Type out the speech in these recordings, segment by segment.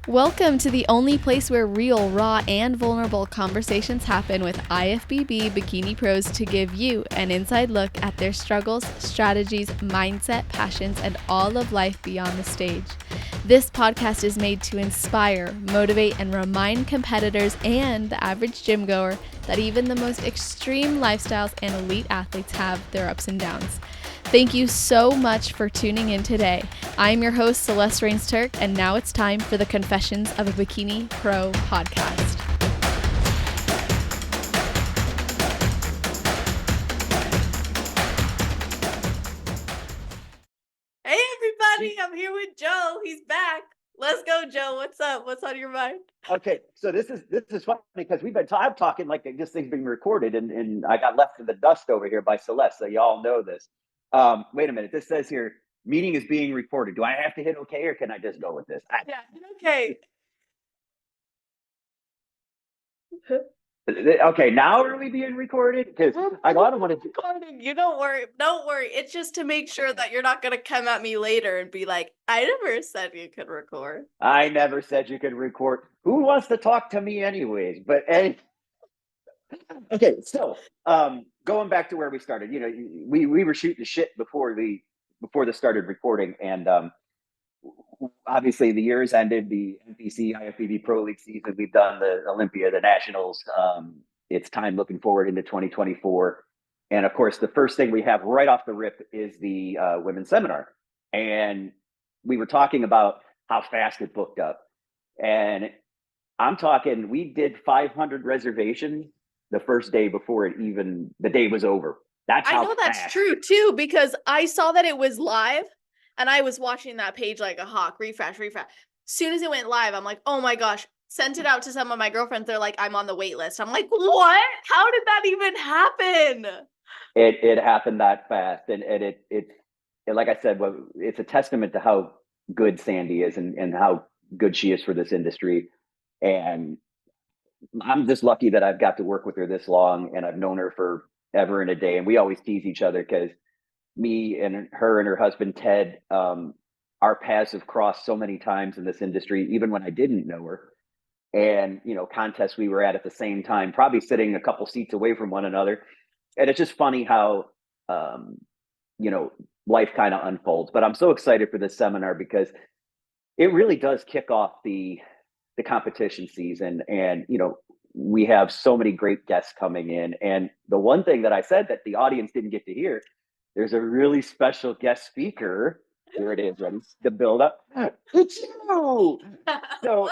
Welcome to the only place where real, raw, and vulnerable conversations happen with IFBB Bikini Pros to give you an inside look at their struggles, strategies, mindset, passions, and all of life beyond the stage. This podcast is made to inspire, motivate, and remind competitors and the average gym goer that even the most extreme lifestyles and elite athletes have their ups and downs. Thank you so much for tuning in today. I'm your host, Celeste Turk, and now it's time for the Confessions of a Bikini Pro podcast. Hey, everybody. I'm here with Joe. He's back. Let's go, Joe. What's up? What's on your mind? Okay, so this is funny because I'm talking like this thing's being recorded, and I got left in the dust over here by Celeste, so y'all know this. Wait a minute, this says here, meeting is being recorded. Do I have to hit okay, or can I just go with this? Yeah, okay. Okay, now are we being recorded? Because I don't want to. Recording. You don't worry. Don't worry. It's just to make sure that you're not going to come at me later and be like, I never said you could record. I never said you could record. Who wants to talk to me anyways? But okay, so going back to where we started, you know, we were shooting shit before this started recording, and obviously the year's ended. The NPC IFBB Pro League season, we've done the Olympia, the Nationals. It's time looking forward into 2024, and of course, the first thing we have right off the rip is the women's seminar, and we were talking about how fast it booked up, and I'm talking, we did 500 reservations the first day before the day was over. I know that's true too, because I saw that it was live and I was watching that page like a hawk, refresh. As soon as it went live, I'm like, oh my gosh, sent it out to some of my girlfriends. They're like, I'm on the wait list. I'm like, what? How did that even happen? It happened that fast. And it like I said, well, it's a testament to how good Sandy is and how good she is for this industry. And I'm just lucky that I've got to work with her this long, and I've known her for ever and a day. And we always tease each other because me and her husband, Ted, our paths have crossed so many times in this industry, even when I didn't know her. And, you know, contests we were at the same time, probably sitting a couple seats away from one another. And it's just funny how, you know, life kind of unfolds. But I'm so excited for this seminar because it really does kick off the competition season. And, you know, we have so many great guests coming in. And the one thing that I said that the audience didn't get to hear, there's a really special guest speaker. Here it is, ready to build up. It's you. So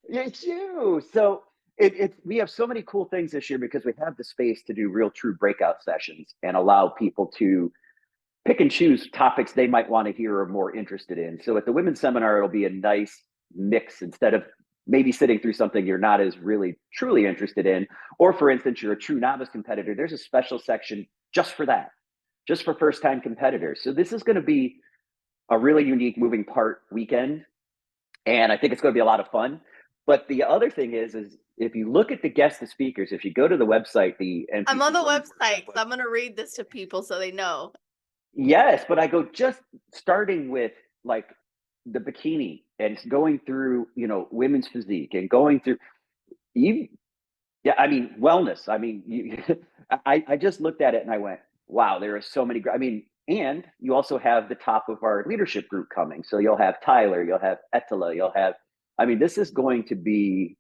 it's you. So we have so many cool things this year because we have the space to do real true breakout sessions and allow people to pick and choose topics they might want to hear or more interested in. So at the women's seminar, it'll be a nice mix instead of maybe sitting through something you're not as really truly interested in. Or for instance, you're a true novice competitor. There's a special section just for that, just for first-time competitors. So this is going to be a really unique moving part weekend. And I think it's going to be a lot of fun. But the other thing is if you look at the guest speakers, if you go to the website, I'm on the website. I'm going to read this to people so they know. Yes, but I go just starting with like the bikini and going through, you know, women's physique and going through wellness. I mean, I just looked at it and I went, wow, there are so many. And you also have the top of our leadership group coming. So you'll have Tyler, you'll have Etala, this is going to be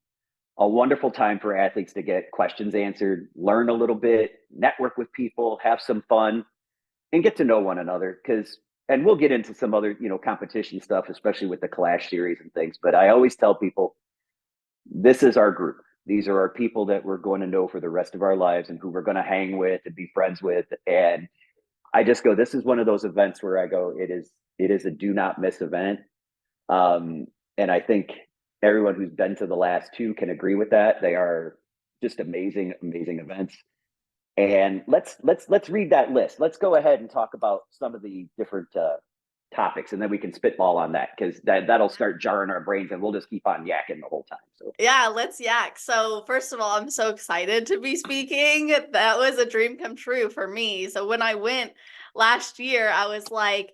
a wonderful time for athletes to get questions answered, learn a little bit, network with people, have some fun, and get to know one another. And we'll get into some other, you know, competition stuff, especially with the Klash series and things. But I always tell people, this is our group. These are our people that we're going to know for the rest of our lives and who we're going to hang with and be friends with. And I just go, this is one of those events where I go, it is a do not miss event. And I think everyone who's been to the last two can agree with that. They are just amazing, amazing events. And let's read that list. Let's go ahead and talk about some of the different topics, and then we can spitball on that because that'll start jarring our brains, and we'll just keep on yakking the whole time. So yeah, let's yak. So first of all, I'm so excited to be speaking. That was a dream come true for me. So when I went last year, I was like,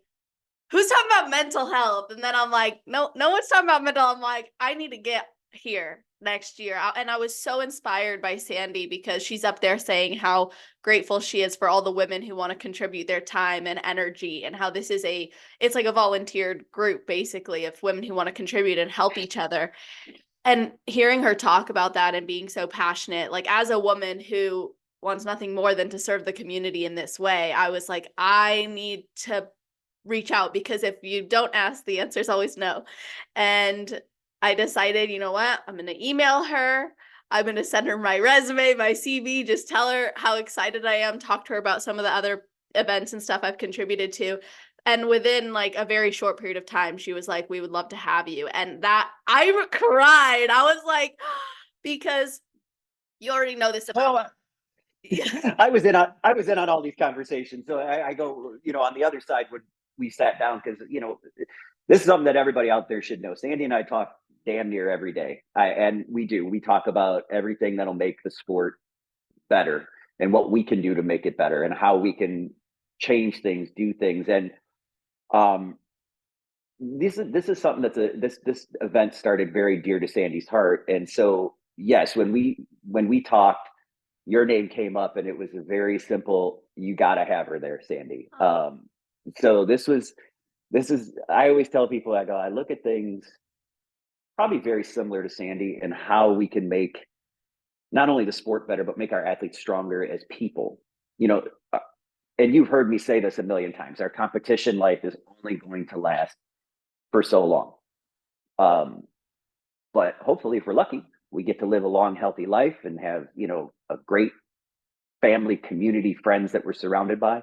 who's talking about mental health? And then I'm like, no one's talking about mental health. I'm like, I need to get here next year. And I was so inspired by Sandy because she's up there saying how grateful she is for all the women who want to contribute their time and energy, and how this is it's like a volunteered group basically of women who want to contribute and help each other. And hearing her talk about that and being so passionate, like as a woman who wants nothing more than to serve the community in this way, I was like, I need to reach out, because if you don't ask, the answer is always no. And I decided, you know what? I'm going to email her. I'm going to send her my resume, my CV, just tell her how excited I am, talk to her about some of the other events and stuff I've contributed to. And within like a very short period of time, she was like, we would love to have you. And that I cried. I was like, because you already know this about Well, I was in on all these conversations. So I go, on the other side when we sat down, because this is something that everybody out there should know. Sandy and I talk damn near every day. And we talk about everything that'll make the sport better and what we can do to make it better and how we can change things, do things. And this is something this event started very dear to Sandy's heart. And so yes, when we talked, your name came up, and it was a very simple, you got to have her there, Sandy. So this is, I always tell people, I go, I look at things probably very similar to Sandy, and how we can make not only the sport better, but make our athletes stronger as people. And you've heard me say this a million times, our competition life is only going to last for so long. But hopefully, if we're lucky, we get to live a long, healthy life and have, a great family, community, friends that we're surrounded by.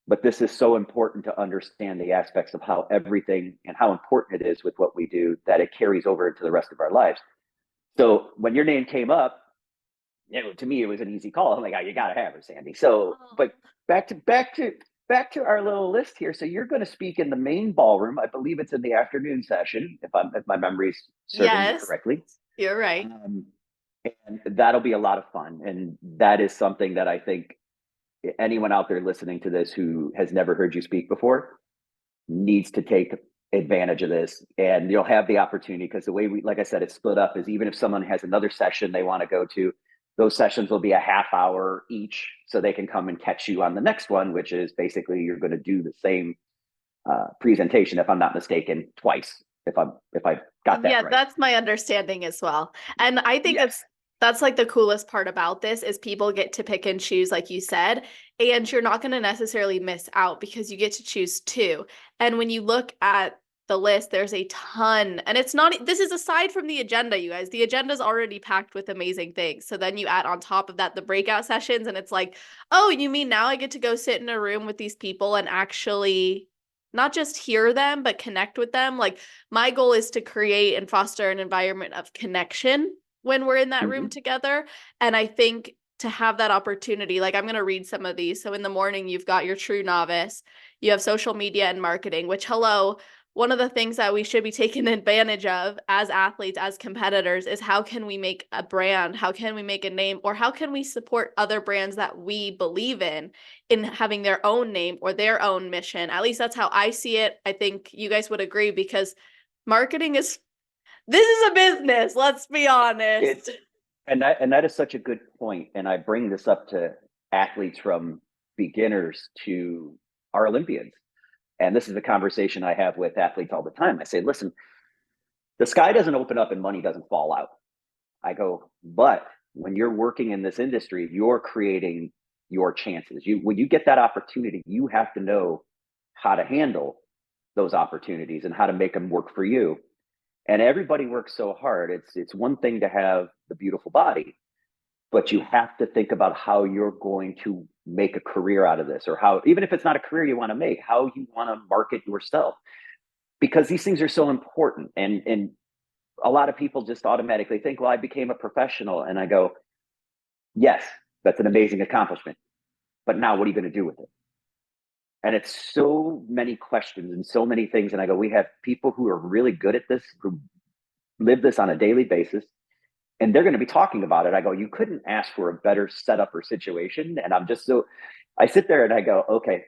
But this is so important to understand the aspects of how everything and how important it is with what we do, that it carries over into the rest of our lives. So when your name came up, to me, it was an easy call. I'm like, oh, you got to have her, Sandy. So, but back to our little list here. So you're going to speak in the main ballroom. I believe it's in the afternoon session, if my memory's serving me correctly. You're right. And that'll be a lot of fun. And that is something that I think anyone out there listening to this who has never heard you speak before needs to take advantage of this. And you'll have the opportunity, because the way like I said, it's split up, is even if someone has another session they want to go to, those sessions will be a half hour each, so they can come and catch you on the next one, which is basically you're going to do the same presentation, if I'm not mistaken, twice. If I got that right. That's my understanding as well. And I think that's like the coolest part about this, is people get to pick and choose, like you said, and you're not going to necessarily miss out because you get to choose two. And when you look at the list, there's a ton, and this is aside from the agenda, you guys. The agenda is already packed with amazing things. So then you add on top of that the breakout sessions, and it's like, oh, you mean now I get to go sit in a room with these people and actually not just hear them, but connect with them. Like, my goal is to create and foster an environment of connection when we're in that room together. And I think to have that opportunity, like I'm going to read some of these. So in the morning, you've got your true novice, you have social media and marketing, which, hello, one of the things that we should be taking advantage of as athletes, as competitors, is how can we make a brand? How can we make a name? Or how can we support other brands that we believe in having their own name or their own mission? At least that's how I see it. I think you guys would agree, because marketing this is a business. Let's be honest. And that is such a good point. And I bring this up to athletes from beginners to our Olympians. And this is a conversation I have with athletes all the time. I say, listen, the sky doesn't open up and money doesn't fall out. I go, but when you're working in this industry, you're creating your chances. When you get that opportunity, you have to know how to handle those opportunities and how to make them work for you. And everybody works so hard. It's one thing to have the beautiful body, but you have to think about how you're going to make a career out of this, or how, even if it's not a career you want to make, how you want to market yourself, because these things are so important. And a lot of people just automatically think, well, I became a professional. And I go, yes, that's an amazing accomplishment. But now what are you going to do with it? And it's so many questions and so many things. And I go, we have people who are really good at this, who live this on a daily basis, and they're going to be talking about it. I go, you couldn't ask for a better setup or situation. And I sit there and I go, okay,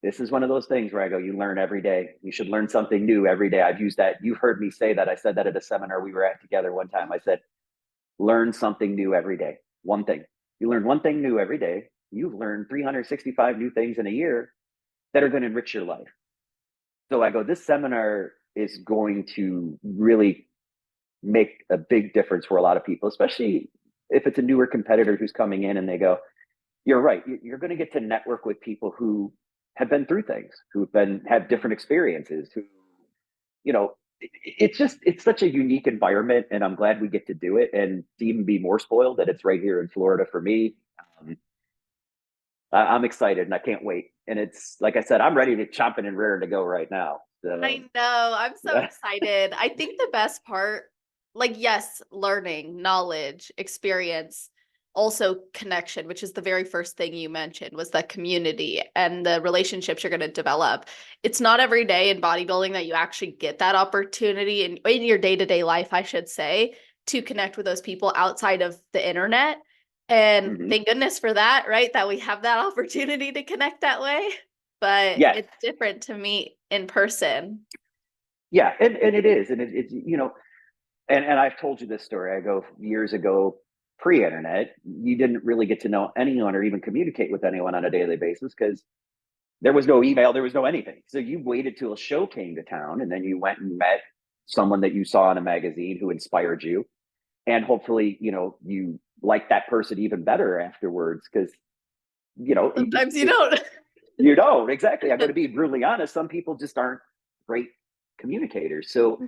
this is one of those things where I go, you learn every day. You should learn something new every day. I've used that. You've heard me say that. I said that at a seminar we were at together one time. I said, learn something new every day. One thing. You learn one thing new every day. You've learned 365 new things in a year that are going to enrich your life. So I go, this seminar is going to really make a big difference for a lot of people, especially if it's a newer competitor who's coming in and they go, you're right. You're going to get to network with people who have been through things, who've had different experiences, who, it's such a unique environment, and I'm glad we get to do it, and to even be more spoiled that it's right here in Florida for me. I'm excited and I can't wait. And it's, like I said, I'm ready to chomping and raring to go right now. So. I know. I'm so excited. I think the best part, like, yes, learning, knowledge, experience, also connection, which is the very first thing you mentioned, was that community and the relationships you're going to develop. It's not every day in bodybuilding that you actually get that opportunity in your day-to-day life, I should say, to connect with those people outside of the internet. And thank goodness for that, right? That we have that opportunity to connect that way. But yes. It's different to meet in person. Yeah, and it is. And it's, and I've told you this story. I go, years ago, pre-internet, you didn't really get to know anyone or even communicate with anyone on a daily basis because there was no email, there was no anything. So you waited till a show came to town, and then you went and met someone that you saw in a magazine who inspired you. And hopefully, you like that person even better afterwards, because, sometimes you don't. You don't, exactly. I'm going to be brutally honest. Some people just aren't great communicators. So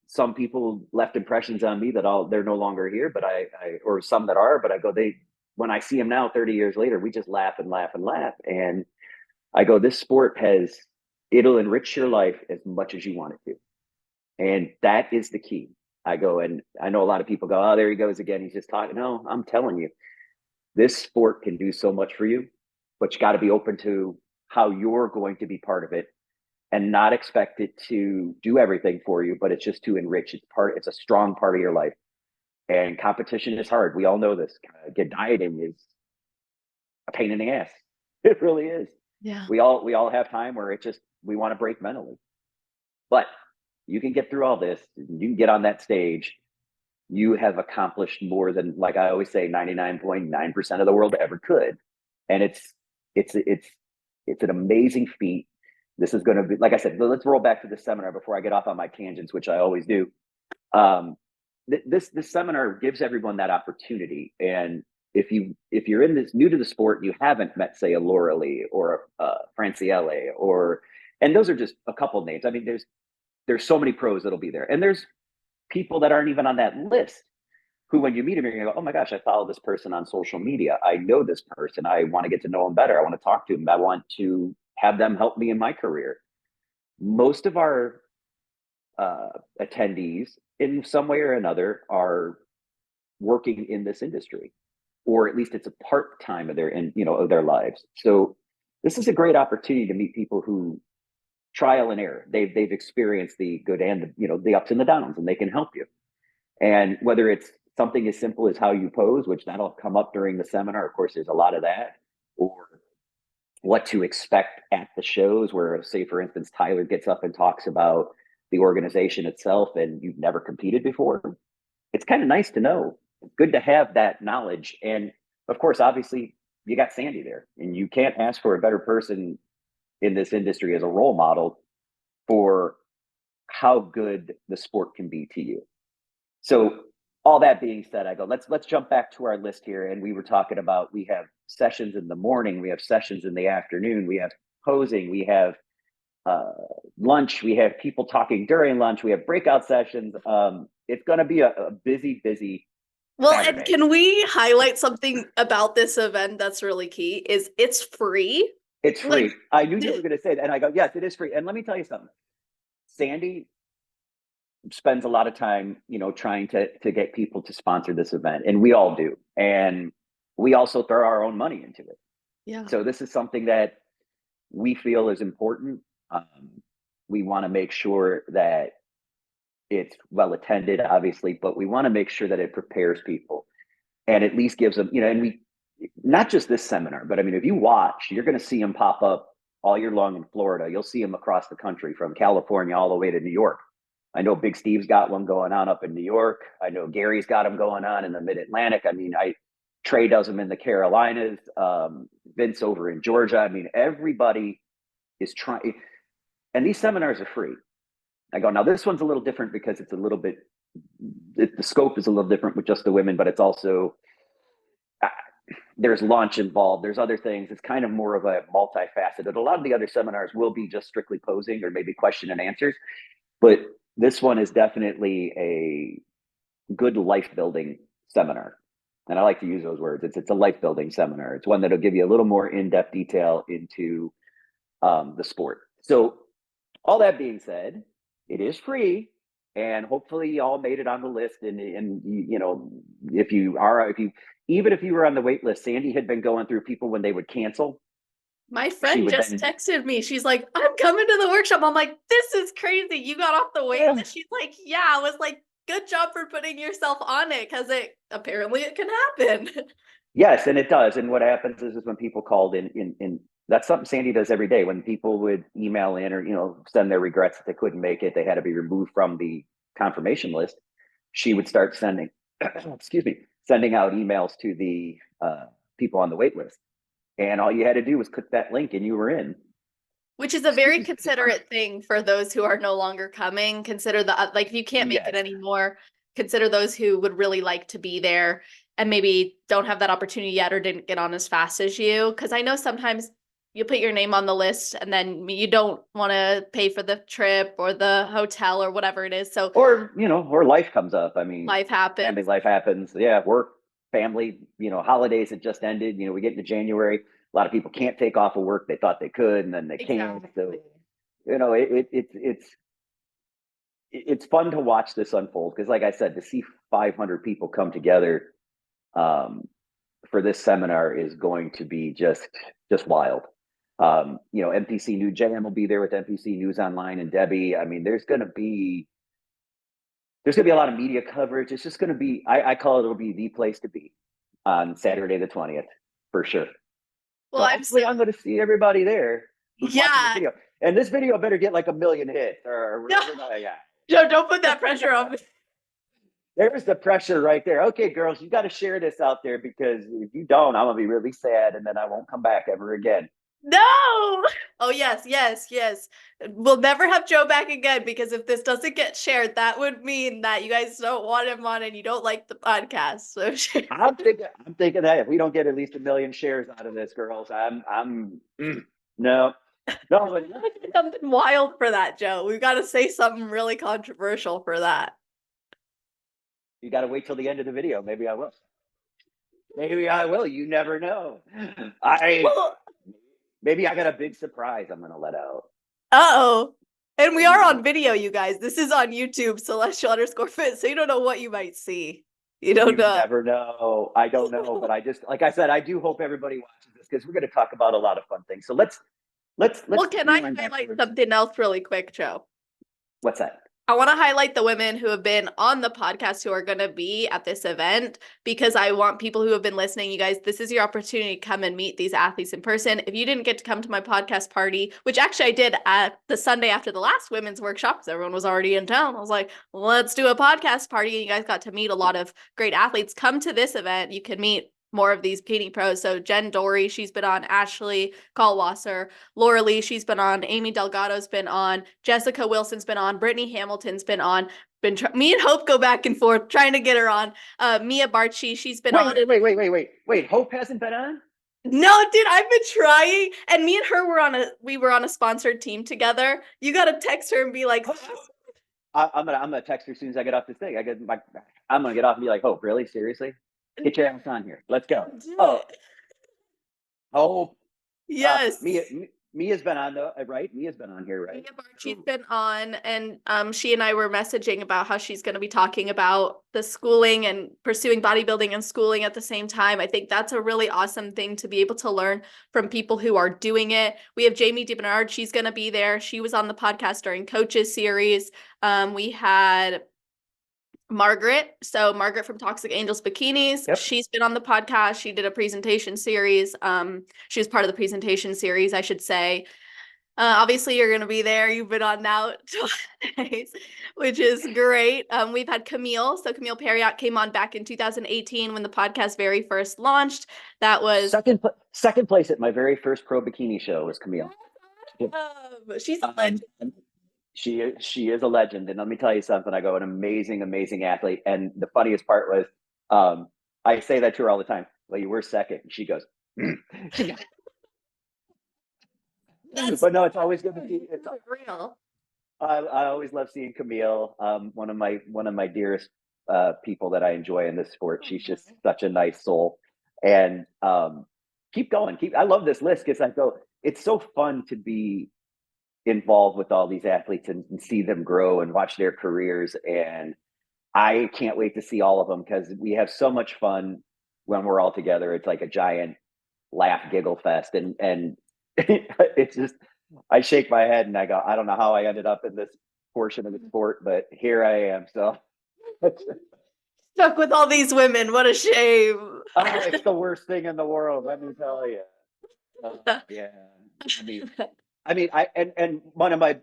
some people left impressions on me that they're no longer here, but or some that are, but I go, when I see them now 30 years later, we just laugh and laugh and laugh. And I go, this sport it'll enrich your life as much as you want it to. And that is the key. I go, and I know a lot of people go, oh, there he goes again. He's just talking. No, I'm telling you, this sport can do so much for you, but you got to be open to how you're going to be part of it and not expect it to do everything for you, but it's just to enrich. It's a strong part of your life. And competition is hard. We all know this. Dieting is a pain in the ass. It really is. Yeah. We all have time where we want to break mentally. But you can get through all this. You can get on that stage. You have accomplished more than, like I always say, 99.9% of the world ever could. And it's an amazing feat. This is going to be, like I said, let's roll back to the seminar before I get off on my tangents, which I always do. This seminar gives everyone that opportunity. And if you're new to the sport, you haven't met, say, a Laura Lee or a Francielle, and those are just a couple of names. I mean, there's so many pros that'll be there. And there's people that aren't even on that list who, when you meet them, you're going to go, oh my gosh, I follow this person on social media. I know this person. I want to get to know them better. I want to talk to them. I want to have them help me in my career. Most of our attendees, in some way or another, are working in this industry, or at least it's a part-time of their lives. So this is a great opportunity to meet people who trial and error. They've experienced the good and the ups and the downs, and they can help you. And whether it's something as simple as how you pose, which that'll come up during the seminar, of course, there's a lot of that, or what to expect at the shows, where, say, for instance, Tyler gets up and talks about the organization itself and you've never competed before. It's kind of nice to know. It's good to have that knowledge. And of course, obviously, you got Sandy there, and you can't ask for a better person in this industry as a role model for how good the sport can be to you. So all that being said, I go, let's jump back to our list here. And we were talking about, we have sessions in the morning, we have sessions in the afternoon, we have posing, we have lunch, we have people talking during lunch, we have breakout sessions. It's going to be a busy well, Saturday. And can we highlight something about this event that's really key? Is it's free. It's free. I knew you were going to say that. And I go, yes, it is free. And let me tell you something. Sandy spends a lot of time, trying to get people to sponsor this event. And we all do. And we also throw our own money into it. Yeah. So this is something that we feel is important. We want to make sure that it's well attended, obviously, but we want to make sure that it prepares people and at least gives them, and we, not just this seminar, but I mean, if you watch, you're going to see them pop up all year long in Florida. You'll see them across the country, from California all the way to New York. I know Big Steve's got one going on up in New York. I know Gary's got them going on in the Mid-Atlantic. I mean, Trey does them in the Carolinas. Vince over in Georgia. I mean, everybody is trying, and these seminars are free. I go, now this one's a little different because it's a little bit, the scope is a little different with just the women, but it's also, there's launch involved. There's other things. It's kind of more of a multifaceted. A lot of the other seminars will be just strictly posing or maybe question and answers, but this one is definitely a good life building seminar. And I like to use those words. It's a life building seminar. It's one that'll give you a little more in-depth detail into the sport. So all that being said, it is free, and hopefully y'all made it on the list. And you know, even if you were on the wait list, Sandy had been going through people when they would cancel. My friend just texted me. She's like, I'm coming to the workshop. I'm like, this is crazy. You got off the wait list. She's like, yeah. I was like, good job for putting yourself on it, because it can happen. Yes, and it does. And what happens is when people called in, that's something Sandy does every day. When people would email in or, you know, send their regrets that they couldn't make it, they had to be removed from the confirmation list, she would start sending out emails to the people on the wait list. And all you had to do was click that link and you were in. Which is a very considerate thing for those who are no longer coming. Consider like, if you can't make it anymore, consider those who would really like to be there and maybe don't have that opportunity yet or didn't get on as fast as you. Because I know sometimes you put your name on the list and then you don't want to pay for the trip or the hotel or whatever it is. So, or, you know, or life comes up. I mean, life happens. Life happens. Yeah. Work, family, you know, holidays had just ended. You know, we get into January. A lot of people can't take off of work. They thought they could, and then they can't. So, you know, it's fun to watch this unfold, because, like I said, to see 500 people come together for this seminar is going to be just wild. You know, NPC News, JM will be there with NPC News Online and Debbie. I mean, there's going to be a lot of media coverage. It's just going to be, I call it'll be the place to be on Saturday the 20th for sure. Well, so I'm going to see everybody there. Yeah. Video. And this video better get like 1 million hits or yeah. No, don't put that pressure on me. There's the pressure right there. Okay, girls, you got to share this out there, because if you don't, I'm going to be really sad and then I won't come back ever again. No. Oh, yes. We'll never have Joe back again, because if this doesn't get shared, that would mean that you guys don't want him on and you don't like the podcast. So I'm thinking that if we don't get at least 1 million shares out of this, girls, no. Something wild for that, Joe. We've got to say something really controversial for that. You got to wait till the end of the video. Maybe I will. You never know. Maybe I got a big surprise I'm going to let out. Uh-oh. And we are on video, you guys. This is on YouTube, Celestial_fit. So you don't know what you might see. You don't know. Never know. I don't know. But I just, like I said, I do hope everybody watches this, because we're going to talk about a lot of fun things. So let's. Well, can I highlight something else really quick, Joe? What's that? I want to highlight the women who have been on the podcast who are going to be at this event, because I want people who have been listening, you guys, this is your opportunity to come and meet these athletes in person. If you didn't get to come to my podcast party, which actually I did at the Sunday after the last women's workshop, because everyone was already in town, I was like, let's do a podcast party. And you guys got to meet a lot of great athletes. Come to this event. You can meet more of these bikini pros. So Jen Dory, she's been on, Ashley Callwasser, Laura Lee, she's been on, Amy Delgado's been on, Jessica Wilson's been on, Brittany Hamilton's been on, me and Hope go back and forth trying to get her on. Mia Barchi, she's been on. Wait, Hope hasn't been on? No, dude, I've been trying. And me and her we were on a sponsored team together. You got to text her and be like, I'm gonna text her as soon as I get off this thing. I'm gonna get off and be like, Hope, really? Seriously? Get your ass on here. Let's go. Oh, yes. Mia's been on though, right? Mia's been on here, right? Mia Barchi's been on, and she and I were messaging about how she's going to be talking about the schooling and pursuing bodybuilding and schooling at the same time. I think that's a really awesome thing to be able to learn from people who are doing it. We have Jamie DeBernard. She's going to be there. She was on the podcast during Coaches series. We had Margaret. So Margaret from Toxic Angels Bikinis. Yep. She's been on the podcast. She did a presentation series. She was part of the presentation series, I should say. Obviously, you're going to be there. You've been on now twice, which is great. We've had Camille. So Camille Perriott came on back in 2018 when the podcast very first launched. That was second place at my very first pro bikini show was Camille. She's a legend. She is a legend, and let me tell you something. I go, an amazing athlete, and the funniest part was, I say that to her all the time. Well, you were second. And she goes, but no, it's always good to see. It's real. I always love seeing Camille. One of my dearest people that I enjoy in this sport. She's just such a nice soul, and keep going. I love this list because I go. It's so fun to be involved with all these athletes and see them grow and watch their careers. And I can't wait to see all of them because we have so much fun when we're all together. It's like a giant laugh, giggle fest, and it's just. I shake my head and I go, I don't know how I ended up in this portion of the sport, but here I am. So stuck with all these women. What a shame. It's the worst thing in the world. Let me tell you. Yeah. And one of my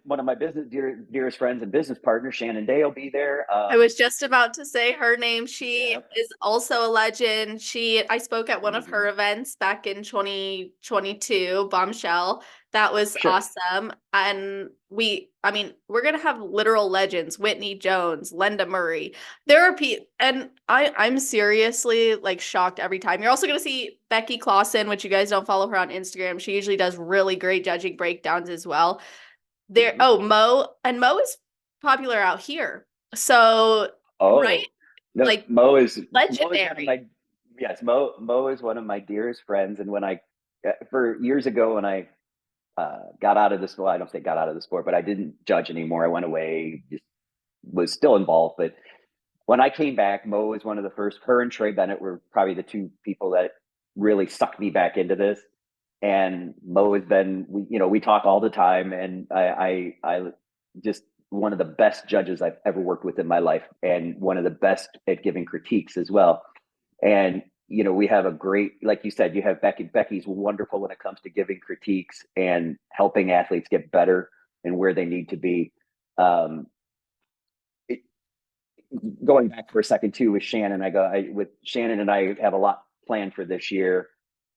dearest friends and business partners, Shannon Day, will be there. I was just about to say her name. She is also a legend. I spoke at one of her events back in 2022, Bombshell. That was awesome. And we're going to have literal legends, Whitney Jones, Linda Murray. There are people, and I'm seriously like shocked every time. You're also going to see Becky Clausen, which you guys don't follow her on Instagram. She usually does really great judging breakdowns as well. Mo is popular out here. So, right? No, like Mo is legendary. Mo is one of my dearest friends. And for years ago, when I got out of the sport, I don't say got out of the sport, but I didn't judge anymore. I went away, just was still involved. But when I came back, Mo was one of the first. Her and Trey Bennett were probably the two people that really sucked me back into this. And Mo has been, we talk all the time, and I just one of the best judges I've ever worked with in my life, and one of the best at giving critiques as well. And we have a great, like you said, you have Becky. Becky's wonderful when it comes to giving critiques and helping athletes get better and where they need to be. Going back for a second too with Shannon, with Shannon and I have a lot planned for this year.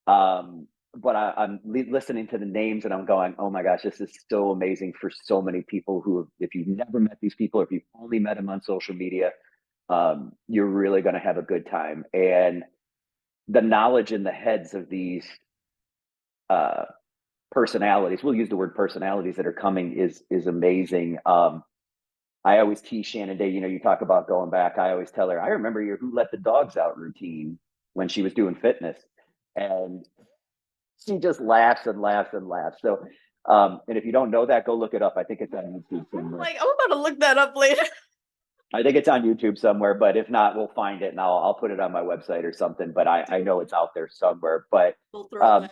But I'm listening to the names and I'm going, oh my gosh, this is so amazing for so many people who, if you've never met these people, or if you've only met them on social media, you're really going to have a good time. And the knowledge in the heads of these personalities, we'll use the word personalities that are coming, is amazing. I always tease Shannon Day, you talk about going back. I always tell her, I remember your Who Let the Dogs Out routine when she was doing fitness. And she just laughs and laughs and laughs. So, and if you don't know that, go look it up. I think it's on YouTube somewhere. I'm about to look that up later. I think it's on YouTube somewhere, but if not, we'll find it and I'll put it on my website or something. But I know it's out there somewhere. But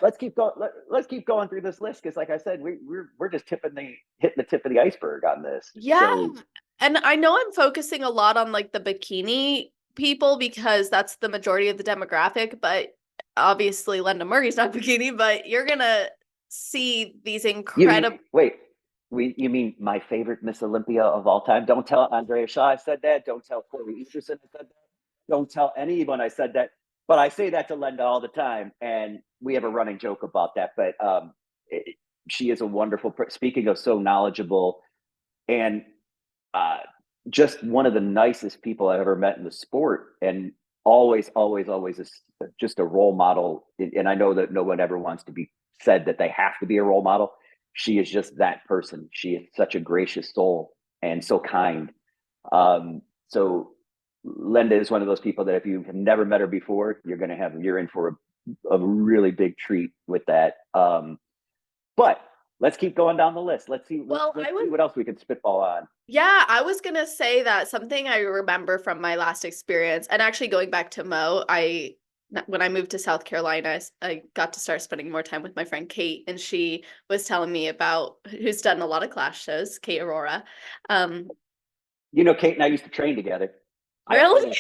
let's keep going. Let's keep going through this list because, like I said, we're just hitting the tip of the iceberg on this. Yeah, so, and I know I'm focusing a lot on like the bikini people because that's the majority of the demographic. But obviously, Linda Murray's not bikini. But you're gonna see these incredible. You mean my favorite Miss Olympia of all time? Don't tell Andrea Shaw I said that. Don't tell Corey Easterson I said that. Don't tell anyone I said that. But I say that to Linda all the time, and we have a running joke about that. But she is a wonderful. Speaking of so knowledgeable, and just one of the nicest people I've ever met in the sport, and always is just a role model. And I know that no one ever wants to be said that they have to be a role model. She is just that person. She is such a gracious soul and so kind. So Linda is one of those people that if you have never met her before, you're in for a really big treat with that. But let's keep going down the list. Let's see what else we can spitball on. Yeah, I was going to say that something I remember from my last experience, and actually going back to Mo, when I moved to South Carolina, I got to start spending more time with my friend Kate, and she was telling me about who's done a lot of Klash shows, Kate Aurora. Kate and I used to train together. Really?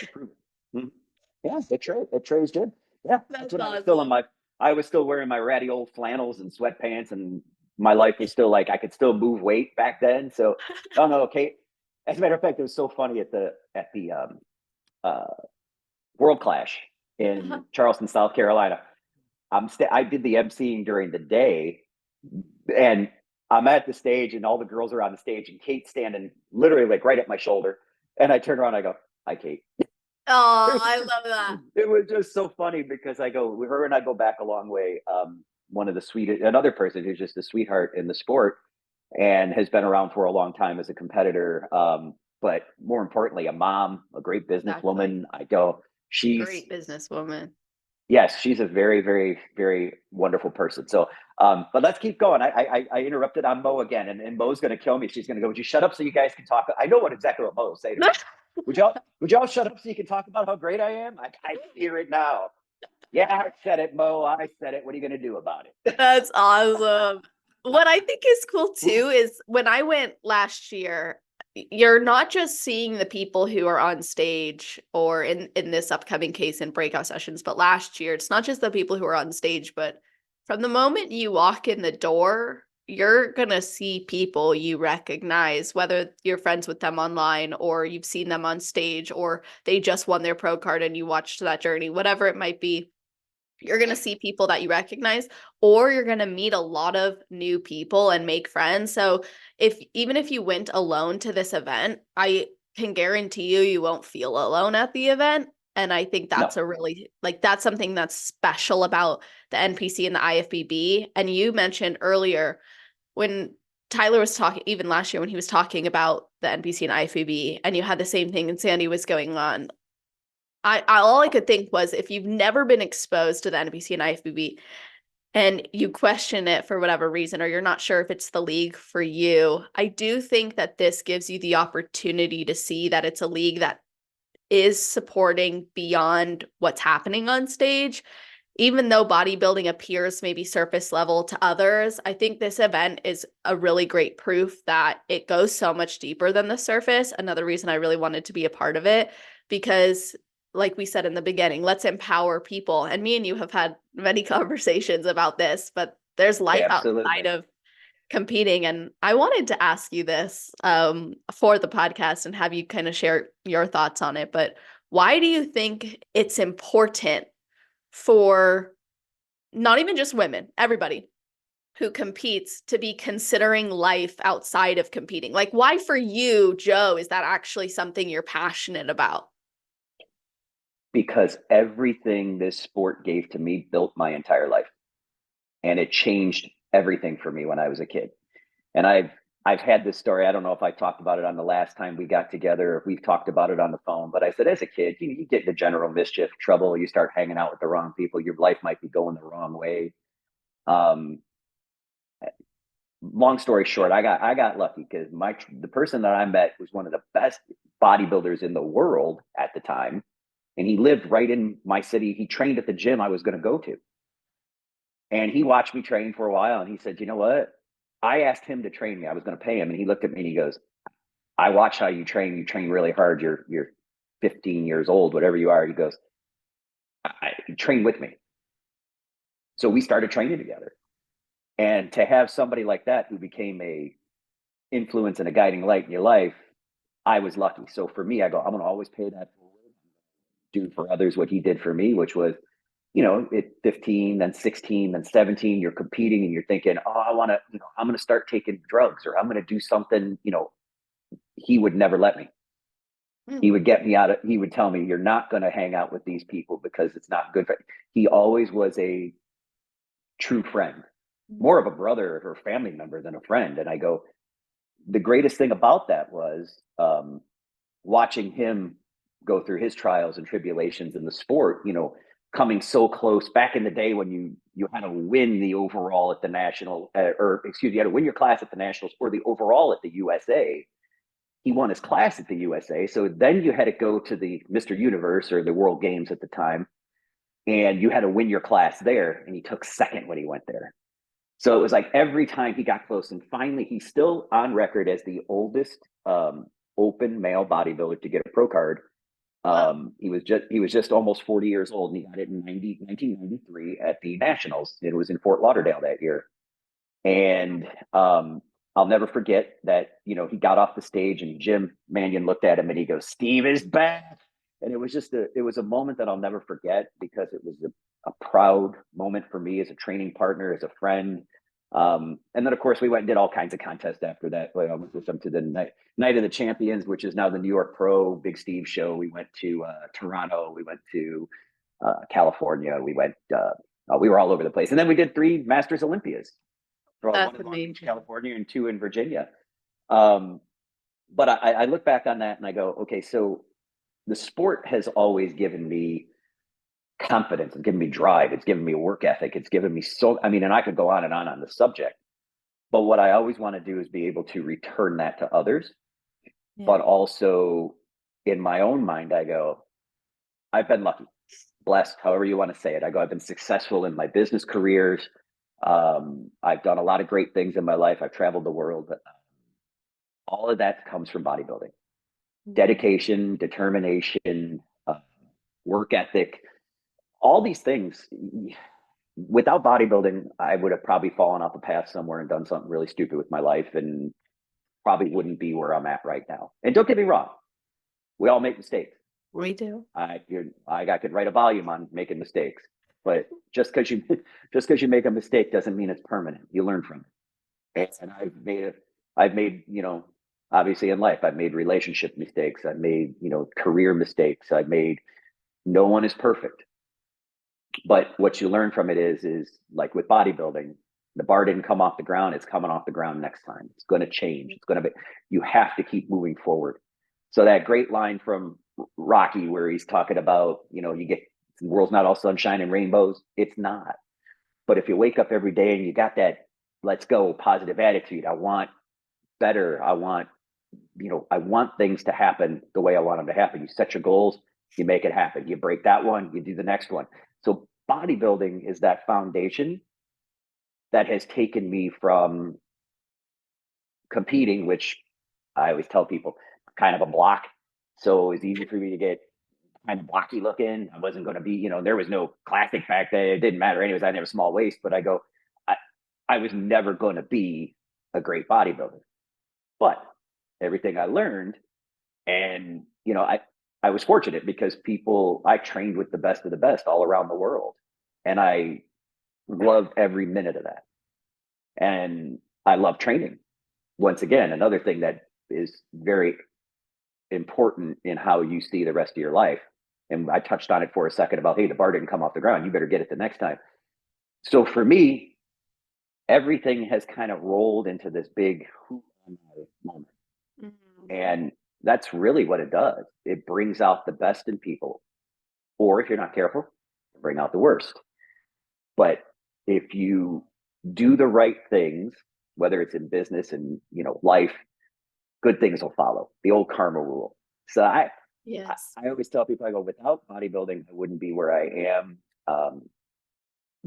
Yeah, it trays good. Yeah, that's what awesome. I was still wearing my ratty old flannels and sweatpants and my life was still like I could still move weight back then. So, oh no, okay. As a matter of fact, it was so funny at the uh, World Clash in Charleston, South Carolina. I did the emceeing during the day, and I'm at the stage, and all the girls are on the stage, and Kate's standing literally like right at my shoulder. And I turn around, I go, "Hi, Kate." Oh, I love that. It was just so funny because her and I go back a long way. Another person who's just a sweetheart in the sport and has been around for a long time as a competitor. But more importantly, a mom, a great businesswoman. Exactly. She's Great businesswoman. Yes, she's a very, very, very wonderful person. So, but let's keep going. I interrupted on Mo again, and Mo's going to kill me. She's going to go, "Would you shut up so you guys can talk?" I know exactly what Mo will say to me. Would y'all shut up so you can talk about how great I am? I hear it now. Yeah, I said it, Mo. I said it. What are you going to do about it? That's awesome. What I think is cool too is when I went last year, you're not just seeing the people who are on stage or in this upcoming case in breakout sessions, but last year, it's not just the people who are on stage, but from the moment you walk in the door, you're going to see people you recognize, whether you're friends with them online or you've seen them on stage or they just won their pro card and you watched that journey, whatever it might be. You're going to see people that you recognize, or you're going to meet a lot of new people and make friends. So even if you went alone to this event, I can guarantee you won't feel alone at the event. And I think that's No. that's something that's special about the NPC and the IFBB. And you mentioned earlier when Tyler was talking, even last year when he was talking about the NPC and IFBB, and you had the same thing and Sandy was going on. All I could think was if you've never been exposed to the NPC and IFBB and you question it for whatever reason, or you're not sure if it's the league for you, I do think that this gives you the opportunity to see that it's a league that is supporting beyond what's happening on stage. Even though bodybuilding appears maybe surface level to others, I think this event is a really great proof that it goes so much deeper than the surface. Another reason I really wanted to be a part of it, because like we said in the beginning, let's empower people. And me and you have had many conversations about this, but there's life outside of competing. And I wanted to ask you this for the podcast and have you kind of share your thoughts on it. But why do you think it's important for not even just women, everybody who competes to be considering life outside of competing? Like, why for you, Joe, is that actually something you're passionate about? Because everything this sport gave to me built my entire life, and it changed everything for me when I was a kid. And I've had this story. I don't know if I talked about it on the last time we got together, or if we've talked about it on the phone, but I said, as a kid, you get into general mischief, trouble, you start hanging out with the wrong people, your life might be going the wrong way. Long story short, I got lucky because the person that I met was one of the best bodybuilders in the world at the time. And he lived right in my city. He trained at the gym I was going to go to. And he watched me train for a while, and he said, "You know what? I asked him to train me. I was going to pay him." And he looked at me and he goes, "I watch how you train. You train really hard. You're 15 years old, whatever you are." He goes, "Train with me." So we started training together. And to have somebody like that who became a influence and a guiding light in your life, I was lucky. So for me, I go, I'm going to always pay that forward. Do for others what he did for me, which was, at 15, then 16, then 17, you're competing and you're thinking, oh, I want to, I'm going to start taking drugs, or I'm going to do something, he would never let me. He would get me he would tell me, you're not going to hang out with these people because it's not good for you. He always was a true friend, more of a brother or family member than a friend. And I go, the greatest thing about that was watching him go through his trials and tribulations in the sport, coming so close back in the day when you had to win the overall at the national, you had to win your class at the nationals or the overall at the USA. He won his class at the USA. So then you had to go to the Mr. Universe or the World Games at the time, and you had to win your class there. And he took second when he went there. So it was like every time he got close, and finally he's still on record as the oldest open male bodybuilder to get a pro card. He was just almost 40 years old, and he got it in 1993 at the Nationals. It was in Fort Lauderdale that year. And I'll never forget that, you know, he got off the stage and Jim Manion looked at him and he goes, "Steve is back." And it was just it was a moment that I'll never forget because it was a proud moment for me as a training partner, as a friend. And then of course we went and did all kinds of contests after that. I went with them to the night of the Champions, which is now the New York Pro Big Steve show. We went to Toronto, we went to California, we were all over the place. And then we did 3 Masters Olympias. One in Long Beach, California, and 2 in Virginia. But I look back on that and I go, okay, so the sport has always given me confidence. It's given me drive. It's given me work ethic. It's given me and I could go on and on the subject. But what I always want to do is be able to return that to others. Yeah. But also in my own mind, I go, I've been lucky, blessed, however you want to say it. I go, I've been successful in my business careers. I've done a lot of great things in my life. I've traveled the world, but all of that comes from bodybuilding. Dedication, determination, work ethic, all these things. Without bodybuilding, I would have probably fallen off a path somewhere and done something really stupid with my life and probably wouldn't be where I'm at right now. And don't get me wrong, we all make mistakes. We do. I could write a volume on making mistakes, but just because you make a mistake doesn't mean it's permanent. You learn from it. And I've made, you know, obviously in life, I've made relationship mistakes. I've made, you know, career mistakes. No one is perfect. But what you learn from it is like with bodybuilding, the bar didn't come off the ground. It's coming off the ground next time. It's going to change. You have to keep moving forward. So that great line from Rocky where he's talking about, you know, the world's not all sunshine and rainbows. It's not. But if you wake up every day and you got that let's go positive attitude, I want better. I want things to happen the way I want them to happen. You set your goals, you make it happen. You break that one, you do the next one. So bodybuilding is that foundation that has taken me from competing, which I always tell people, kind of a block. So it's easy for me to get kind of blocky looking. I wasn't going to be, you know, there was no classic back then. It didn't matter anyways. I didn't have a small waist, but I was never going to be a great bodybuilder. But everything I learned, and, you know, I was fortunate because I trained with the best of the best all around the world. And I loved every minute of that. And I love training. Once again, another thing that is very important in how you see the rest of your life. And I touched on it for a second about, hey, the bar didn't come off the ground. You better get it the next time. So for me, everything has kind of rolled into this big moment. Mm-hmm. And that's really what it does. It brings out the best in people. Or if you're not careful, bring out the worst. But if you do the right things, whether it's in business and, you know, life, good things will follow. The old karma rule. So I always tell people, I go, without bodybuilding, I wouldn't be where I am.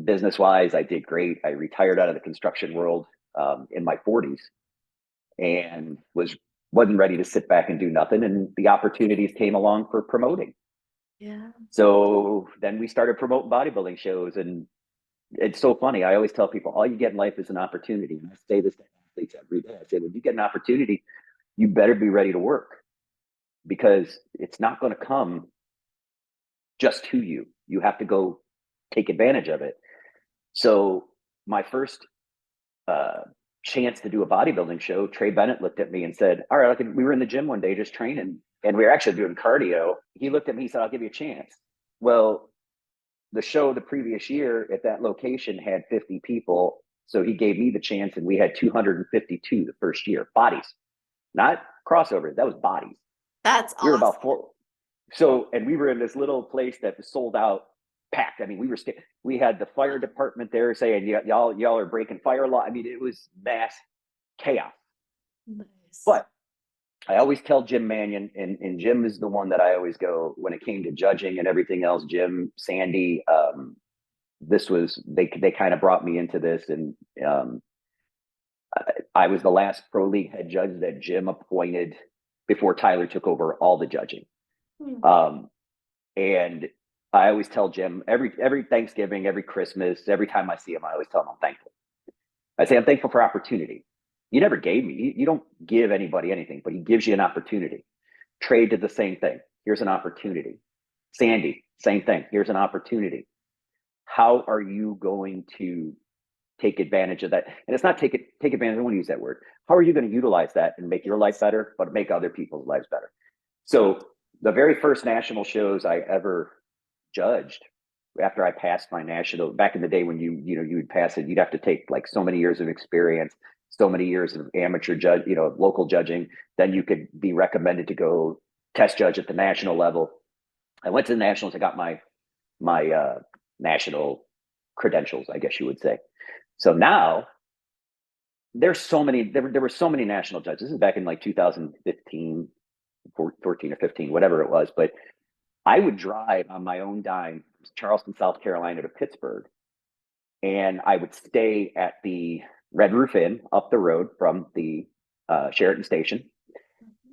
Business wise, I did great. I retired out of the construction world in my 40s and wasn't ready to sit back and do nothing. And the opportunities came along for promoting. Yeah. So then we started promoting bodybuilding shows. And it's so funny. I always tell people, all you get in life is an opportunity. And I say this to athletes every day. I say, when you get an opportunity, you better be ready to work, because it's not going to come just to you. You have to go take advantage of it. So my first chance to do a bodybuilding show, Trey Bennett looked at me and said, all right, we were in the gym one day just training, and we were actually doing cardio. He looked at me, he said, I'll give you a chance. Well, the show the previous year at that location had 50 people. So he gave me the chance, and we had 252 the first year. Bodies, not crossovers. That was bodies. That's awesome. We were about 4. So, and we were in this little place that was sold out, packed. I mean, we had the fire department there saying, y'all are breaking fire law. I mean, it was mass chaos. Nice. But I always tell Jim Manion, and Jim is the one that I always go when it came to judging and everything else. Jim, Sandy, they kind of brought me into this, and I was the last pro league head judge that Jim appointed before Tyler took over all the judging. Mm-hmm. And I always tell Jim every Thanksgiving, every Christmas, every time I see him, I always tell him I'm thankful. I say I'm thankful for opportunity. You never gave me, you don't give anybody anything, but he gives you an opportunity. Trey did the same thing. Here's an opportunity. Sandy, same thing. Here's an opportunity. How are you going to take advantage of that? And it's not take advantage, I don't want to use that word. How are you going to utilize that and make your life better, but make other people's lives better? So the very first national shows I ever judged, after I passed my national, back in the day when you would pass it, you'd have to take like so many years of experience, so many years of amateur judge, local judging, then you could be recommended to go test judge at the national level. I went to the nationals. I got my national credentials, I guess you would say. So now there's so many, there were so many national judges. This is back in like 2015, 14 or 15, whatever it was. But I would drive on my own dime, Charleston, South Carolina to Pittsburgh. And I would stay at the Red Roof Inn up the road from the Sheraton station.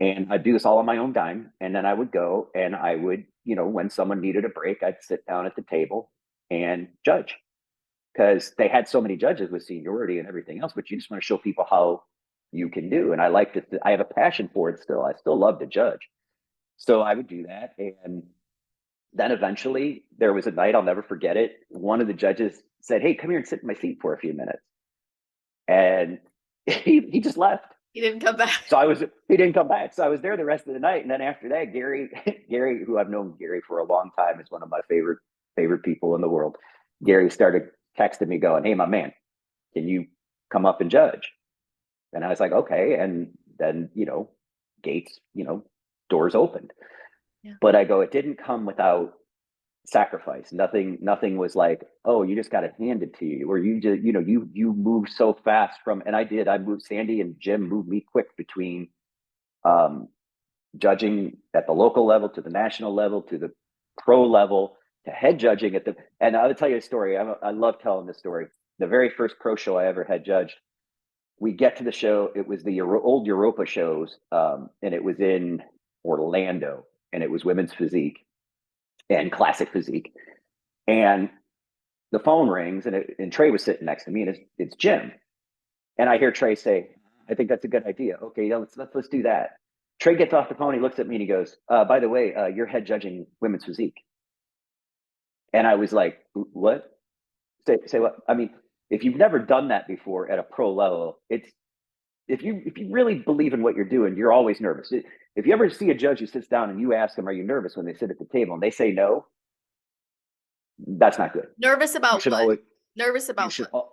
And I'd do this all on my own dime. And then I would go and I would, when someone needed a break, I'd sit down at the table and judge, because they had so many judges with seniority and everything else, but you just want to show people how you can do. And I like to, I have a passion for it still. I still love to judge. So I would do that. And then eventually there was a night, I'll never forget it. One of the judges said, "Hey, come here and sit in my seat for a few minutes." And he just left. He didn't come back. He didn't come back. So I was there the rest of the night. And then after that, Gary, who I've known Gary for a long time, is one of my favorite people in the world. Gary started texting me going, "Hey, my man, can you come up and judge?" And I was like, okay. And then, gates, doors opened. Yeah. But I go, it didn't come without sacrifice. Nothing was like, oh, you just got it handed to you, or you just, you moved so fast and I moved. Sandy and Jim moved me quick between judging at the local level to the national level to the pro level to head judging and I'll tell you a story. I love telling this story. The very first pro show I ever had judged, we get to the show. It was the old Europa shows, and it was in Orlando, and it was women's physique and classic physique. And the phone rings, and Trey was sitting next to me, and it's Jim. And I hear Trey say, "I think that's a good idea. Okay, yeah, let's do that." Trey gets off the phone. He looks at me and he goes, "By the way, you're head judging women's physique." And I was like, "What? Say what?" I mean, if you've never done that before at a pro level, if you really believe in what you're doing, you're always nervous. If you ever see a judge who sits down and you ask them, "Are you nervous?" when they sit at the table and they say no, that's not good. Nervous about what? Nervous about what?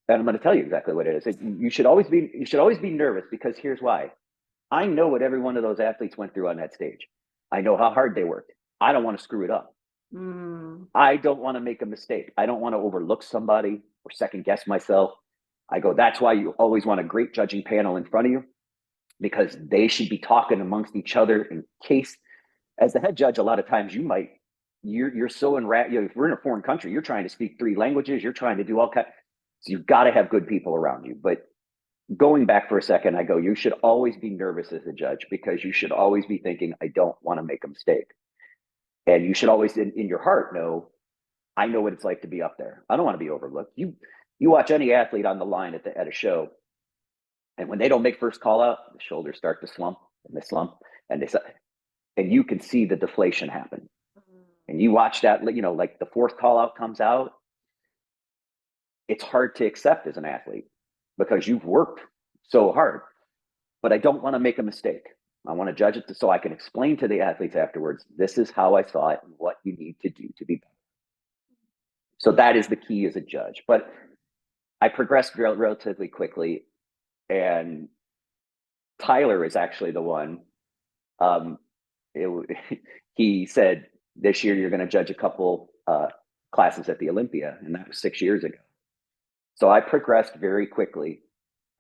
And I'm going to tell you exactly what it is. You should always be nervous, because here's why. I know what every one of those athletes went through on that stage. I know how hard they worked. I don't want to screw it up. I don't want to make a mistake. I don't want to overlook somebody or second guess myself. I go, that's why you always want a great judging panel in front of you, because they should be talking amongst each other in case, as the head judge, a lot of times you're so if we're in a foreign country, you're trying to speak 3 languages, you're trying to do all kinds. So you've got to have good people around you. But going back for a second, I go, you should always be nervous as a judge, because you should always be thinking, I don't want to make a mistake. And you should always, in your heart, know, I know what it's like to be up there. I don't want to be overlooked. You watch any athlete on the line at a show, and when they don't make first call out, the shoulders start to slump, and you can see the deflation happen. And you watch that, like the 4th call out comes out, it's hard to accept as an athlete, because you've worked so hard. But I don't want to make a mistake. I want to judge it so I can explain to the athletes afterwards, this is how I saw it and what you need to do to be better. So that is the key as a judge. But I progressed relatively quickly, and Tyler is actually the one. He said, this year you're going to judge a couple classes at the Olympia, and that was 6 years ago. So I progressed very quickly,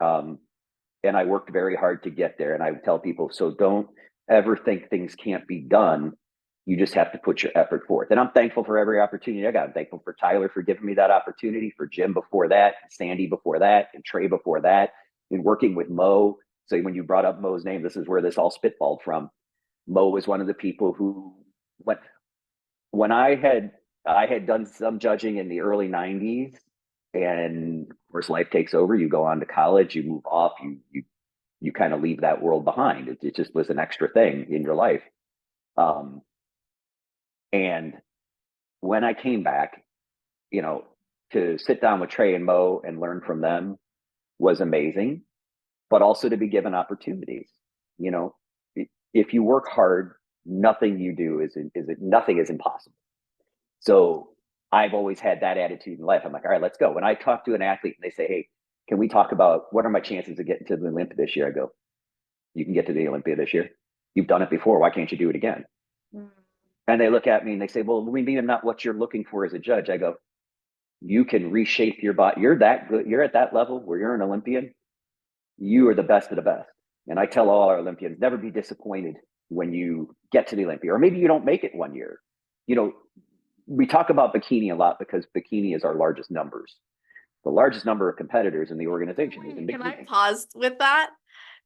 and I worked very hard to get there. And I would tell people, so don't ever think things can't be done. You just have to put your effort forth. And I'm thankful for every opportunity I got. I'm thankful for Tyler for giving me that opportunity, for Jim before that, Sandy before that, and Trey before that, and working with Mo. So when you brought up Mo's name, this is where this all spitballed from. Mo was one of the people who, when I had done some judging in the early 90s, and Of course, life takes over. You go on to college, you move off, you kind of leave that world behind. It just was an extra thing in your life. And when I came back, to sit down with Trey and Mo and learn from them was amazing, but also to be given opportunities. If you work hard, nothing you do nothing is impossible. So I've always had that attitude in life. I'm like, all right, let's go. When I talk to an athlete and they say, hey, can we talk about what are my chances of getting to the Olympia this year? I go, you can get to the Olympia this year. You've done it before. Why can't you do it again? And they look at me and they say, well, we mean not what you're looking for as a judge. I go, you can reshape your body. You're that good. You're at that level where you're an Olympian. You are the best of the best. And I tell all our Olympians, never be disappointed when you get to the Olympia, or maybe you don't make it one year. We talk about Bikini a lot because Bikini is our largest numbers. The largest number of competitors in the organization is in Bikini. Can I pause with that?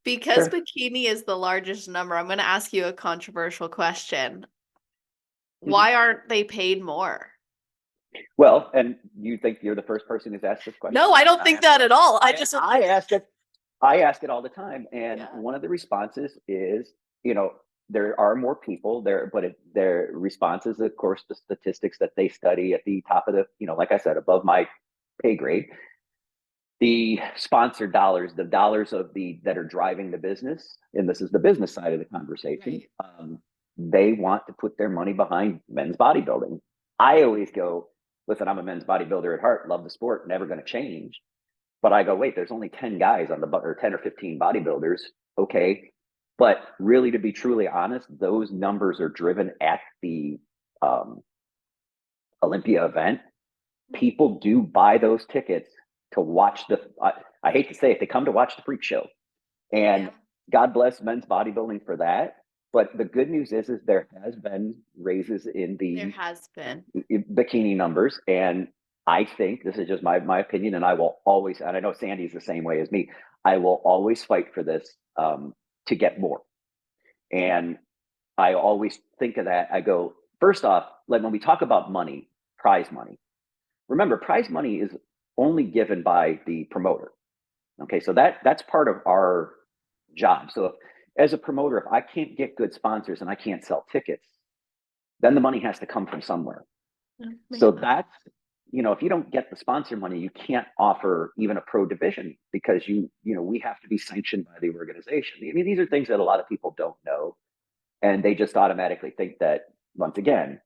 Because Sure. Bikini is the largest number, I'm going to ask you a controversial question. Why aren't they paid more? Well, and you think you're the first person who's asked this question? No, I don't think that at all. I ask it all the time. And one of the responses is, there are more people there, but their response is, of course, the statistics that they study at the top of the, like I said, above my pay grade, the sponsored dollars, the dollars that are driving the business. And this is the business side of the conversation. Right. They want to put their money behind men's bodybuilding. I always go, listen, I'm a men's bodybuilder at heart, love the sport, never going to change. But I go, wait, there's only 10 guys or 10 or 15 bodybuilders. Okay. But really, to be truly honest, those numbers are driven at the Olympia event. People do buy those tickets to watch I hate to say it, they come to watch the freak show. And God bless men's bodybuilding for that. But the good news is there has been raises in the bikini numbers. And I think this is just my opinion, and I will always, and I know Sandy's the same way as me, I will always fight for this to get more. And I always think of that. I go, first off, like when we talk about money, prize money, remember, prize money is only given by the promoter. Okay, so that's part of our job. So as a promoter, if I can't get good sponsors and I can't sell tickets, then the money has to come from somewhere. So that's, if you don't get the sponsor money, you can't offer even a pro division because we have to be sanctioned by the organization. I mean, these are things that a lot of people don't know, and they just automatically think that, once again,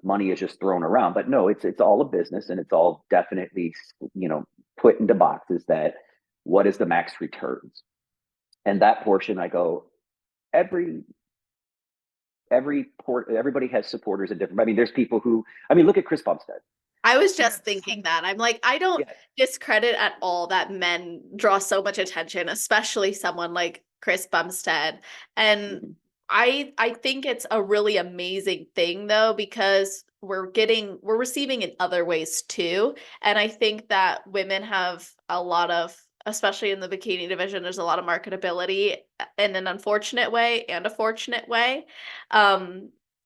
money is just thrown around. But no, it's all a business, and it's all definitely, put into boxes that what is the max returns. And that portion, I go, everybody has supporters at different. I mean, there's people who, look at Chris Bumstead. I was just thinking that. I'm like, I don't discredit at all that men draw so much attention, especially someone like Chris Bumstead. And I think it's a really amazing thing though, because we're receiving in other ways too. And I think that women have a lot of, especially in the bikini division, there's a lot of marketability in an unfortunate way and a fortunate way.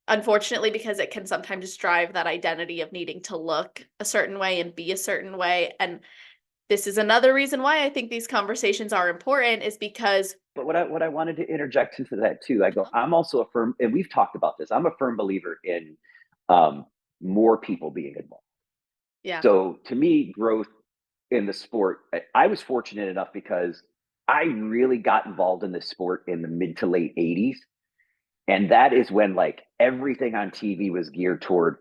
Unfortunately, because it can sometimes drive that identity of needing to look a certain way and be a certain way. And this is another reason why I think these conversations are important, is because. But what I wanted to interject into that too, I go, I'm also a firm, and we've talked about this, I'm a firm believer in more people being involved. Yeah. So to me, growth in the sport, I was fortunate enough because I really got involved in the sport in the mid to late 80s. And that is when everything on TV was geared toward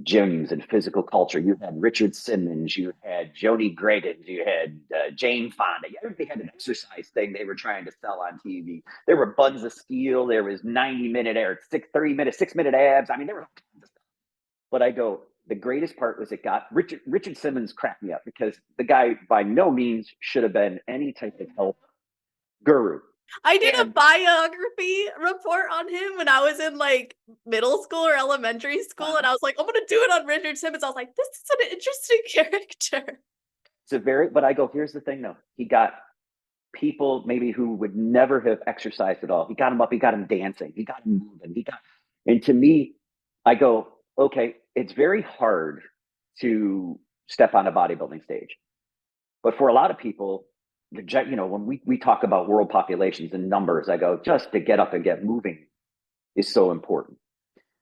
gyms and physical culture. You had Richard Simmons, you had Joni Graydon, you had Jane Fonda. Everybody had an exercise thing they were trying to sell on TV. There were Buns of Steel. There was 90-minute or 6-minute abs. There were all kinds of stuff. But I go, the greatest part was it got Richard Simmons cracked me up because the guy by no means should have been any type of health guru. I did a biography report on him when I was in middle school or elementary school. And I was like, I'm going to do it on Richard Simmons. I was like, this is an interesting character. But I go, here's the thing though. He got people maybe who would never have exercised at all. He got them up. He got them dancing. He got them moving. And to me, I go, okay, it's very hard to step on a bodybuilding stage. But for a lot of people, when we talk about world populations and numbers, I go, just to get up and get moving is so important.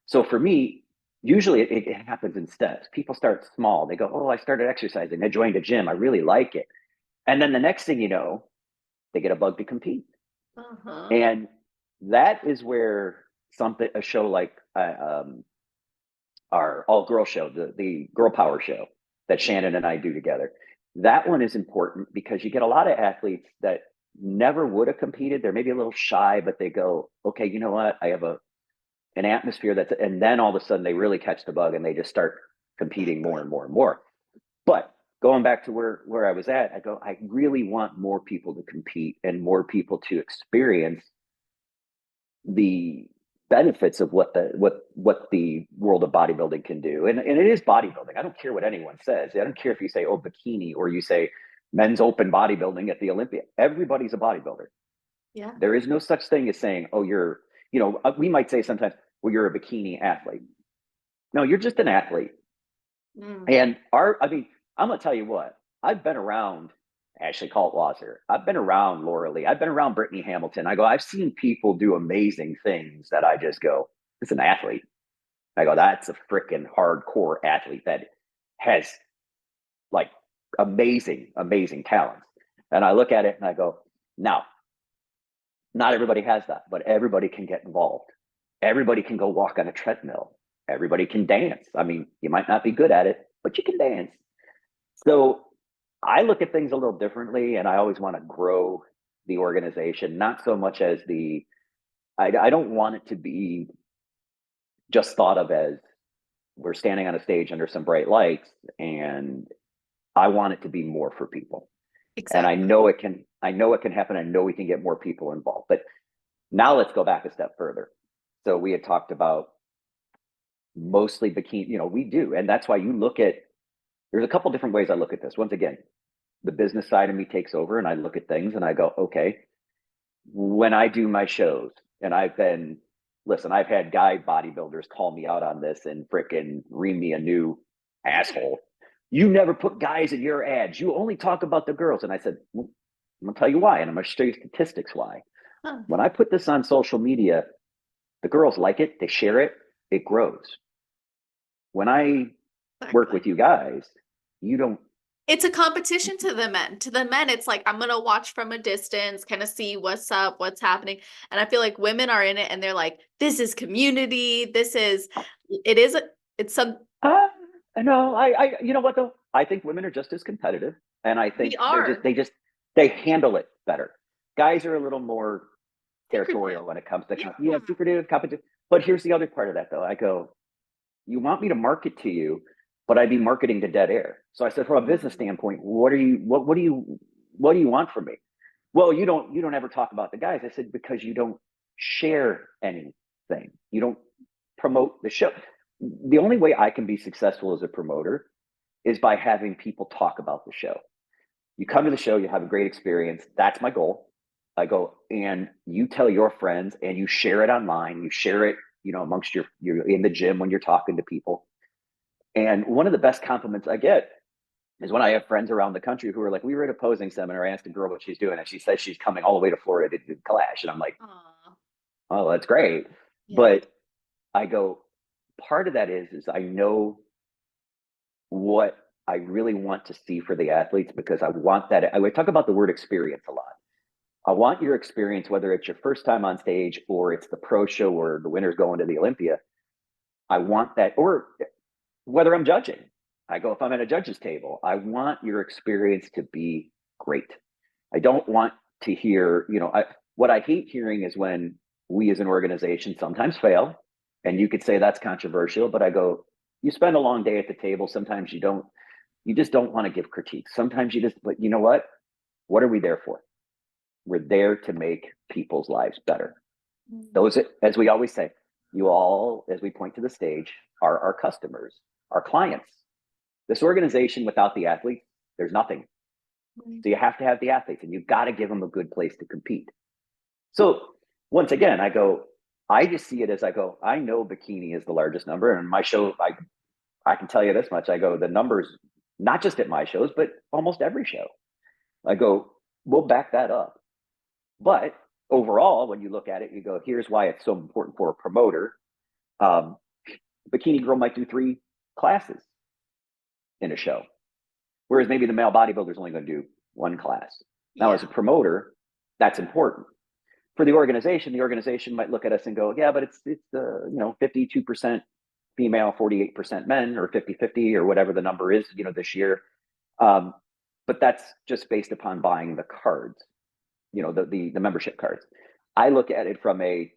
So for me, usually it happens in steps. People start small. They go, oh, I started exercising. I joined a gym. I really like it. And then the next thing you know, they get a bug to compete. Uh-huh. And that is where a show like our all girl show, the girl power show that Shannon and I do together. That one is important because you get a lot of athletes that never would have competed. They're maybe a little shy, but they go, okay, you know what? I have an atmosphere and then all of a sudden they really catch the bug and they just start competing more and more and more. But going back to where I was at, I go, I really want more people to compete and more people to experience the benefits of what the world of bodybuilding can do. And it is bodybuilding. I don't care what anyone says. I don't care if you say, oh, bikini, or you say men's open bodybuilding at the Olympia. Everybody's a bodybuilder. Yeah. There is no such thing as saying, oh, we might say sometimes, well, you're a bikini athlete. No, you're just an athlete. And I'm going to tell you what, I've been around Ashley Kaltwasser. I've been around Laura Lee. I've been around Brittany Hamilton. I've seen people do amazing things that I just go, it's an athlete. I go, that's a freaking hardcore athlete that has like amazing, amazing talents. And I look at it and I go, now, not everybody has that, but everybody can get involved. Everybody can go walk on a treadmill. Everybody can dance. I mean, you might not be good at it, but you can dance. So I look at things a little differently, and I always want to grow the organization, not so much as I don't want it to be just thought of as we're standing on a stage under some bright lights, and I want it to be more for people. Exactly. And I know it can happen. I know we can get more people involved. But now let's go back a step further. So we had talked about mostly bikini, we do. And that's why there's a couple different ways I look at this. Once again, the business side of me takes over and I look at things and I go, okay, when I do my shows, and I've had guy bodybuilders call me out on this and fricking ream me a new asshole. You never put guys in your ads. You only talk about the girls. And I said, well, I'm going to tell you why. And I'm going to show you statistics why. When I put this on social media, the girls like it. They share it. It grows. When I work with you guys, you don't. It's a competition to the men. To the men, it's like, I'm going to watch from a distance, kind of see what's up, what's happening. And I feel like women are in it and they're like, this is community. It's some. No, you know what though? I think women are just as competitive. And I think they handle it better. Guys are a little more territorial when it comes to secretive, competitive. But here's the other part of that though. I go, you want me to market to you, but I'd be marketing to dead air. So I said, from a business standpoint, what do you want from me? Well, you don't ever talk about the guys. I said, because you don't share anything. You don't promote the show. The only way I can be successful as a promoter is by having people talk about the show. You come to the show, you have a great experience. That's my goal. I go, and you tell your friends and you share it online. You share it, amongst you're in the gym when you're talking to people. And one of the best compliments I get is when I have friends around the country who are like, we were at a posing seminar. I asked a girl what she's doing, and she says she's coming all the way to Florida to do Klash. And I'm like, oh, that's great. Yeah. But I go, part of that is I know what I really want to see for the athletes, because I want that. I would talk about the word experience a lot. I want your experience, whether it's your first time on stage or it's the pro show or the winner's going to the Olympia. I want that, or whether I'm judging. I go, if I'm at a judge's table, I want your experience to be great. I don't want to hear, what I hate hearing is when we as an organization sometimes fail, and you could say that's controversial, but I go, you spend a long day at the table. Sometimes you just don't want to give critiques. Sometimes but you know what? What are we there for? We're there to make people's lives better. Those, as we always say, you all, as we point to the stage, are our customers, our clients. This organization, without the athletes, there's nothing. So you have to have the athletes, and you've got to give them a good place to compete. So once again, I just see it as I know bikini is the largest number, and my show, I can tell you this much. The numbers, not just at my shows, but almost every show. I go, we'll back that up. But overall, when you look at it, you go, here's why it's so important for a promoter. Bikini girl might do 3 classes in a show, whereas maybe the male bodybuilder is only going to do 1 class. Now, as a promoter, that's important. For the organization might look at us and go, yeah, but it's 52% female, 48% men, or 50-50, or whatever the number is, this year. But that's just based upon buying the cards, the membership cards. I look at it from a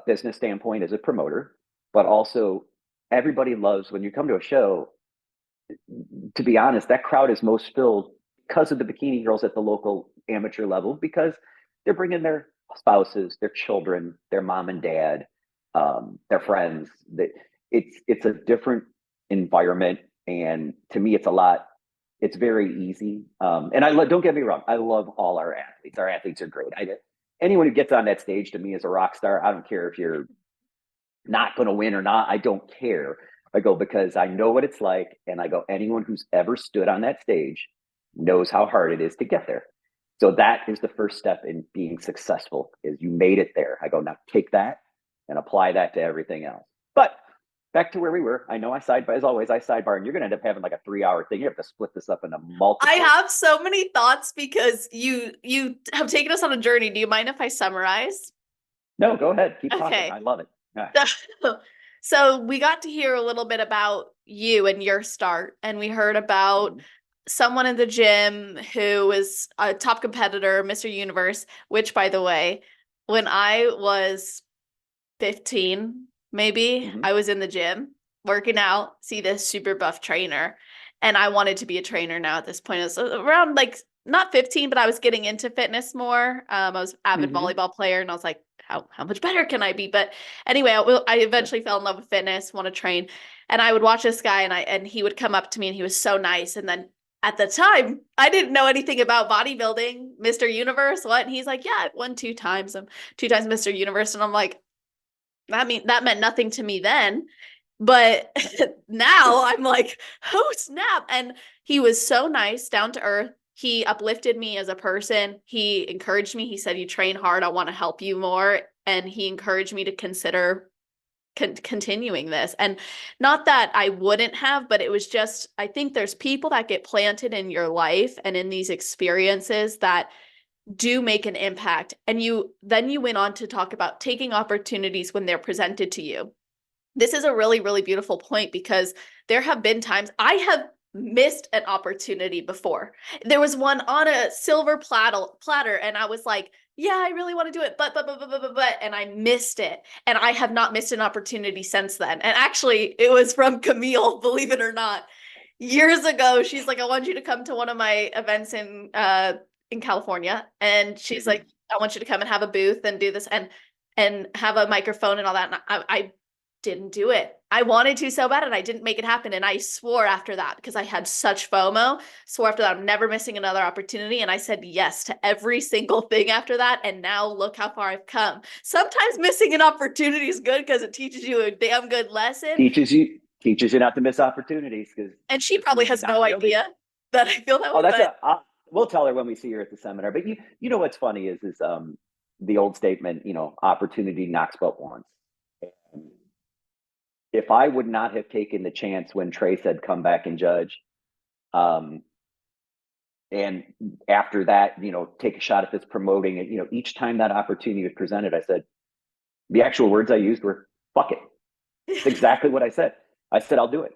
business standpoint as a promoter, but also everybody loves when you come to a show. To be honest, that crowd is most filled because of the bikini girls at the local amateur level, because they're bringing their spouses, their children, their mom and dad, their friends. It's a different environment, and to me, it's very easy. And don't get me wrong, I love all our athletes. Our athletes are great. Anyone who gets on that stage to me is a rock star. I don't care if you're not going to win or not. I don't care. I go, because I know what it's like. And I go, anyone who's ever stood on that stage knows how hard it is to get there. So that is the first step in being successful, is you made it there. I go, now take that and apply that to everything else. But back to where we were. I know as always, I sidebar, and you're going to end up having like a 3-hour thing. You have to split this up into multiple. I have so many thoughts because you have taken us on a journey. Do you mind if I summarize? No, go ahead. Keep talking. I love it. So we got to hear a little bit about you and your start, and we heard about someone in the gym who was a top competitor, Mr. Universe, which, by the way, when I was 15, maybe, I was in the gym working out, see this super buff trainer, and I wanted to be a trainer now at this point. It was around like not 15, but I was getting into fitness more. I was an avid volleyball player, and I was like, how much better can I be? But anyway, I eventually fell in love with fitness, want to train. And I would watch this guy, and he would come up to me, and he was so nice. And then at the time, I didn't know anything about bodybuilding. Mr. Universe, what? And he's like, yeah, I've won 2 times. I'm 2 times Mr. Universe. And I'm like, that meant nothing to me then. But now I'm like, oh, snap. And he was so nice, down to earth. He uplifted me as a person. He encouraged me. He said, you train hard. I want to help you more. And he encouraged me to consider continuing this. And not that I wouldn't have, but it was just, I think there's people that get planted in your life and in these experiences that do make an impact. And then you went on to talk about taking opportunities when they're presented to you. This is a really, really beautiful point, because there have been times I have missed an opportunity before. There was one on a silver platter, and I was like, yeah, I really want to do it, but, and I missed it. And I have not missed an opportunity since then. And actually, it was from Camille, believe it or not. Years ago, she's like, I want you to come to one of my events in California. And she's like, I want you to come and have a booth and do this and have a microphone and all that. And I didn't do it. I wanted to so bad, and I didn't make it happen. And I swore after that, because I had such FOMO, swore after that I'm never missing another opportunity. And I said yes to every single thing after that. And now look how far I've come. Sometimes missing an opportunity is good, because it teaches you a damn good lesson. Teaches you not to miss opportunities. And she probably has no idea that I feel that way. We'll tell her when we see her at the seminar. But you know what's funny is the old statement, opportunity knocks but once. And if I would not have taken the chance when Trey said, come back and judge, and after that, take a shot at this promoting it, each time that opportunity was presented, I said, the actual words I used were, fuck it. It's exactly what I said. I said, I'll do it.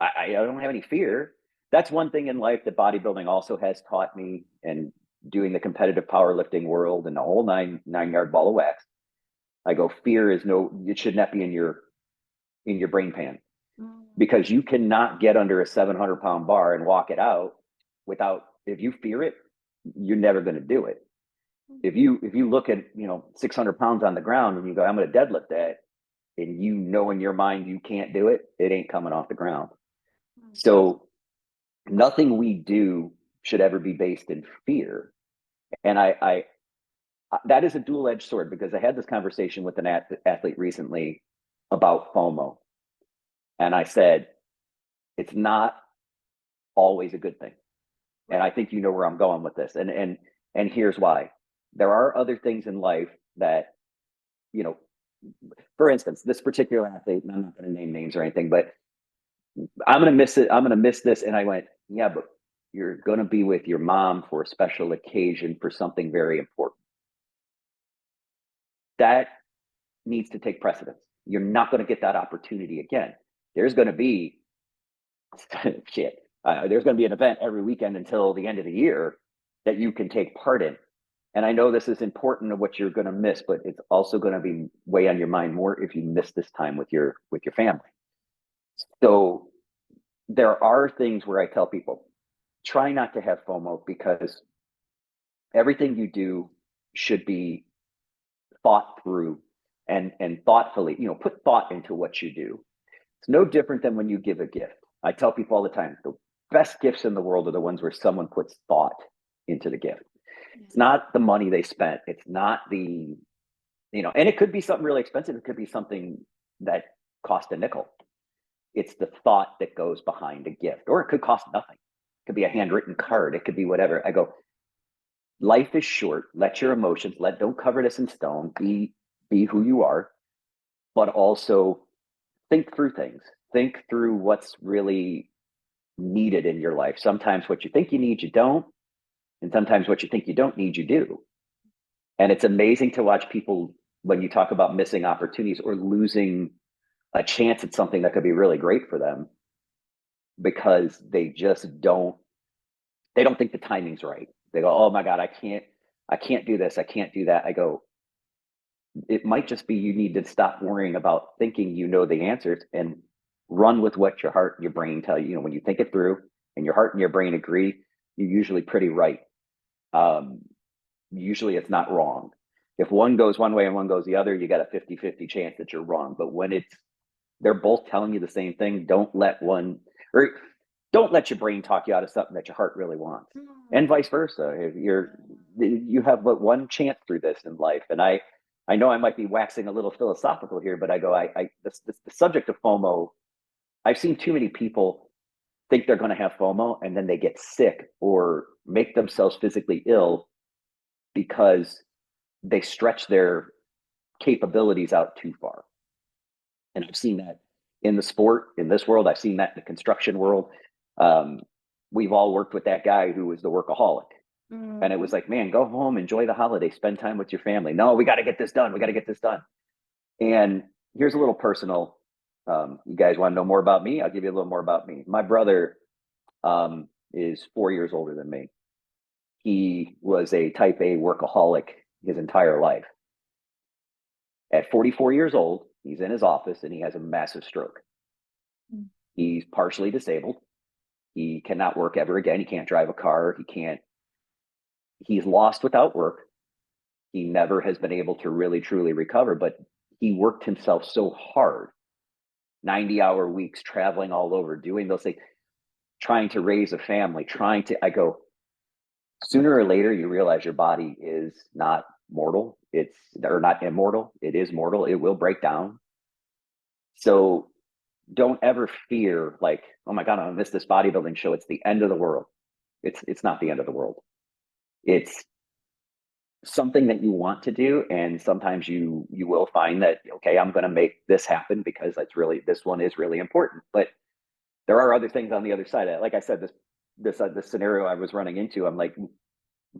I don't have any fear. That's one thing in life that bodybuilding also has taught me, and doing the competitive powerlifting world and the whole nine-yard ball of wax. I go, fear is it should not be in your brain pan, because you cannot get under a 700-pound bar and walk it out if you fear it, you're never going to do it. If you look at 600 pounds on the ground and you go, I'm going to deadlift that, and in your mind you can't do it, it ain't coming off the ground. So nothing we do should ever be based in fear. And I that is a dual-edged sword, because I had this conversation with an athlete recently about FOMO. And I said, it's not always a good thing. And I think you know where I'm going with this. And here's why. There are other things in life that, you know, for instance, this particular athlete, and I'm not going to name names or anything, but I'm going to miss it. I'm going to miss this. And I went, yeah, but you're going to be with your mom for a special occasion for something very important. That needs to take precedence. You're not going to get that opportunity again. There's going to be shit. There's going to be an event every weekend until the end of the year that you can take part in. And I know this is important of what you're going to miss, but it's also going to be weigh on your mind more if you miss this time with your family. So there are things where I tell people, try not to have FOMO, because everything you do should be thought through and thoughtfully, you know, put thought into what you do. It's no different than when you give a gift. I tell people all the time, the best gifts in the world are the ones where someone puts thought into the gift. It's not the money they spent. It's not the, you know, and it could be something really expensive. It could be something that cost a nickel. It's the thought that goes behind a gift, or it could cost nothing. It could be a handwritten card. It could be whatever. I go, life is short. Let your emotions, don't cover this in stone. Be who you are, but also think through things. Think through what's really needed in your life. Sometimes what you think you need, you don't. And sometimes what you think you don't need, you do. And it's amazing to watch people when you talk about missing opportunities or losing a chance at something that could be really great for them, because they just don't think the timing's right. They go, oh my God, I can't do this. I can't do that. I go, it might just be you need to stop worrying about thinking you know the answers and run with what your heart and your brain tell you. You know, when you think it through and your heart and your brain agree, you're usually pretty right. Usually it's not wrong. If one goes one way and one goes the other, you got a 50-50 chance that you're wrong. But when they're both telling you the same thing, don't let your brain talk you out of something that your heart really wants. And vice versa. If you have but one chance through this in life. And I know I might be waxing a little philosophical here, but I go, the subject of FOMO, I've seen too many people think they're going to have FOMO and then they get sick or make themselves physically ill because they stretch their capabilities out too far. And I've seen that in the sport, in this world. I've seen that in the construction world. We've all worked with that guy who was the workaholic. And it was like, man, go home, enjoy the holiday, spend time with your family. No, we got to get this done. We got to get this done. And here's a little personal. You guys want to know more about me? I'll give you a little more about me. My brother is 4 years older than me. He was a type A workaholic his entire life. At 44 years old, he's in his office and he has a massive stroke. He's partially disabled. He cannot work ever again. He can't drive a car. He's lost without work. He never has been able to really, truly recover, but he worked himself so hard, 90-hour weeks, traveling all over, doing those things, trying to raise a family, I go, sooner or later, you realize your body is not mortal. Or not immortal. It is mortal. It will break down. So don't ever fear like, oh my God, I'm gonna miss this bodybuilding show. It's the end of the world. It's not the end of the world. It's something that you want to do. And sometimes you will find that, okay, I'm going to make this happen because this one is really important. But there are other things on the other side. Like I said, this scenario I was running into, I'm like,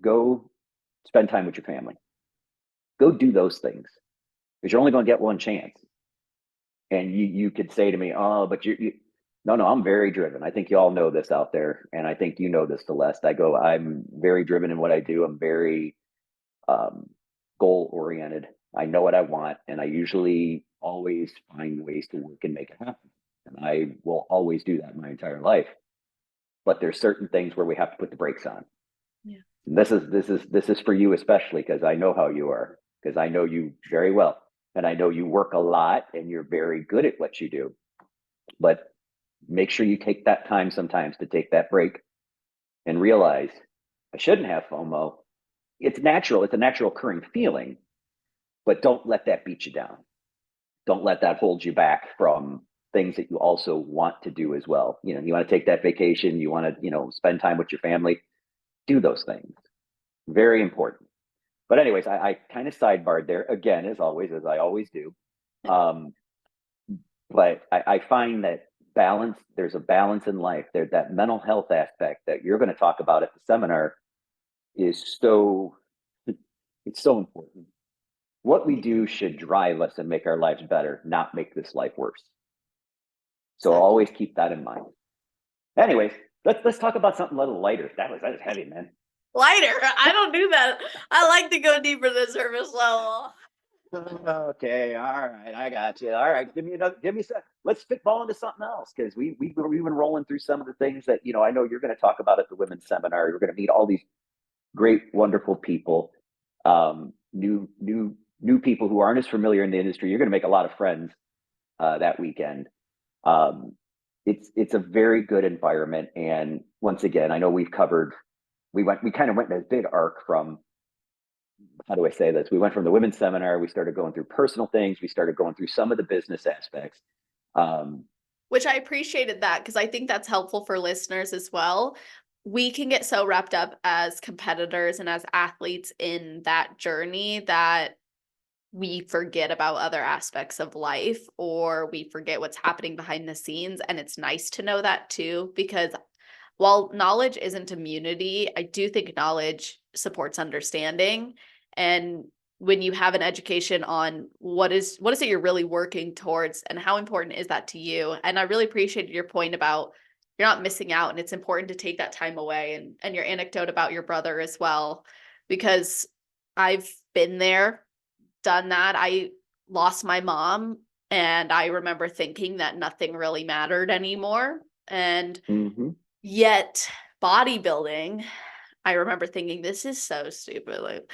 go spend time with your family. Go do those things because you're only going to get one chance. And you could say to me, oh, but no, I'm very driven. I think you all know this out there. And I think you know this, Celeste. I'm very driven in what I do. I'm very goal oriented. I know what I want. And I usually always find ways to work and make it happen. And I will always do that my entire life. But there's certain things where we have to put the brakes on. Yeah. And this is for you especially, because I know how you are, because I know you very well. And I know you work a lot and you're very good at what you do. But make sure you take that time sometimes to take that break and realize I shouldn't have FOMO. It's natural. It's a natural occurring feeling, but don't let that beat you down. Don't let that hold you back from things that you also want to do as well. You know, you want to take that vacation, you want to, spend time with your family. do those things. Very important. But anyways, I kind of sidebarred there again, as always, as I always do. But I find that there's a balance in life. There, that mental health aspect that you're going to talk about at the seminar is it's so important. What we do should drive us and make our lives better, not make this life worse. So always keep that in mind. Anyways, let's talk about something a little lighter. That was heavy, man. Lighter? I don't do that. I like to go deeper than surface level. Okay, all right, I got you. All right, give me some. Let's spitball into something else, because we've been rolling through some of the things that I know you're going to talk about at the women's seminar. You're going to meet all these great, wonderful people, new people who aren't as familiar in the industry. You're going to make a lot of friends that weekend. It's a very good environment, and once again, I know we kind of went in a big arc from, how do I say this? We went from the women's seminar, we started going through personal things, we started going through some of the business aspects. Which I appreciated that, because I think that's helpful for listeners as well. We can get so wrapped up as competitors and as athletes in that journey that we forget about other aspects of life, or we forget what's happening behind the scenes. And it's nice to know that too, because while knowledge isn't immunity, I do think knowledge supports understanding. And when you have an education on what is it you're really working towards and how important is that to you. And I really appreciated your point about you're not missing out, and it's important to take that time away, and your anecdote about your brother as well, because I've been there, done that. I lost my mom, and I remember thinking that nothing really mattered anymore. And yet bodybuilding, I remember thinking, this is so stupid. Like,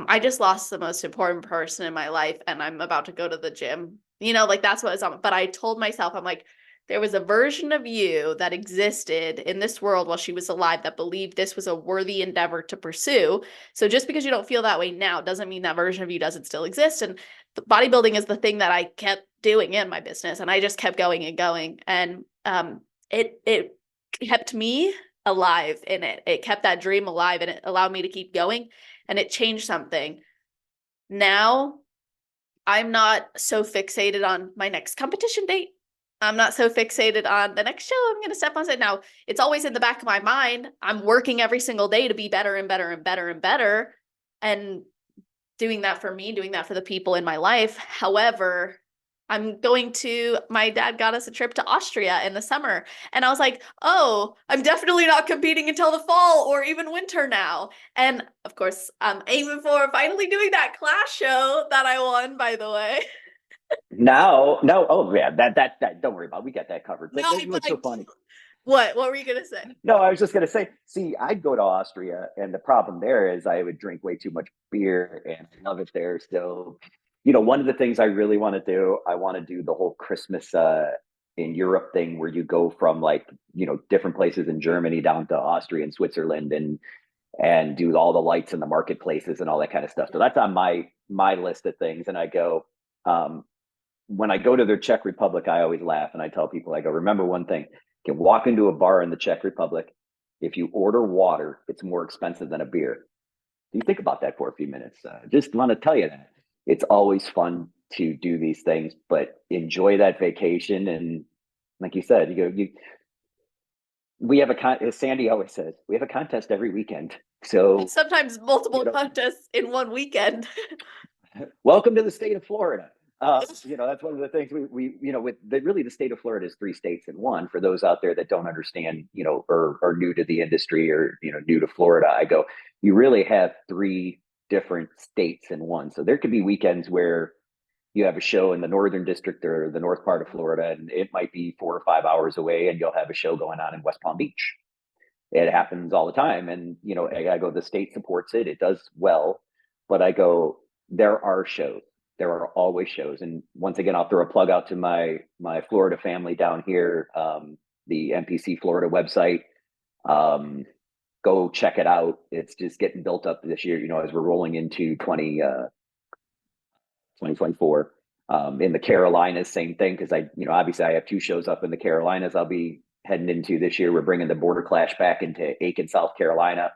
I just lost the most important person in my life, and I'm about to go to the gym. Like that's what was on. But I told myself, I'm like, there was a version of you that existed in this world while she was alive that believed this was a worthy endeavor to pursue. So just because you don't feel that way now doesn't mean that version of you doesn't still exist. And the bodybuilding is the thing that I kept doing in my business, and I just kept going and going. And it kept me alive in it. It kept that dream alive, and it allowed me to keep going, and it changed something. Now I'm not so fixated on my next competition date. I'm not so fixated on the next show I'm going to step on. Now, it's always in the back of my mind. I'm working every single day to be better and better and better and better, and doing that for me, doing that for the people in my life. However, my dad got us a trip to Austria in the summer, and I was like, oh, I'm definitely not competing until the fall or even winter now. And of course, I'm aiming for finally doing that Klash show that I won, by the way. No, oh yeah, that don't worry about it. We got that covered. But what's so funny? What were you gonna say? No, I was just gonna say, see, I'd go to Austria, and the problem there is I would drink way too much beer, and I love it there still. One of the things I really want to do, I want to do the whole Christmas in Europe thing, where you go from different places in Germany down to Austria and Switzerland, and do all the lights in the marketplaces and all that kind of stuff. So that's on my list of things. And I go, when I go to the Czech Republic, I always laugh, and I tell people, I go, remember one thing: you can walk into a bar in the Czech Republic. If you order water, it's more expensive than a beer. You think about that for a few minutes. Just want to tell you that it's always fun to do these things, but enjoy that vacation. And like you said, we have as Sandy always says, we have a contest every weekend. So sometimes multiple contests in one weekend. Welcome to the state of Florida. That's one of the things really the state of Florida is 3 states in one. For those out there that don't understand, or are new to the industry, or, new to Florida, I go, you really have 3 different states in one. So there could be weekends where you have a show in the northern district or the north part of Florida, and it might be 4 or 5 hours away, and you'll have a show going on in West Palm Beach. It happens all the time. And, I go, the state supports it. It does well. But I go, there are shows. There are always shows. And once again, I'll throw a plug out to my Florida family down here, the NPC Florida website. Go check it out. It's just getting built up this year, as we're rolling into 2024. In the Carolinas, same thing, because obviously I have 2 shows up in the Carolinas I'll be heading into this year. We're bringing the Border Clash back into Aiken, South Carolina.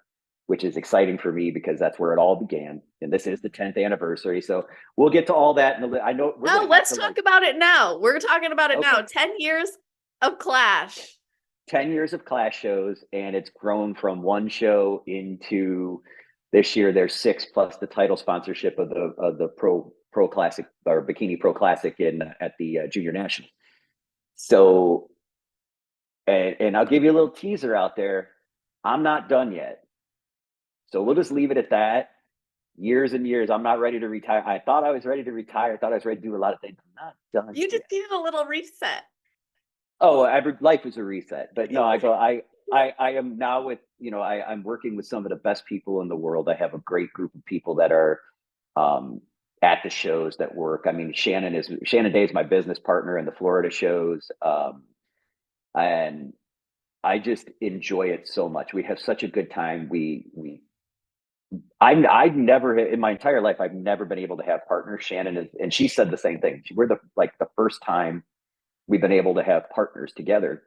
which is exciting for me because that's where it all began. And this is the 10th anniversary. So we'll get to all that. I know. No, let's talk about it now. We're talking about it now. 10 years of Klash. 10 years of Klash shows, and it's grown from one show into this year. There's 6 plus the title sponsorship of the Pro Classic or Bikini Pro Classic at the Junior National. So, and I'll give you a little teaser out there. I'm not done yet. So we'll just leave it at that. Years and years. I'm not ready to retire. I thought I was ready to retire. I thought I was ready to do a lot of things. I'm not done. You just needed a little reset. Oh, life is a reset. But no, I am now with, I'm working with some of the best people in the world. I have a great group of people that are at the shows that work. I mean, Shannon Day is my business partner in the Florida shows. And I just enjoy it so much. We have such a good time. I've never in my entire life, I've never been able to have partners. Shannon is, and she said the same thing. We're the first time we've been able to have partners together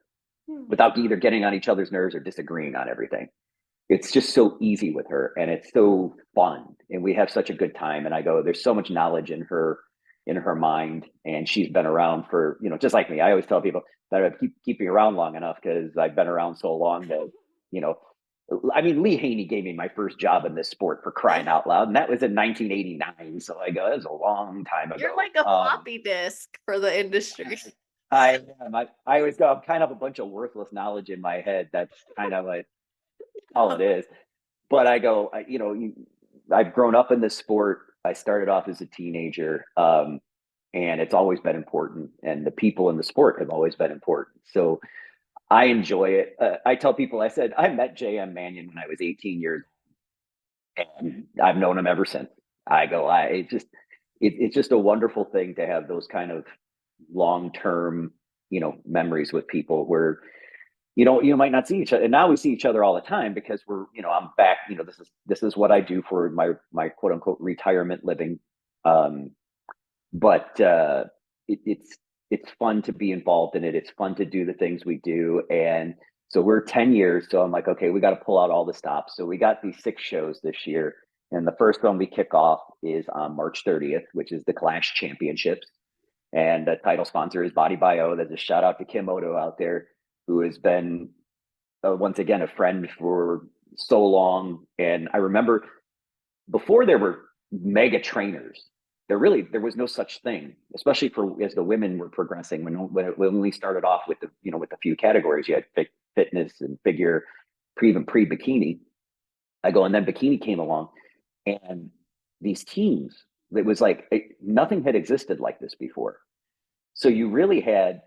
without either getting on each other's nerves or disagreeing on everything. It's just so easy with her, and it's so fun, and we have such a good time. And I go, there's so much knowledge in her mind, and she's been around for, just like me. I always tell people that I keep me around long enough because I've been around so long that, I mean, Lee Haney gave me my first job in this sport, for crying out loud. And that was in 1989. So I go, that was a long time ago. You're like a floppy disk for the industry. I am. I always go, I'm kind of a bunch of worthless knowledge in my head. That's kind of like all it is. But I go, I've grown up in this sport. I started off as a teenager, and it's always been important. And the people in the sport have always been important. So I enjoy it. I tell people, I said, I met J.M. Mannion when I was 18 years old, and I've known him ever since. I go, it's just a wonderful thing to have those kind of long-term, memories with people where, you might not see each other. And now we see each other all the time because we're, I'm back, this is what I do for my quote unquote retirement living. But it's fun to be involved in it. It's fun to do the things we do. And so we're 10 years. So I'm like, okay, we got to pull out all the stops. So we got these 6 shows this year. And the first one we kick off is on March 30th, which is the Klash Championships. And the title sponsor is Body Bio. There's a shout out to Kim Odo out there, who has been, once again, a friend for so long. And I remember before there were mega trainers, there was no such thing, especially as the women were progressing. When we started off with with a few categories, you had fitness and figure, even pre-bikini. And then bikini came along, and these teams, it was like nothing had existed like this before. So you really had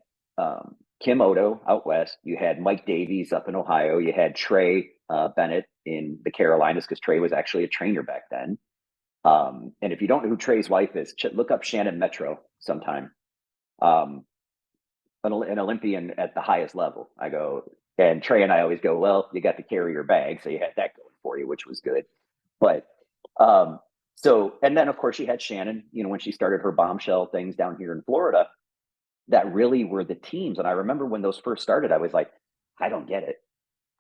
Kim Odo out west. You had Mike Davies up in Ohio. You had Trey Bennett in the Carolinas, because Trey was actually a trainer back then. And if you don't know who Trey's wife is, look up Shannon Metro sometime. An Olympian at the highest level. I go, and Trey and I always go, well, you got the carrier bag, so you had that going for you, which was good. But so, and then of course you had Shannon, when she started her bombshell things down here in Florida, that really were the teams. And I remember when those first started, I was like, I don't get it.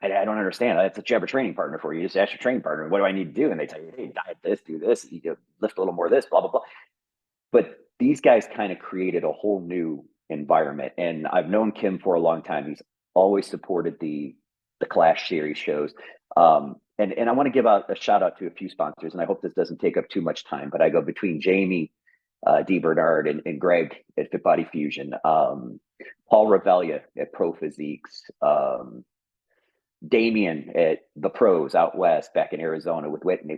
I don't understand. That's what you have a training partner for. You just ask your training partner, what do I need to do? And they tell you, hey, diet this, do this, you lift a little more of this, blah, blah, blah. But these guys kind of created a whole new environment. And I've known Kim for a long time. He's always supported the Klash series shows. And I want to give out a shout out to a few sponsors, and I hope this doesn't take up too much time, but I go between Jamie D. Bernard and Greg at Fit Body Fusion, Paul Revelia at Pro Physiques, Damien at the Pros out west back in Arizona with Whitney.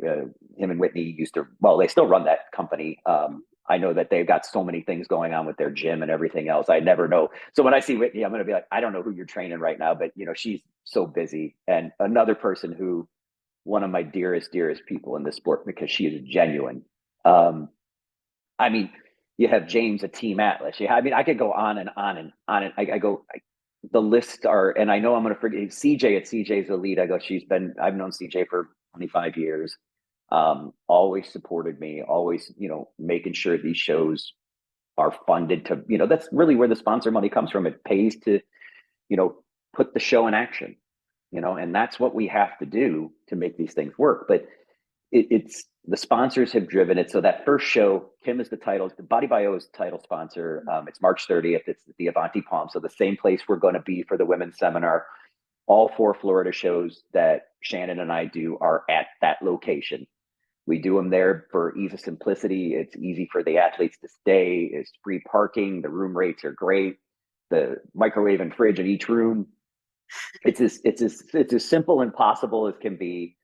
Him and Whitney they still run that company. I know that they've got so many things going on with their gym and everything else. I never know. So when I see Whitney, I'm going to be like, I don't know who you're training right now, but she's so busy. And another person who, one of my dearest people in this sport, because she is genuine. I mean, you have James at Team Atlas. I could go on and on and on. And the lists are, and I know I'm going to forget CJ at CJ's Elite. I go, I've known CJ for 25 years. Always supported me, always, making sure these shows are funded to, that's really where the sponsor money comes from. It pays to, put the show in action. and that's what we have to do to make these things work. But it's the sponsors have driven it. So that first show, Kim is the Body Bio is the title sponsor. It's March 30th. It's the Avanti Palm. So the same place we're going to be for the women's seminar. All 4 Florida shows that Shannon and I do are at that location. We do them there for ease of simplicity. It's easy for the athletes to stay. It's free parking. The room rates are great. The microwave and fridge in each room. It's as simple and possible as can be.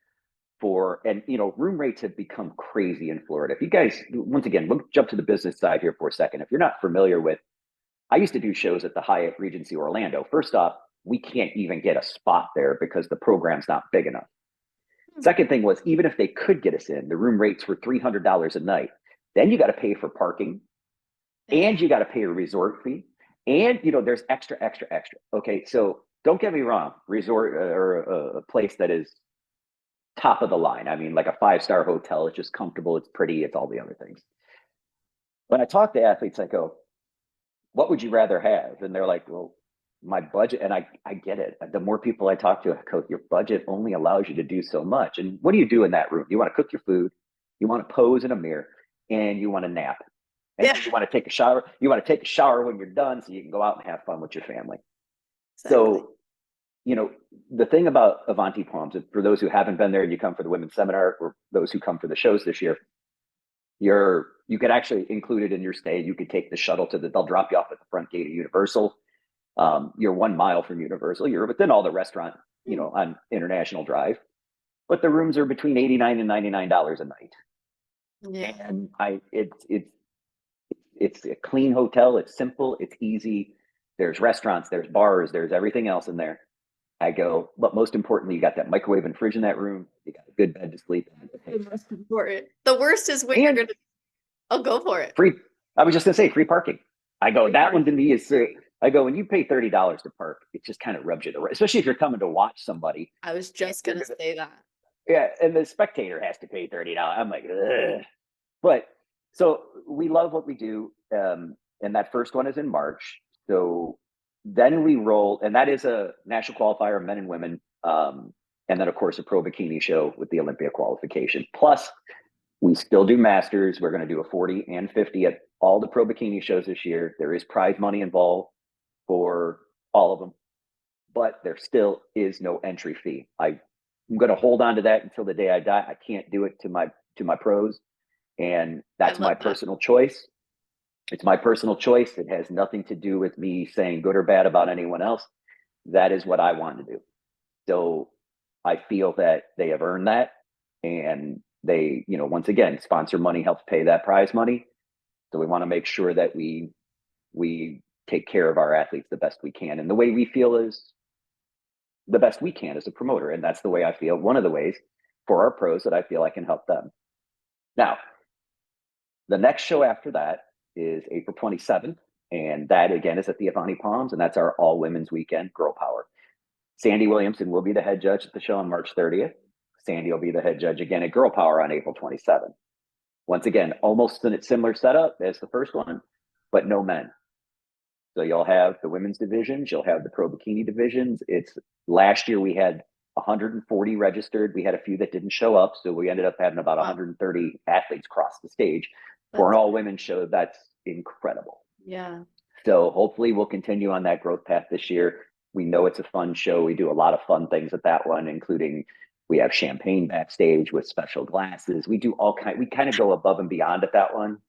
And room rates have become crazy in Florida. If you guys, once again, we'll jump to the business side here for a second. If you're not familiar with, I used to do shows at the Hyatt Regency Orlando. First off, we can't even get a spot there because the program's not big enough. Second thing was, even if they could get us in, the room rates were $300 a night. Then you got to pay for parking, and you got to pay a resort fee, and there's extra. Okay, so don't get me wrong, resort or a place that is top of the line. I mean, like a 5-star hotel. It's just comfortable. It's pretty. It's all the other things. When I talk to athletes, I go, what would you rather have? And they're like, well, my budget. And I get it. The more people I talk to, I go, your budget only allows you to do so much. And what do you do in that room? You want to cook your food. You want to pose in a mirror, and you want to nap. And you want to take a shower. You want to take a shower when you're done so you can go out and have fun with your family. Exactly. So, the thing about Avanti Palms, for those who haven't been there and you come for the women's seminar, or those who come for the shows this year, you could actually include it in your stay. You could take the shuttle they'll drop you off at the front gate of Universal. You're 1 mile from Universal. You're within all the restaurant, on International Drive, but the rooms are between $89 and $99 a night. Yeah. And it's a clean hotel. It's simple. It's easy. There's restaurants, there's bars, there's everything else in there. I go, but most importantly, you got that microwave and fridge in that room. You got a good bed to sleep in. The most important. The worst is when you're gonna. I'll go for it. Free. I was just gonna say free parking. I go, that one to me is. I go, when you pay $30 to park, it just kind of rubs you the right, especially if you're coming to watch somebody. I was just gonna say that. Yeah, and the spectator has to pay $30. I'm like, ugh. But so we love what we do, and that first one is in March. So then we roll, and that is a national qualifier, men and women, and then of course a pro bikini show with the Olympia qualification. Plus, we still do masters. We're going to do a 40 and 50 at all the pro bikini shows this year. There is prize money involved for all of them, but there still is no entry fee. I'm going to hold on to that until the day I die. I can't do it to my pros, and that's my personal choice. It's my personal choice. It has nothing to do with me saying good or bad about anyone else. That is what I want to do. So I feel that they have earned that, and they, once again, sponsor money helps pay that prize money. So we want to make sure that we take care of our athletes the best we can, and the way we feel is the best we can as a promoter. And that's the way I feel. One of the ways for our pros that I feel I can help them. Now, the next show after that is April 27th. And that again is at the Avanti Palms, and that's our all women's weekend, Girl Power. Sandy Williamson will be the head judge at the show on March 30th. Sandy will be the head judge again at Girl Power on April 27th. Once again, almost a similar setup as the first one, but no men. So you'll have the women's divisions, you'll have the pro bikini divisions. Last year we had 140 registered. We had a few that didn't show up, so we ended up having about 130 athletes cross the stage. For an all women show, that's incredible. Yeah. So hopefully we'll continue on that growth path this year. We know it's a fun show. We do a lot of fun things at that one, including we have champagne backstage with special glasses. We do we kind of go above and beyond at that one.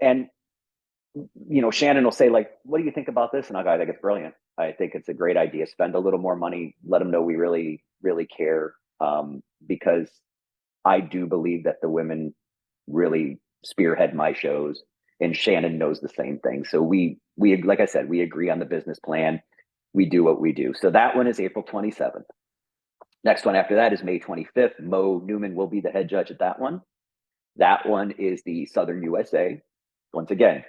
And, Shannon will say, like, what do you think about this? And I'll go, I think it's brilliant. I think it's a great idea. Spend a little more money. Let them know we really, really care. Because I do believe that the women really spearhead my shows, and Shannon knows the same thing. So we, like I said, we agree on the business plan. We do what we do. So that one is April 27th. Next one after that is May 25th. Mo Newman will be the head judge at that one. That one is the Southern USA. Once again,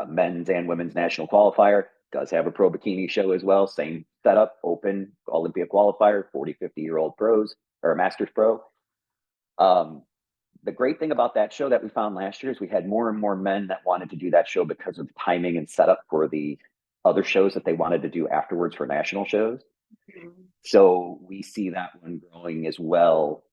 men's and women's national qualifier. Does have a pro bikini show as well. Same setup, open Olympia qualifier, 40, 50-year-old pros or masters pro. The great thing about that show that we found last year is we had more and more men that wanted to do that show because of timing and setup for the other shows that they wanted to do afterwards for national shows. So we see that one growing as well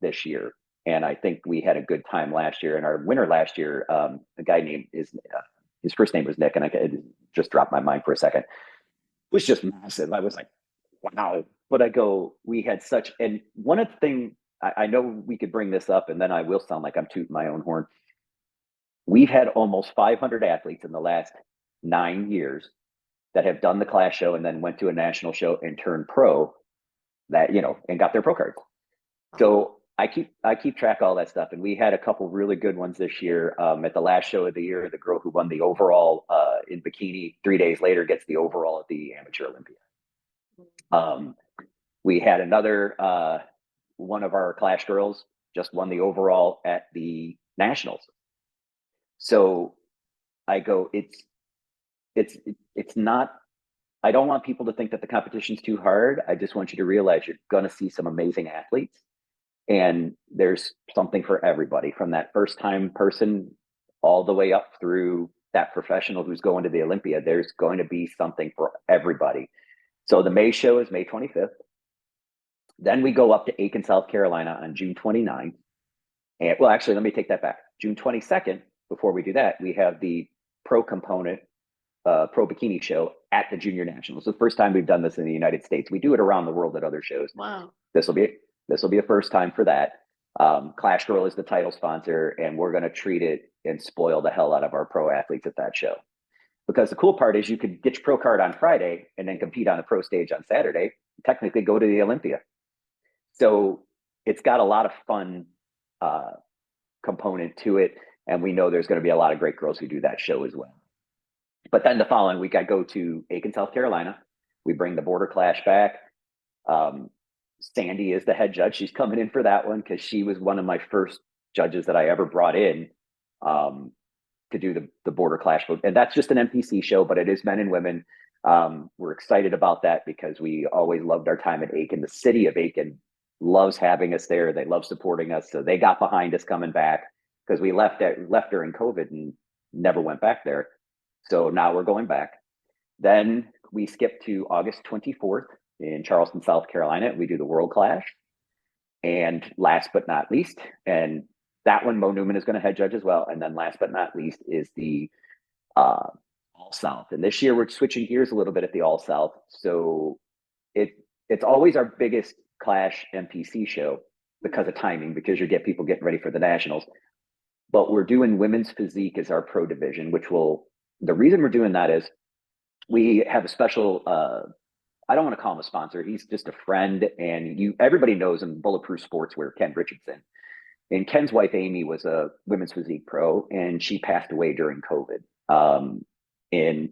this year. And I think we had a good time last year. And our winner last year, a guy named his first name was Nick, and it just dropped my mind for a second. It was just massive. I was like, wow. But we had such, and one of the things, I know we could bring this up, and then I will sound like I'm tooting my own horn. We've had almost 500 athletes in the last 9 years that have done the Clash show and then went to a national show and turned pro, that, and got their pro cards. So I keep track of all that stuff, and we had a couple really good ones this year. At the last show of the year, the girl who won the overall in bikini 3 days later gets the overall at the Amateur Olympia. We had another one of our Clash girls just won the overall at the nationals. So I go, it's not. I don't want people to think that the competition's too hard. I just want you to realize you're going to see some amazing athletes, and there's something for everybody, from that first time person all the way up through that professional who's going to the Olympia. There's going to be something for everybody. So the May show is May 25th. Then we go up to Aiken, South Carolina on June 29th. And well, actually, let me take that back. June 22nd, before we do that, we have the pro component pro bikini show at the Junior Nationals. It's the first time we've done this in the United States. We do it around the world at other shows. Wow. This will be a first time for that. Clash Girl is the title sponsor, and we're going to treat it and spoil the hell out of our pro athletes at that show. Because the cool part is you could get your pro card on Friday and then compete on the pro stage on Saturday, technically go to the Olympia. So it's got a lot of fun component to it. And we know there's going to be a lot of great girls who do that show as well. But then the following week, I go to Aiken, South Carolina. We bring the Border Clash back. Sandy is the head judge. She's coming in for that one because she was one of my first judges that I ever brought in to do the Border Clash. And that's just an NPC show, but it is men and women. We're excited about that because we always loved our time at Aiken. The city of Aiken loves having us there. They love supporting us. So they got behind us coming back, because we left during COVID and never went back there. So now we're going back. Then we skip to August 24th in Charleston, South Carolina. We do the World Clash. And last but not least, and that one Mo Newman is going to head judge as well. And then last but not least is the All South. And this year we're switching gears a little bit at the All South. So it's always our biggest Clash NPC show because of timing, because you get people getting ready for the nationals. But we're doing women's physique as our pro division, the reason we're doing that is we have a special, I don't want to call him a sponsor. He's just a friend, and everybody knows him, Bulletproof Sportswear, Ken Richardson. And Ken's wife, Amy, was a women's physique pro, and she passed away during COVID in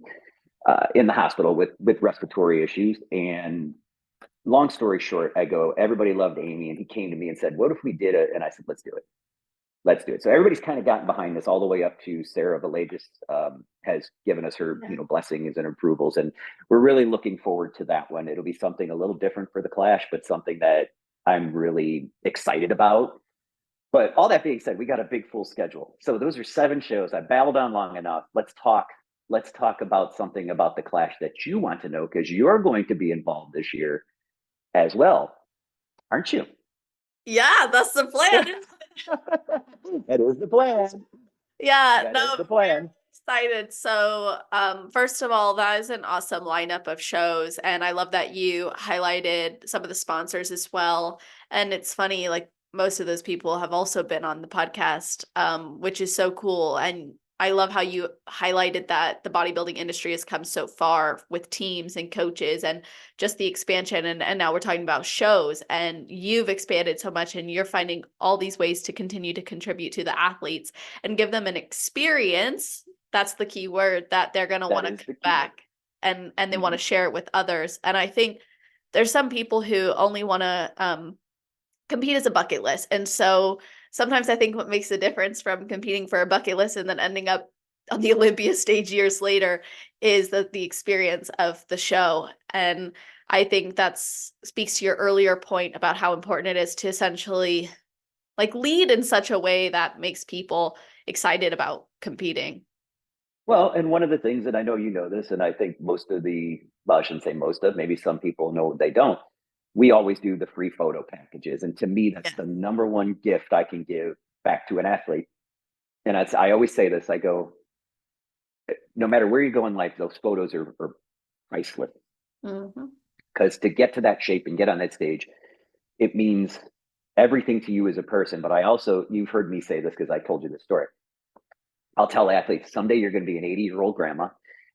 the hospital with respiratory issues. And long story short, everybody loved Amy, and he came to me and said, what if we did it? And I said, let's do it. Let's do it. So everybody's kind of gotten behind this all the way up to Sarah Valagis has given us her, blessings and approvals. And we're really looking forward to that one. It'll be something a little different for the Clash, but something that I'm really excited about. But all that being said, we got a big full schedule. So those are 7 shows. I babbled on long enough. Let's talk about something about the Clash that you want to know, because you're going to be involved this year as well, aren't you? Yeah, that's the plan. That is the plan. Yeah, that is the plan. Excited. So, first of all, that is an awesome lineup of shows, and I love that you highlighted some of the sponsors as well. And it's funny, like most of those people have also been on the podcast, which is so cool. And I love how you highlighted that the bodybuilding industry has come so far with teams and coaches and just the expansion. And now we're talking about shows, and you've expanded so much, and you're finding all these ways to continue to contribute to the athletes and give them an experience. That's the key word, that they're going to want to come back and they want to share it with others. And I think there's some people who only want to compete as a bucket list. And so sometimes I think what makes the difference from competing for a bucket list and then ending up on the Olympia stage years later is the experience of the show. And I think that speaks to your earlier point about how important it is to essentially like lead in such a way that makes people excited about competing. Well, and one of the things, and I know you know this, and I think well, I shouldn't say most of, maybe some people know they don't. We always do the free photo packages. And to me, that's Yeah. the number one gift I can give back to an athlete. And I always say this, I go, no matter where you go in life, those photos are priceless. Mm-hmm. Because to get to that shape and get on that stage, it means everything to you as a person. But I also, you've heard me say this because I told you this story. I'll tell athletes someday you're going to be an 80-year-old grandma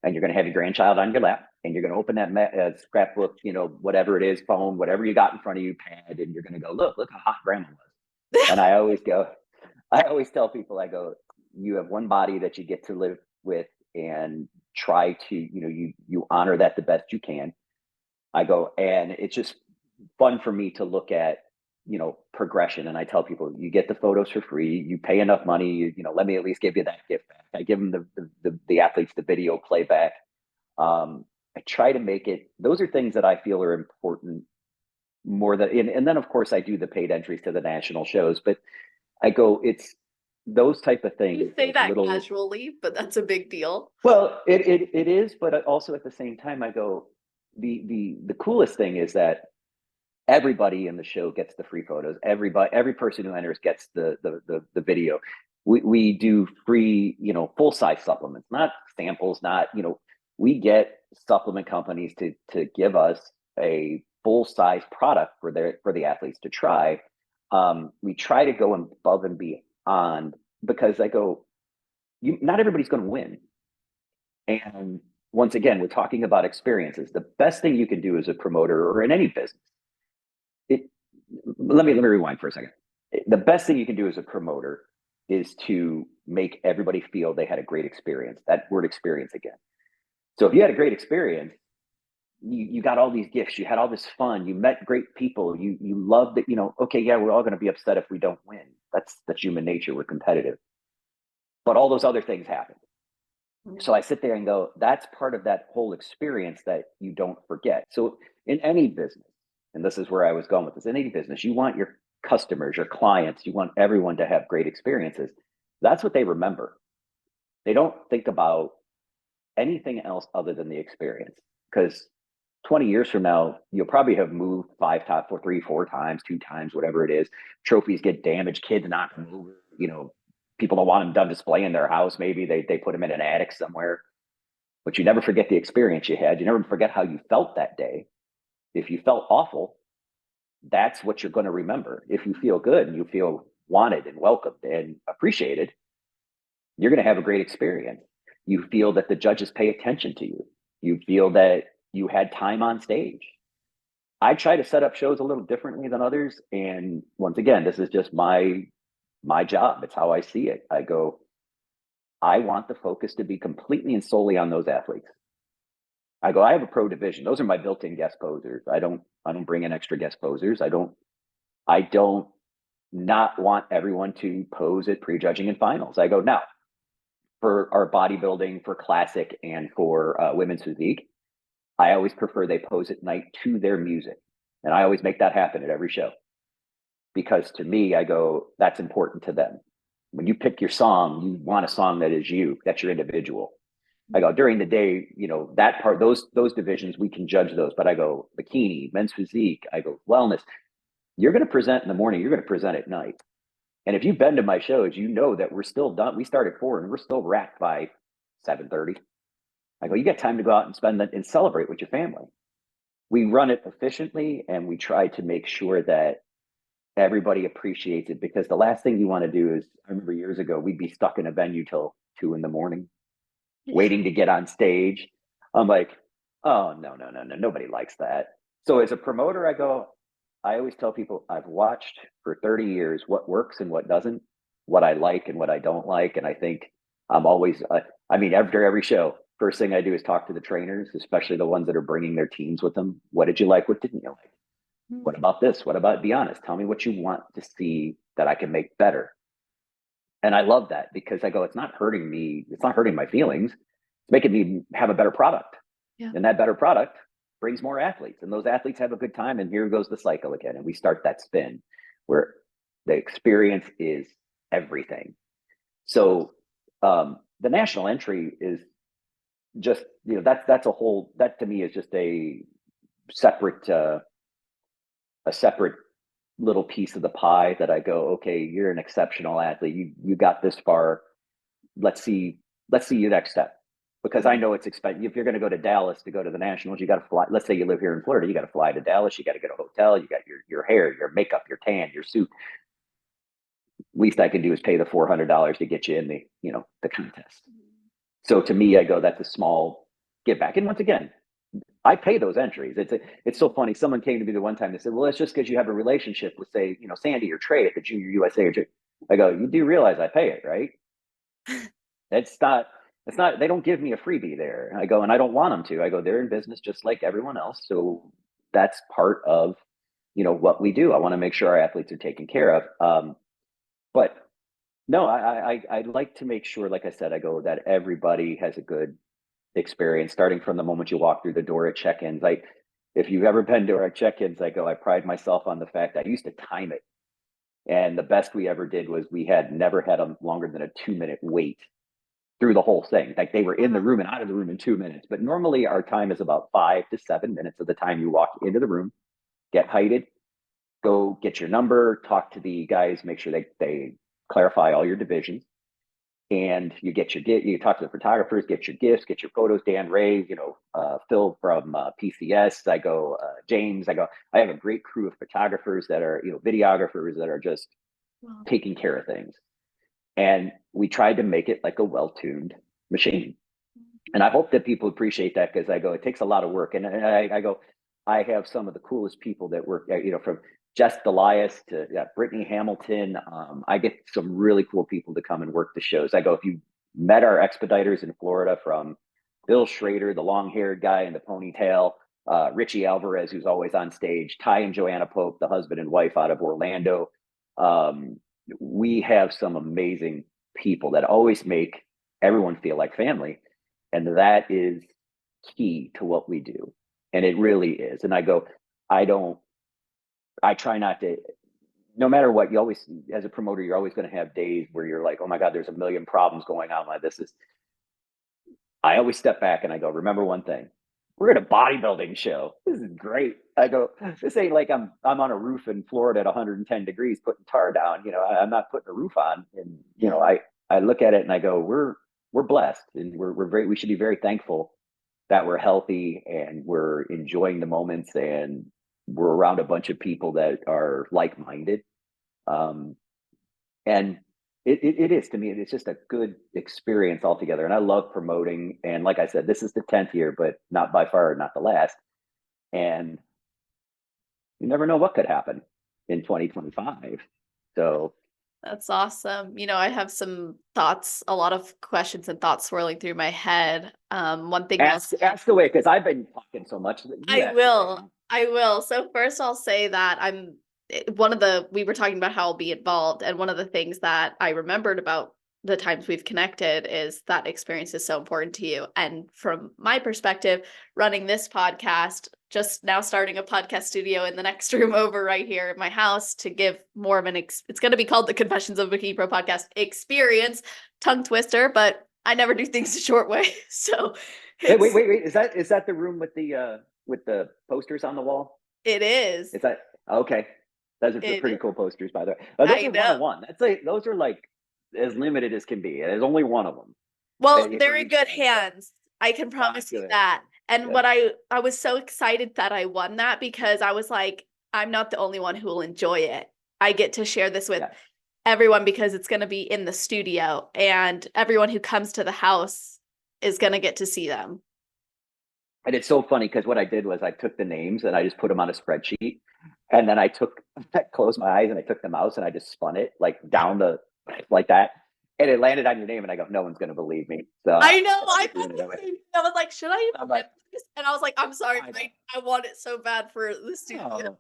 and you're going to have your grandchild on your lap and you're going to open that scrapbook, whatever it is, phone, whatever you got in front of you, pad, and you're going to go, look how hot grandma was. And I always tell people, I go, you have one body that you get to live with and try to, you honor that the best you can. I go, and it's just fun for me to look at, progression. And I tell people, you get the photos for free, you pay enough money, let me at least give you that gift back. I give them the athletes the video playback. I try to make it, those are things that I feel are important more than, and then of course I do the paid entries to the national shows, but I go, it's those type of things. You say that casually, but that's a big deal. Well, it is, but also at the same time, I go, the coolest thing is that everybody in the show gets the free photos. Every person who enters gets the video. We do free, full size supplements, not samples, not, we get supplement companies to give us a full size product for the athletes to try. We try to go above and beyond because I go, not everybody's going to win. And once again, we're talking about experiences. The best thing you can do as a promoter or in any business, let me rewind for a second. The best thing you can do as a promoter is to make everybody feel they had a great experience. That word experience again. So if you had a great experience, you got all these gifts, you had all this fun, you met great people, you loved it, okay, yeah, we're all going to be upset if we don't win. That's human nature. We're competitive. But all those other things happen. So I sit there and go, that's part of that whole experience that you don't forget. So in any business, and this is where I was going with this, in any business, you want your customers, your clients, you want everyone to have great experiences. That's what they remember. They don't think about anything else other than the experience. Because 20 years from now, you'll probably have moved 3, 4 times, 2 times, whatever it is. Trophies get damaged, kids knock them over, people don't want them done display in their house. Maybe they put them in an attic somewhere, but you never forget the experience you had. You never forget how you felt that day. If you felt awful, that's what you're going to remember. If you feel good and you feel wanted and welcomed and appreciated, you're going to have a great experience. You feel that the judges pay attention to you. You feel that you had time on stage. I try to set up shows a little differently than others. And once again, this is just my job. It's how I see it. I go, I want the focus to be completely and solely on those athletes. I go, I have a pro division. Those are my built-in guest posers. I don't bring in extra guest posers. I don't not want everyone to pose at prejudging and finals. I go, now for our bodybuilding, for classic, and for women's physique, I always prefer they pose at night to their music. And I always make that happen at every show. Because to me, I go, that's important to them. When you pick your song, you want a song that is you, that's your individual. I go, during the day, that part, those divisions, we can judge those. But I go, bikini, men's physique, I go, wellness. You're going to present in the morning, you're going to present at night. And if you've been to my shows, you know that we're still done. We start at 4 and we're still wrapped by 7:30. I go, you got time to go out and spend that and celebrate with your family. We run it efficiently and we try to make sure that everybody appreciates it, because the last thing you want to do is, I remember years ago, we'd be stuck in a venue till 2 a.m. waiting to get on stage. I'm like, oh, no, nobody likes that. So as a promoter, I always tell people I've watched for 30 years what works and what doesn't, what I like and what I don't like. And I think I'm always, after every show, first thing I do is talk to the trainers, especially the ones that are bringing their teams with them. What did you like? What didn't you like? What about this? What about, be honest? Tell me what you want to see that I can make better. And I love that, because I go, it's not hurting me. It's not hurting my feelings. It's making me have a better product. Yeah. And that better product brings more athletes, and those athletes have a good time. And here goes the cycle again. And we start that spin where the experience is everything. So the national entry is just, that's a whole, that to me is just a separate little piece of the pie that I go, okay, you're an exceptional athlete. You got this far. Let's see your next step. Because I know it's expensive. If you're going to go to Dallas to go to the nationals, you got to fly. Let's say you live here in Florida, you got to fly to Dallas. You got to get a hotel. You got your hair, your makeup, your tan, your suit. Least I can do is pay the $400 to get you in the contest. So to me, I go, that's a small give back. And once again, I pay those entries. It's so funny. Someone came to me the one time. They said, well, it's just because you have a relationship with, say, Sandy or Trey at the Junior USA. I go, you do realize I pay it, right? It's not, they don't give me a freebie there. I go, and I don't want them to. I go, they're in business just like everyone else. So that's part of, what we do. I want to make sure our athletes are taken care of. But no, I like to make sure, like I said, I go that everybody has a good experience starting from the moment you walk through the door at check-ins. If you've ever been to our check-ins, I go, I pride myself on the fact that I used to time it. And the best we ever did was we had never had them longer than a 2-minute wait through the whole thing. Like they were in the room and out of the room in 2 minutes. But normally our time is about 5 to 7 minutes of the time you walk into the room, get heighted, go get your number, talk to the guys, make sure they clarify all your divisions. And you talk to the photographers, get your gifts, get your photos. Dan Ray, Phil from PCS. I go, James. I have a great crew of photographers that are, videographers that are just taking care of things. And we tried to make it like a well-tuned machine. And I hope that people appreciate that, because I go, it takes a lot of work. And I go, I have some of the coolest people that work, from Jess Delias to Brittany Hamilton. I get some really cool people to come and work the shows. I go, if you met our expediters in Florida, from Bill Schrader, the long-haired guy in the ponytail, Richie Alvarez, who's always on stage, Ty and Joanna Pope, the husband and wife out of Orlando. We have some amazing people that always make everyone feel like family. And that is key to what we do. And it really is. And I go, I try not to, no matter what, you always, as a promoter, you're always going to have days where you're like, oh my God, there's a million problems going on. I always step back and I go, remember one thing, we're at a bodybuilding show. This is great. I go, this ain't like I'm on a roof in Florida at 110 degrees putting tar down. I'm not putting a roof on. And I look at it and I go, we're blessed, and we should be very thankful that we're healthy and we're enjoying the moments, and we're around a bunch of people that are like-minded. And it is, to me, it's just a good experience altogether. And I love promoting. And like I said, this is the 10th year, but not by far, not the last. And you never know what could happen in 2025. So that's awesome. I have some thoughts, a lot of questions and thoughts swirling through my head. One thing ask away, because I've been talking so much. I will. So first I'll say that we were talking about how I'll be involved. And one of the things that I remembered about the times we've connected is that experience is so important to you. And from my perspective, running this podcast, just now starting a podcast studio in the next room over right here at my house to give more of it's going to be called the Confessions of a Bikini Pro Podcast experience, tongue twister, but I never do things the short way. So wait. Is that the room with the posters on the wall? It is. Is that okay? Those are pretty cool posters, by the way. Those are 1-on-1. Those are like as limited as can be. There's only one of them. Well, they're in good hands. I can promise you that. And what I was so excited that I won that, because I was like, I'm not the only one who will enjoy it. I get to share this with everyone, because it's going to be in the studio, and everyone who comes to the house is going to get to see them. And it's so funny, because what I did was I took the names and I just put them on a spreadsheet, and then I closed my eyes and I took the mouse and I just spun it like down like that. And it landed on your name, and I go, no one's going to believe me. So I know. I was like, should I even do this? And I was like, I'm sorry, I want it so bad for the studio.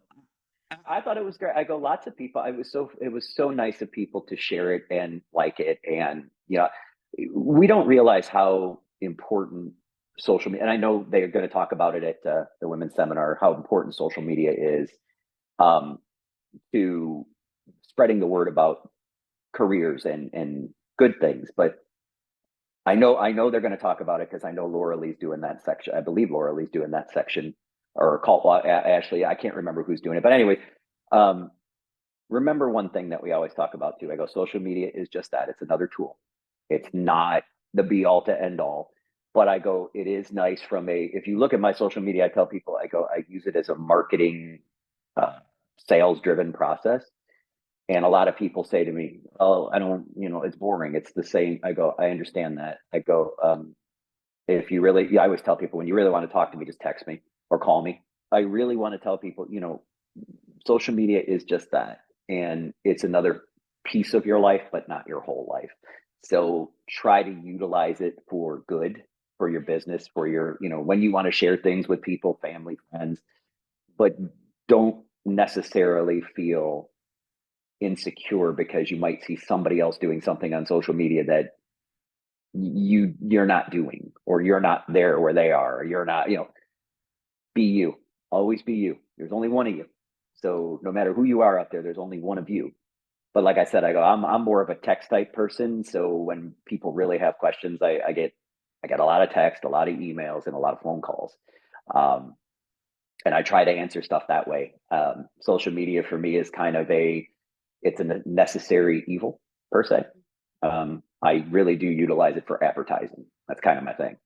I thought it was great. I go, lots of people. It was so nice of people to share it and like it. And we don't realize how important social media, and I know they're going to talk about it at the women's seminar, how important social media is to spreading the word about careers and good things. But I know they're going to talk about it because I know Laura Lee's doing that section. I believe Laura Lee's doing that section, or Ashley. I can't remember who's doing it, but anyway, remember one thing that we always talk about too. I go, social media is just that. It's another tool. It's not the be all to end all. But I go, it is nice if you look at my social media, I tell people, I go, I use it as a marketing, sales driven process. And a lot of people say to me, oh, I don't, it's boring. It's the same. I go, I understand that. I go, if you really, I always tell people, when you really want to talk to me, just text me or call me. I really want to tell people, social media is just that. And it's another piece of your life, but not your whole life. So try to utilize it for good, for your business, for your, when you want to share things with people, family, friends, but don't necessarily feel insecure because you might see somebody else doing something on social media that you're not doing, or you're not there where they are, or you're not, be you. Always be you. There's only one of you. So no matter who you are out there, there's only one of you. But like I said, I'm more of a text type person. So when people really have questions, I get a lot of text, a lot of emails, and a lot of phone calls. And I try to answer stuff that way. Social media for me is kind of it's a necessary evil per se. I really do utilize it for advertising. That's kind of my thing.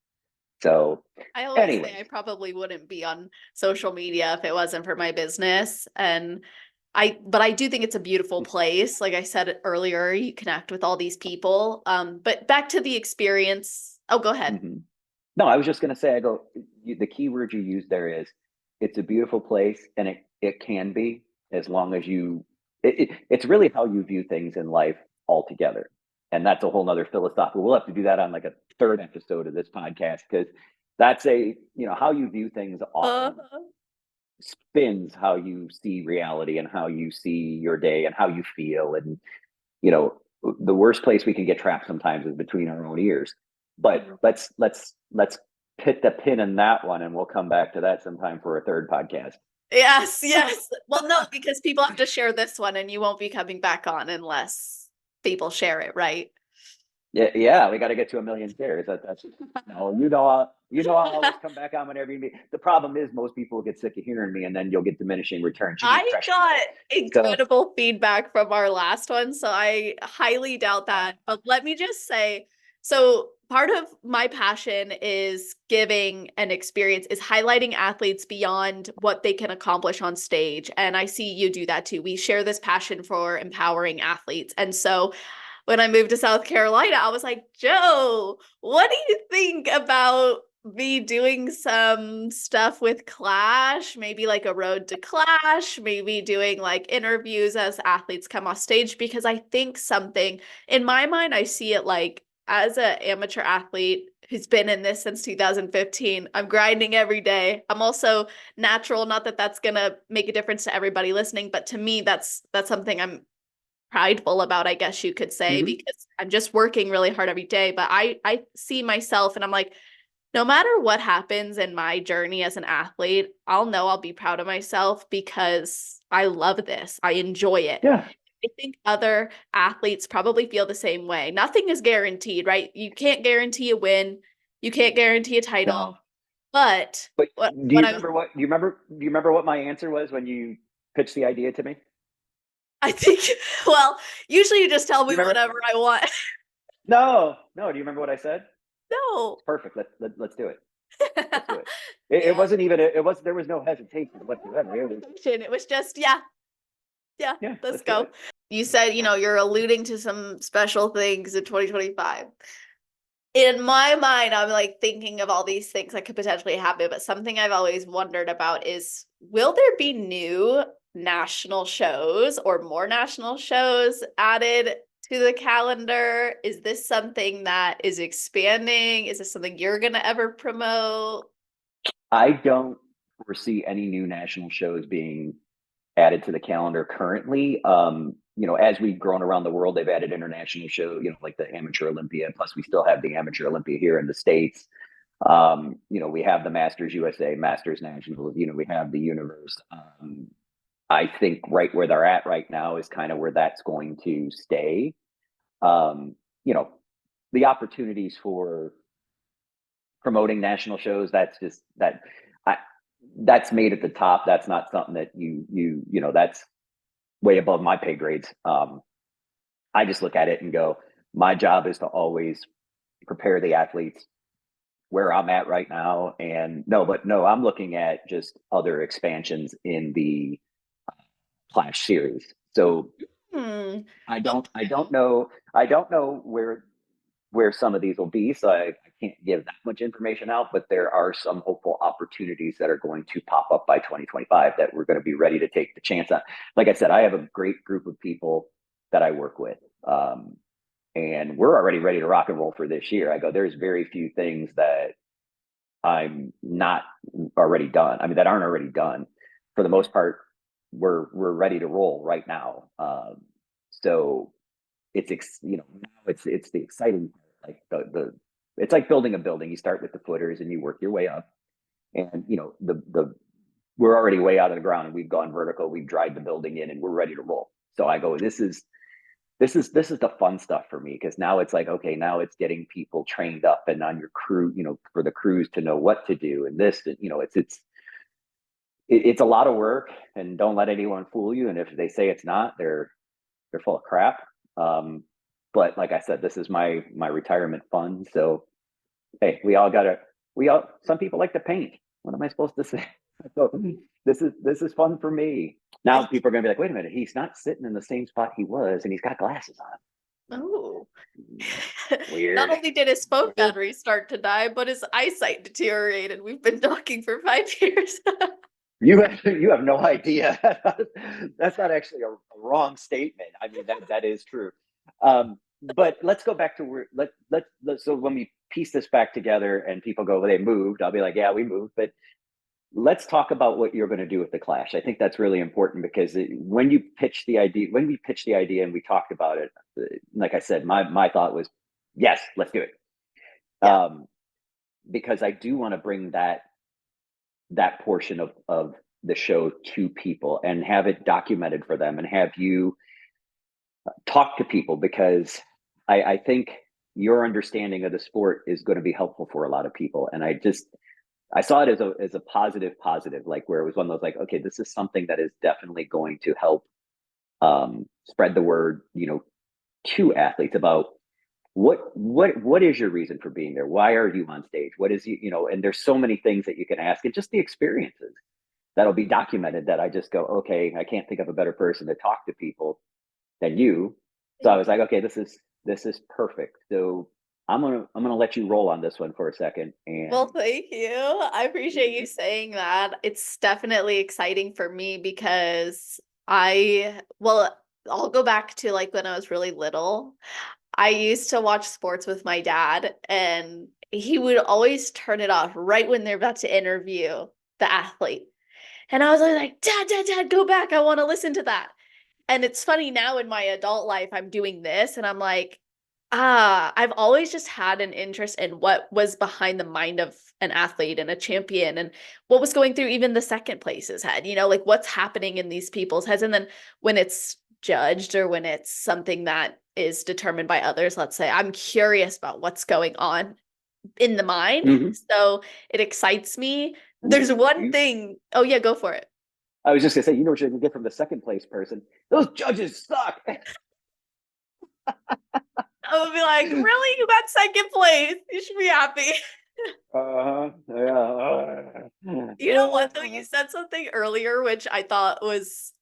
So I always say I probably wouldn't be on social media if it wasn't for my business. But I do think it's a beautiful place. Like I said earlier, you connect with all these people. But back to the experience. Oh, go ahead. Mm-hmm. No, I was just going to say, the key word you use there is, it's a beautiful place, and it can be, as long as it's really how you view things in life altogether. And that's a whole nother philosophical. We'll have to do that on like a third episode of this podcast, because that's how you view things often spins how you see reality and how you see your day and how you feel. And, the worst place we can get trapped sometimes is between our own ears. But let's hit the pin in that one, and we'll come back to that sometime for a third podcast. Yes. Well, no, because people have to share this one, and you won't be coming back on unless people share it, right? Yeah, we got to get to 1 million shares. That's I'll always come back on whenever you need. The problem is, most people will get sick of hearing me, and then you'll get diminishing returns. I got incredible feedback from our last one, so I highly doubt that. But let me just say, so part of my passion is giving an experience, is highlighting athletes beyond what they can accomplish on stage. And I see you do that too. We share this passion for empowering athletes. And so when I moved to South Carolina, I was like, Joe, what do you think about me doing some stuff with Klash, maybe like a road to Klash, maybe doing like interviews as athletes come off stage? Because I think something in my mind, I see it like, as an amateur athlete who's been in this since 2015, I'm grinding every day. I'm also natural, not that that's going to make a difference to everybody listening, but to me, that's something I'm prideful about, I guess you could say, because I'm just working really hard every day. But I see myself, and I'm like, no matter what happens in my journey as an athlete, I'll be proud of myself because I love this. I enjoy it. Yeah. I think other athletes probably feel the same way. Nothing is guaranteed, right? You can't guarantee a win. You can't guarantee a title. No. But do you remember what my answer was when you pitched the idea to me? I think, well, usually you just tell me whatever I want. No. Do you remember what I said? No. It's perfect. Let's do it. Let's do it. It wasn't even. There was no hesitation whatsoever. It was just yeah. Let's go. You said you're alluding to some special things in 2025. In my mind, I'm like thinking of all these things that could potentially happen, but something I've always wondered about is, will there be new national shows or more national shows added to the calendar? Is this something that is expanding? Is this something you're going to ever promote? I don't foresee any new national shows being added to the calendar currently. As we've grown around the world, they've added international shows, like the Amateur Olympia. Plus, we still have the Amateur Olympia here in the States. We have the Masters USA, Masters National, we have the Universe. I think right where they're at right now is kind of where that's going to stay. the opportunities for promoting national shows, that's just that's made at the top. That's not something that you know, that's way above my pay grades. I just look at it and go, my job is to always prepare the athletes where I'm at right now. And no, I'm looking at just other expansions in the Klash series. So I don't know where some of these will be. So I can't give that much information out, but there are some hopeful opportunities that are going to pop up by 2025 that we're going to be ready to take the chance on. Like I said, I have a great group of people that I work with. And we're already ready to rock and roll for this year. I go, there's very few things that I'm not already done. I mean, that aren't already done. For the most part, we're ready to roll right now. So it's now it's the exciting part. Like it's like building a building. You start with the footers and you work your way up. And we're already way out of the ground and we've gone vertical. We've dried the building in and we're ready to roll. So I go, this is the fun stuff for me, because now it's like, okay, now it's getting people trained up and on your crew, for the crews to know what to do. And this, it's a lot of work, and don't let anyone fool you. And if they say it's not, they're full of crap. But like I said, this is my retirement fund. So, hey, some people like to paint. What am I supposed to say? So this is fun for me. Now people are going to be like, wait a minute, he's not sitting in the same spot he was, and he's got glasses on. Oh, weird. Not only did his phone battery start to die, but his eyesight deteriorated. We've been talking for 5 years. You have no idea. That's not actually a wrong statement. I mean, that is true. But let's go back to where so when we piece this back together and people go, well, they moved, I'll be like, yeah, we moved. But let's talk about what you're going to do with the Klash. I think that's really important, because when we pitched the idea and we talked about it, like I said, my thought was, yes, let's do it. Yeah. Because I do want to bring that portion of the show to people and have it documented for them and have you talk to people, because I think your understanding of the sport is going to be helpful for a lot of people. And I saw it as a positive, like where it was one of those like, okay, this is something that is definitely going to help spread the word, to athletes about what is your reason for being there? Why are you on stage? What is and there's so many things that you can ask, and just the experiences that'll be documented, that I just go, okay, I can't think of a better person to talk to people than you. So I was like, okay, this is perfect. So I'm gonna let you roll on this one for a second. And well, thank you. I appreciate you saying that. It's definitely exciting for me, because I'll go back to like when I was really little. I used to watch sports with my dad, and he would always turn it off right when they're about to interview the athlete. And I was like, Dad, go back. I want to listen to that. And it's funny now in my adult life, I'm doing this and I'm like, I've always just had an interest in what was behind the mind of an athlete and a champion, and what was going through even the second place's head, like what's happening in these people's heads. And then when it's judged, or when it's something that is determined by others, let's say, I'm curious about what's going on in the mind. Mm-hmm. So it excites me. There's one thing. Oh yeah, go for it. I was just gonna say, what you're gonna get from the second place person? Those judges suck. I would be like, really? You got second place. You should be happy. Yeah. You know what, though? You said something earlier, which I thought was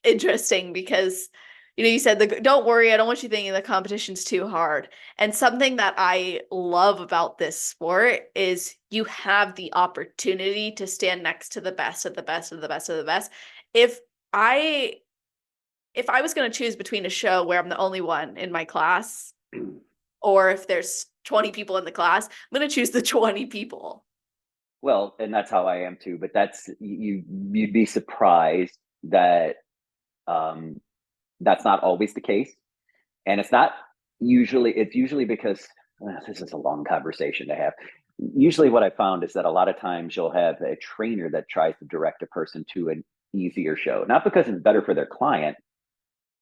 interesting, because, you said, don't worry, I don't want you thinking the competition's too hard. And something that I love about this sport is you have the opportunity to stand next to the best of the best of the best of the best. If I was going to choose between a show where I'm the only one in my class, or if there's 20 people in the class, I'm going to choose the 20 people. Well, and that's how I am too. But that's you'd be surprised that that's not always the case, and it's usually because this is a long conversation to have. Usually, what I found is that a lot of times you'll have a trainer that tries to direct a person to an easier show, not because it's better for their client.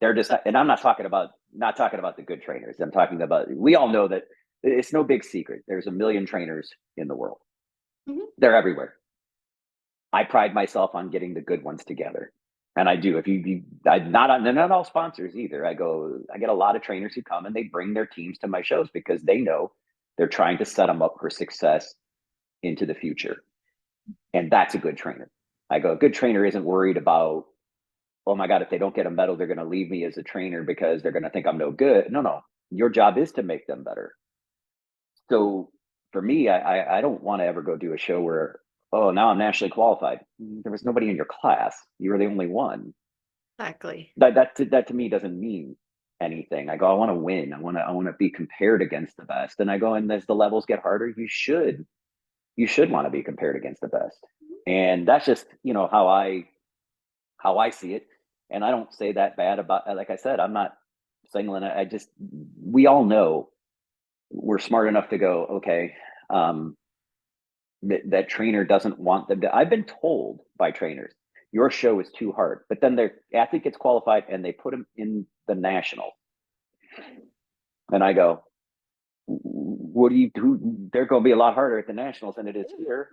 They're just, and I'm not talking about the good trainers. I'm talking about, we all know that it's no big secret. There's a million trainers in the world. Mhm. They're everywhere. I pride myself on getting the good ones together. And I do. If they're not all sponsors either. I get a lot of trainers who come and they bring their teams to my shows because they know they're trying to set them up for success into the future. And that's a good trainer. I go, a good trainer isn't worried about, oh my God, if they don't get a medal, they're going to leave me as a trainer because they're going to think I'm no good. No. Your job is to make them better. So for me, I don't want to ever go do a show where, oh, now I'm nationally qualified. There was nobody in your class. You were the only one. Exactly. That to me doesn't mean anything. I go, I want to win. I want to be compared against the best. And I go, and as the levels get harder, you should want to be compared against the best. And that's just, how I see it. And I don't say that bad about, like I said, I'm not singling it. We all know we're smart enough to go, okay, that trainer doesn't want them to. I've been told by trainers, your show is too hard, but then their athlete gets qualified and they put him in the national. And I go, what do you do? They're going to be a lot harder at the nationals than it is here.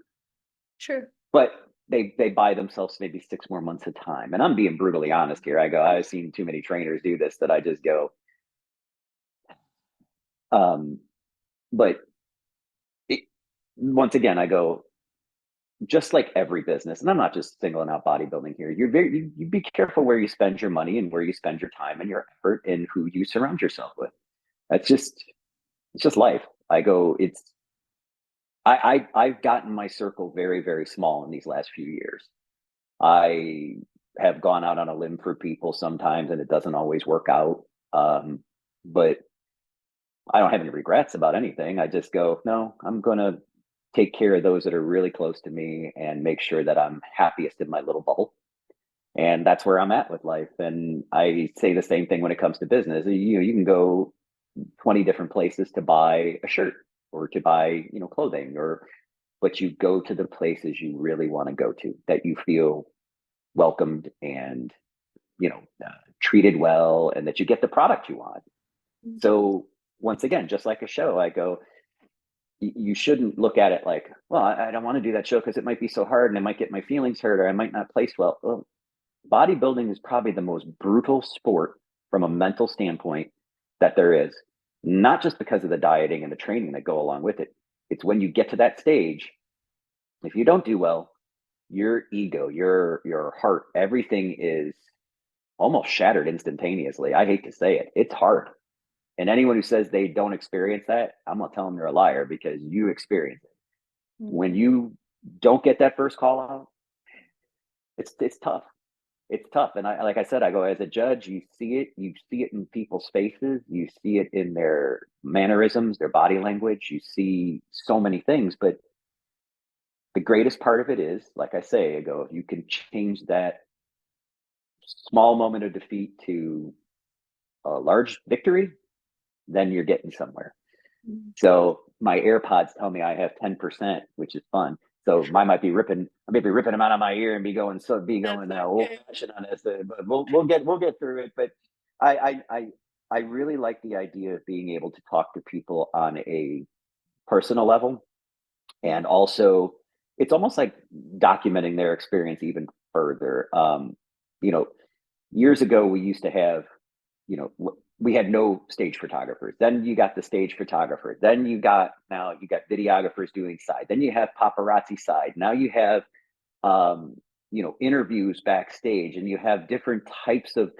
Sure. But they buy themselves maybe 6 more months of time. And I'm being brutally honest here. I go, I've seen too many trainers do this that I just go, but once again, I go, just like every business, and I'm not just singling out bodybuilding here. You be careful where you spend your money and where you spend your time and your effort and who you surround yourself with. It's just life. I go, I've gotten my circle very, very small in these last few years. I have gone out on a limb for people sometimes, and it doesn't always work out. But I don't have any regrets about anything. I just go, no, I'm going to take care of those that are really close to me and make sure that I'm happiest in my little bubble. And that's where I'm at with life. And I say the same thing when it comes to business. You can go 20 different places to buy a shirt or to buy, clothing, but you go to the places you really want to go to, that you feel welcomed and, treated well, and that you get the product you want. Mm-hmm. So once again, just like a show, I go, you shouldn't look at it like, well, I don't want to do that show because it might be so hard and I might get my feelings hurt or I might not place well. Well, bodybuilding is probably the most brutal sport from a mental standpoint that there is, not just because of the dieting and the training that go along with it. It's when you get to that stage, if you don't do well, your ego, your heart, everything is almost shattered instantaneously. I hate to say it. It's hard. And anyone who says they don't experience that, I'm going to tell them they're a liar, because you experience it. Mm-hmm. When you don't get that first call out, it's tough. It's tough. And like I said, I go, as a judge, you see it in people's faces. You see it in their mannerisms, their body language. You see so many things. But the greatest part of it is, like I say, I go, if you can change that small moment of defeat to a large victory, then you're getting somewhere. Mm-hmm. So my AirPods tell me I have 10%, which is fun. So I might be ripping them out of my ear and be going old fashioned on this. But we'll get through it. But I really like the idea of being able to talk to people on a personal level, and also it's almost like documenting their experience even further. Years ago we used to have, we had no stage photographers. Then you got the stage photographer. Then now you got videographers doing side. Then you have paparazzi side. Now you have, interviews backstage, and you have different types of,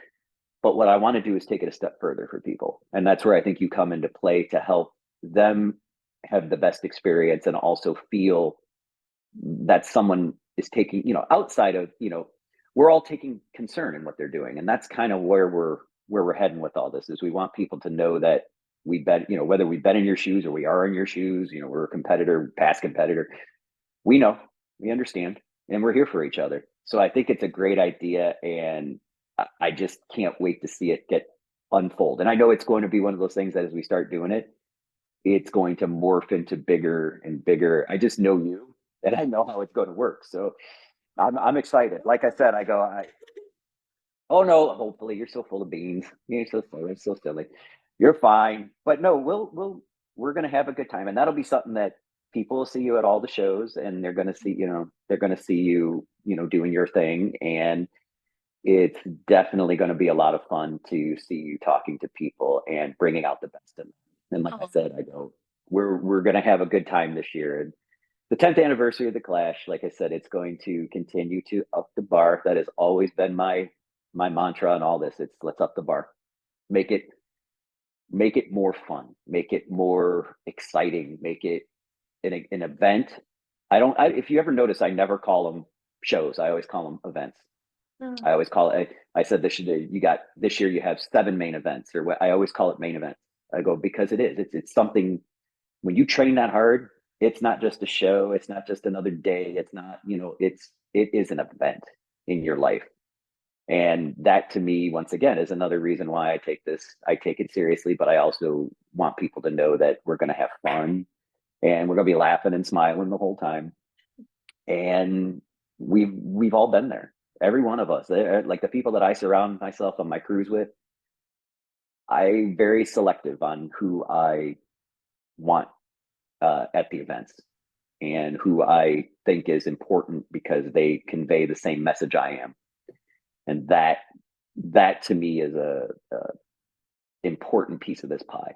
but what I want to do is take it a step further for people. And that's where I think you come into play to help them have the best experience, and also feel that someone is taking, outside of, we're all taking concern in what they're doing. And that's kind of where we're heading with all this, is we want people to know that we've been, whether we've been in your shoes or we are in your shoes, we're a competitor, past competitor, we know, we understand, and we're here for each other. So I think it's a great idea, and I just can't wait to see it get unfold. And I know it's going to be one of those things that as we start doing it, it's going to morph into bigger and bigger. I just know you, and I know how it's going to work. So I'm excited. Like I said, oh no, hopefully you're so full of beans. You're so silly. You're fine. But no, we're going to have a good time. And that'll be something that people will see you at all the shows, and they're going to see, they're going to see you, doing your thing. And it's definitely going to be a lot of fun to see you talking to people and bringing out the best in them. And like I said, we're going to have a good time this year. And the 10th anniversary of the Klash, like I said, it's going to continue to up the bar. That has always been my mantra and all this. It's let's up the bar, make it more fun, make it more exciting, make it an event. If you ever notice, I never call them shows. I always call them events. I always call it, I said this year you have 7 main events, or what I always call it main events. I go, because it's something, when you train that hard, it's not just a show. It's not just another day. It's not, it is an event in your life. And that to me, once again, is another reason why I take it seriously, but I also want people to know that we're going to have fun and we're going to be laughing and smiling the whole time. And we've all been there. Every one of us, like the people that I surround myself on my cruise with, I'm very selective on who I want at the events and who I think is important because they convey the same message I am. And that to me is a important piece of this pie.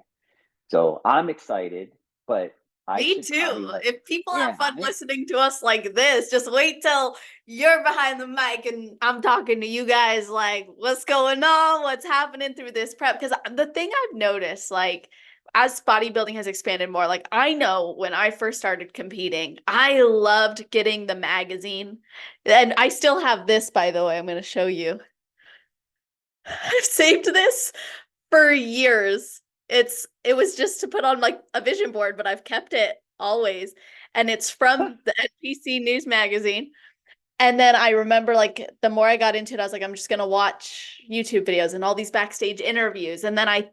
So I'm excited, but me too. If people have fun listening to us like this, just wait till you're behind the mic and I'm talking to you guys like, what's going on? What's happening through this prep? Because the thing I've noticed, like, as bodybuilding has expanded more, like, I know when I first started competing, I loved getting the magazine. And I still have this, by the way. I'm going to show you. I've saved this for years. It was just to put on like a vision board, but I've kept it always. And it's from the NPC News magazine. And then I remember, like, the more I got into it, I was like, I'm just going to watch YouTube videos and all these backstage interviews. And then I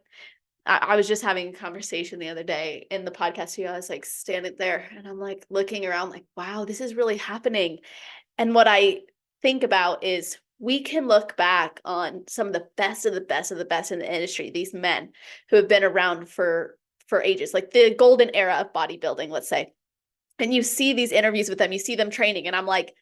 was just having a conversation the other day in the podcast studio. I was like standing there and I'm like looking around like, wow, this is really happening. And what I think about is we can look back on some of the best of the best of the best in the industry, these men who have been around for ages, like the golden era of bodybuilding, let's say. And you see these interviews with them, you see them training, and I'm like,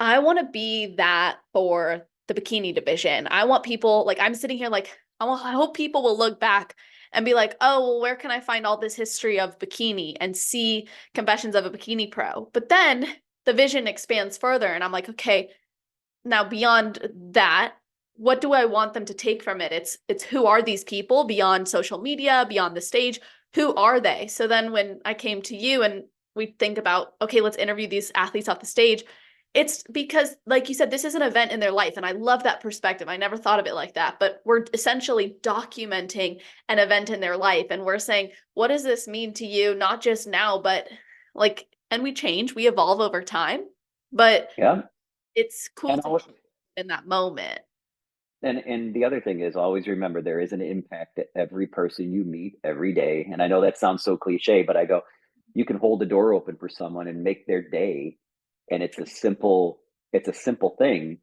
I want to be that for the bikini division. I want people, like, I'm sitting here like, I hope people will look back and be like, oh, well, where can I find all this history of bikini and see Confessions of a Bikini Pro? But then the vision expands further and I'm like, okay, now beyond that, what do I want them to take from it? It's who are these people beyond social media, beyond the stage? Who are they? So then when I came to you and we think about, okay, let's interview these athletes off the stage, it's because, like you said, this is an event in their life. And I love that perspective. I never thought of it like that, but we're essentially documenting an event in their life. And we're saying, what does this mean to you? Not just now, but like, and we change, we evolve over time, but yeah, it's cool to in that moment. And the other thing is, always remember, there is an impact to every person you meet every day. And I know that sounds so cliche, but I go, you can hold the door open for someone and make their day. And it's a simple thing,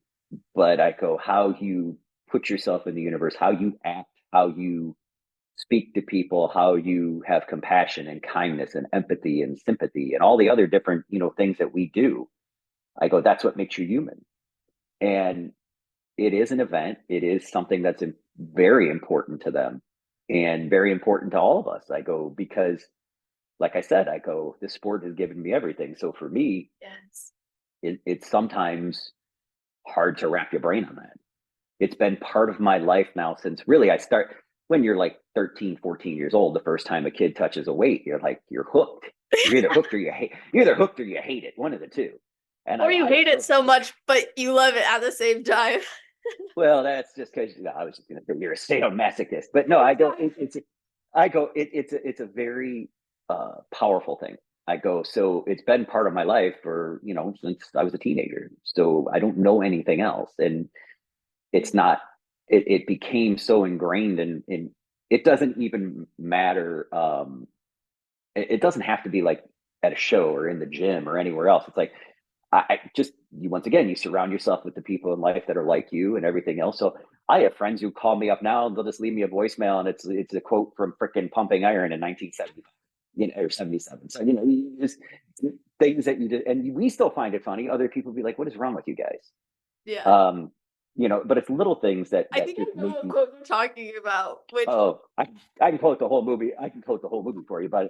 but I go, how you put yourself in the universe, how you act, how you speak to people, how you have compassion and kindness and empathy and sympathy and all the other different, things that we do. I go, that's what makes you human. And it is an event. It is something that's very important to them and very important to all of us. I go, because like I said, this sport has given me everything. So for me, yes, it's sometimes hard to wrap your brain on that. It's been part of my life now since really when you're like 13, 14 years old, the first time a kid touches a weight, you're hooked. You're either hooked or you hate it, one of the two. Or you hate it so much, but you love it at the same time. Well, that's just because I was just going to say you're a sadomasochist, but no, it's a very powerful thing. So it's been part of my life for, since I was a teenager. So I don't know anything else. And it's not, it became so ingrained in it doesn't even matter. It doesn't have to be like at a show or in the gym or anywhere else. It's like, once again, you surround yourself with the people in life that are like you and everything else. So I have friends who call me up now and they'll just leave me a voicemail and it's a quote from frickin' Pumping Iron in 1975. or 77. So, you just things that you did, and we still find it funny. Other people be like, what is wrong with you guys? Yeah. But it's little things that I think I just know make what you, quote you're talking about, which I can quote the whole movie. I can quote the whole movie for you, but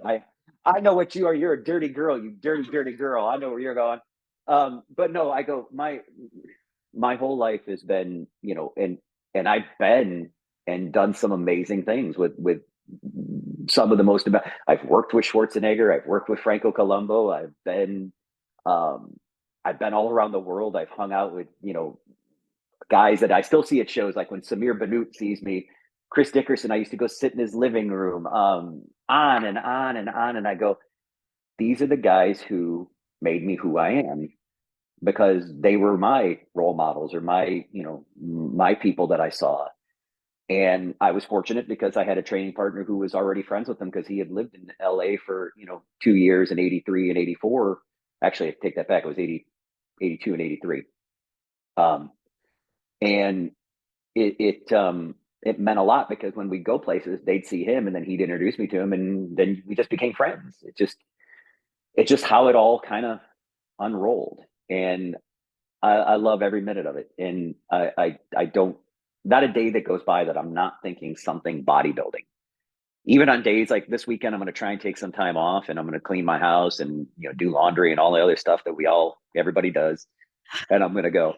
I know what you are. You're a dirty girl, you dirty, dirty girl. I know where you're going. But no, I go, my whole life has been, and I've been and done some amazing things with some of the most about. I've worked with Schwarzenegger. I've worked with Franco Columbo. Um, I've been all around the world. I've hung out with, guys that I still see at shows, like when Samir Bannout sees me, Chris Dickerson, I used to go sit in his living room, on and on and on. And I go, these are the guys who made me who I am because they were my role models or my people that I saw. And I was fortunate because I had a training partner who was already friends with them because he had lived in LA for, 2 years in 83 and 84. Actually, I take that back. It was 82 and 83. And it meant a lot because when we go places, they'd see him and then he'd introduce me to him and then we just became friends. It's just how it all kind of unrolled. And I love every minute of it. And I don't, not a day that goes by that I'm not thinking something bodybuilding. Even on days like this weekend, I'm going to try and take some time off and I'm going to clean my house and, do laundry and all the other stuff that everybody does. And I'm going to go,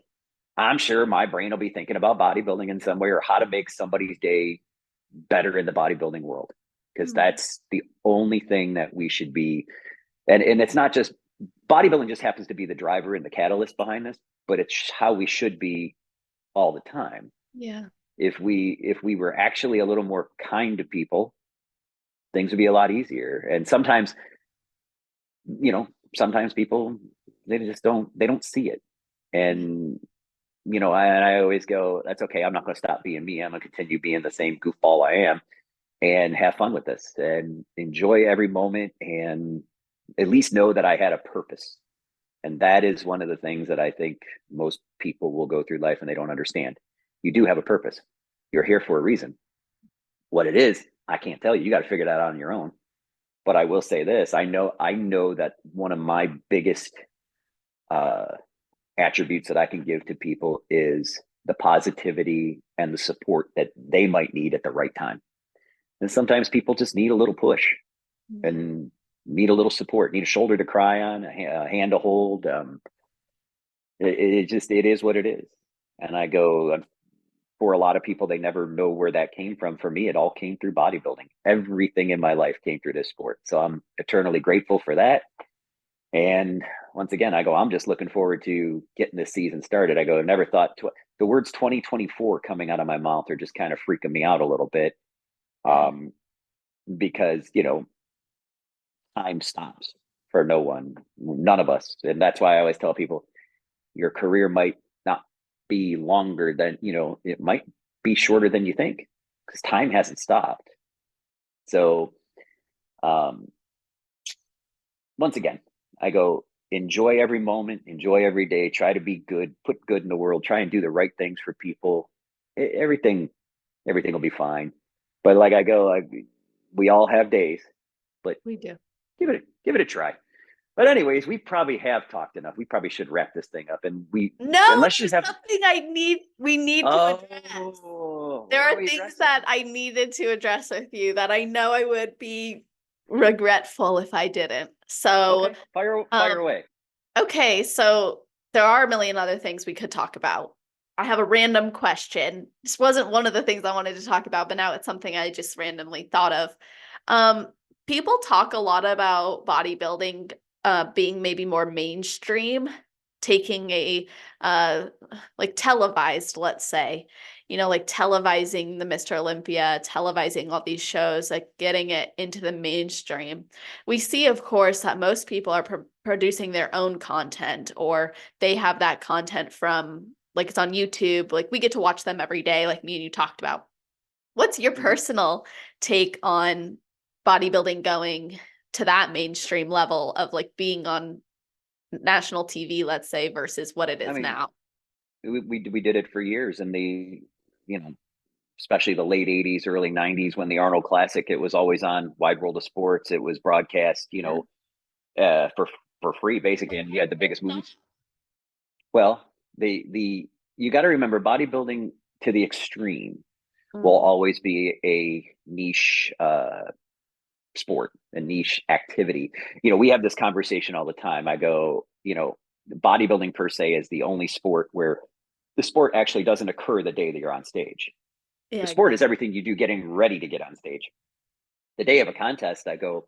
I'm sure my brain will be thinking about bodybuilding in some way or how to make somebody's day better in the bodybuilding world. Because that's the only thing that we should be. And it's not just bodybuilding just happens to be the driver and the catalyst behind this, but it's how we should be all the time. yeah. If we were actually a little more kind to people, things would be a lot easier. And sometimes people, they don't see it. And I always go, that's okay. I'm not going to stop being me. I'm going to continue being the same goofball I am and have fun with this and enjoy every moment and at least know that I had a purpose. And that is one of the things that I think most people will go through life and they don't understand. You do have a purpose. You're here for a reason. What it is, I can't tell you. You got to figure that out on your own. But I will say this. I know that one of my biggest attributes that I can give to people is the positivity and the support that they might need at the right time. And sometimes people just need a little push and need a little support, need a shoulder to cry on, a hand to hold. It is what it is. And I go, for a lot of people, they never know where that came from. For me, it all came through bodybuilding. Everything in my life came through this sport. So I'm eternally grateful for that. And once again, I go, I'm just looking forward to getting this season started. I go, I never thought the words 2024 coming out of my mouth are just kind of freaking me out a little bit. Because, time stops for no one, none of us. And that's why I always tell people your career might not be longer than, it might be shorter than you think because time hasn't stopped. So, once again, I go, enjoy every moment, enjoy every day, try to be good, put good in the world, try and do the right things for people. Everything will be fine. But like I go, we all have days, but We do. Give it a try. But anyways, we probably have talked enough. We probably should wrap this thing up. And unless you have something we need to address. There are things that I needed to address with you that I know I would be regretful if I didn't. So okay, fire away. Okay, so there are a million other things we could talk about. I have a random question. This wasn't one of the things I wanted to talk about, but now it's something I just randomly thought of. People talk a lot about bodybuilding being maybe more mainstream, taking a like televised, let's say, like televising the Mr. Olympia, televising all these shows, like getting it into the mainstream. We see, of course, that most people are producing their own content, or they have that content from, like, it's on YouTube. Like, we get to watch them every day, like me and you talked about. What's your personal take on bodybuilding going to that mainstream level of like being on national TV, let's say, versus what it is now? We did it for years, and especially the late 80s, early 90s, when the Arnold Classic, it was always on Wide World of Sports. It was broadcast, for free, basically. And you had the biggest movies. Well, you got to remember, bodybuilding to the extreme will always be a niche sport, a niche activity. We have this conversation all the time. I go, bodybuilding per se is the only sport where the sport actually doesn't occur the day that you're on stage. Yeah, the sport is everything you do getting ready to get on stage. The day of a contest, I go,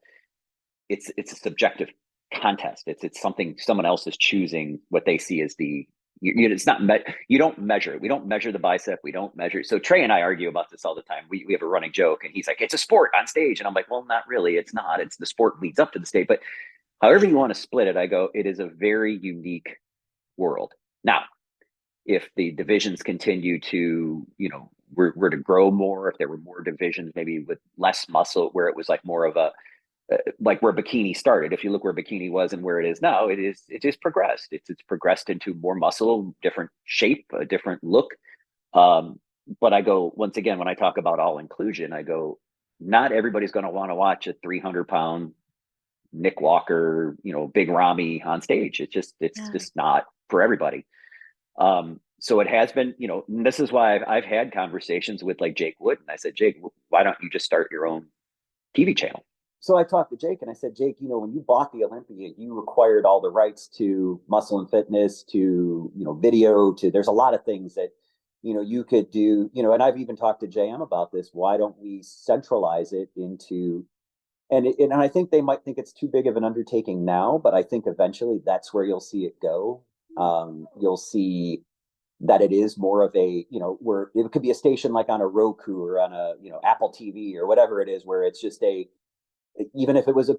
it's a subjective contest. It's something someone else is choosing what they see as it's not you don't measure it. We don't measure the bicep. We don't measure. So Trey and I argue about this all the time. We have a running joke, and he's like, it's a sport on stage. And I'm like, well, not really. It's not. It's the sport leads up to the stage. But however you want to split it, I go, it is a very unique world. Now, if the divisions continue to, were to grow more, if there were more divisions, maybe with less muscle, where it was like more of a, like where Bikini started. If you look where Bikini was and where it is now, it is progressed. It's progressed into more muscle, different shape, a different look. But I go, once again, when I talk about all inclusion, I go, not everybody's going to want to watch a 300-pound Nick Walker, Big Ramy on stage. It's just not for everybody. So it has been, and this is why I've had conversations with like Jake Wood, and I said, Jake, why don't you just start your own TV channel? So I talked to Jake and I said, Jake, when you bought the Olympia, you acquired all the rights to Muscle and Fitness, to, video, there's a lot of things that, you could do, and I've even talked to JM about this. Why don't we centralize it into, and I think they might think it's too big of an undertaking now, but I think eventually that's where you'll see it go. You'll see that it is more of a, where it could be a station like on a Roku or on a, Apple TV or whatever it is, where it's just even if it was a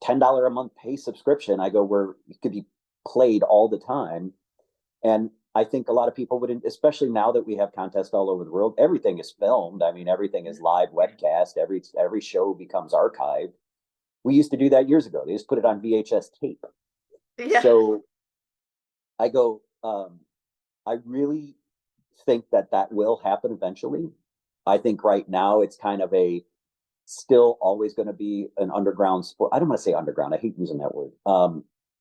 $10 a month pay subscription, I go, where it could be played all the time. And I think a lot of people wouldn't, especially now that we have contests all over the world, everything is filmed. I mean, everything is live webcast. Every show becomes archived. We used to do that years ago. They just put it on VHS tape. Yeah. So I go, I really think that will happen eventually. I think right now it's kind of still always going to be an underground sport. I don't want to say underground. I hate using that word.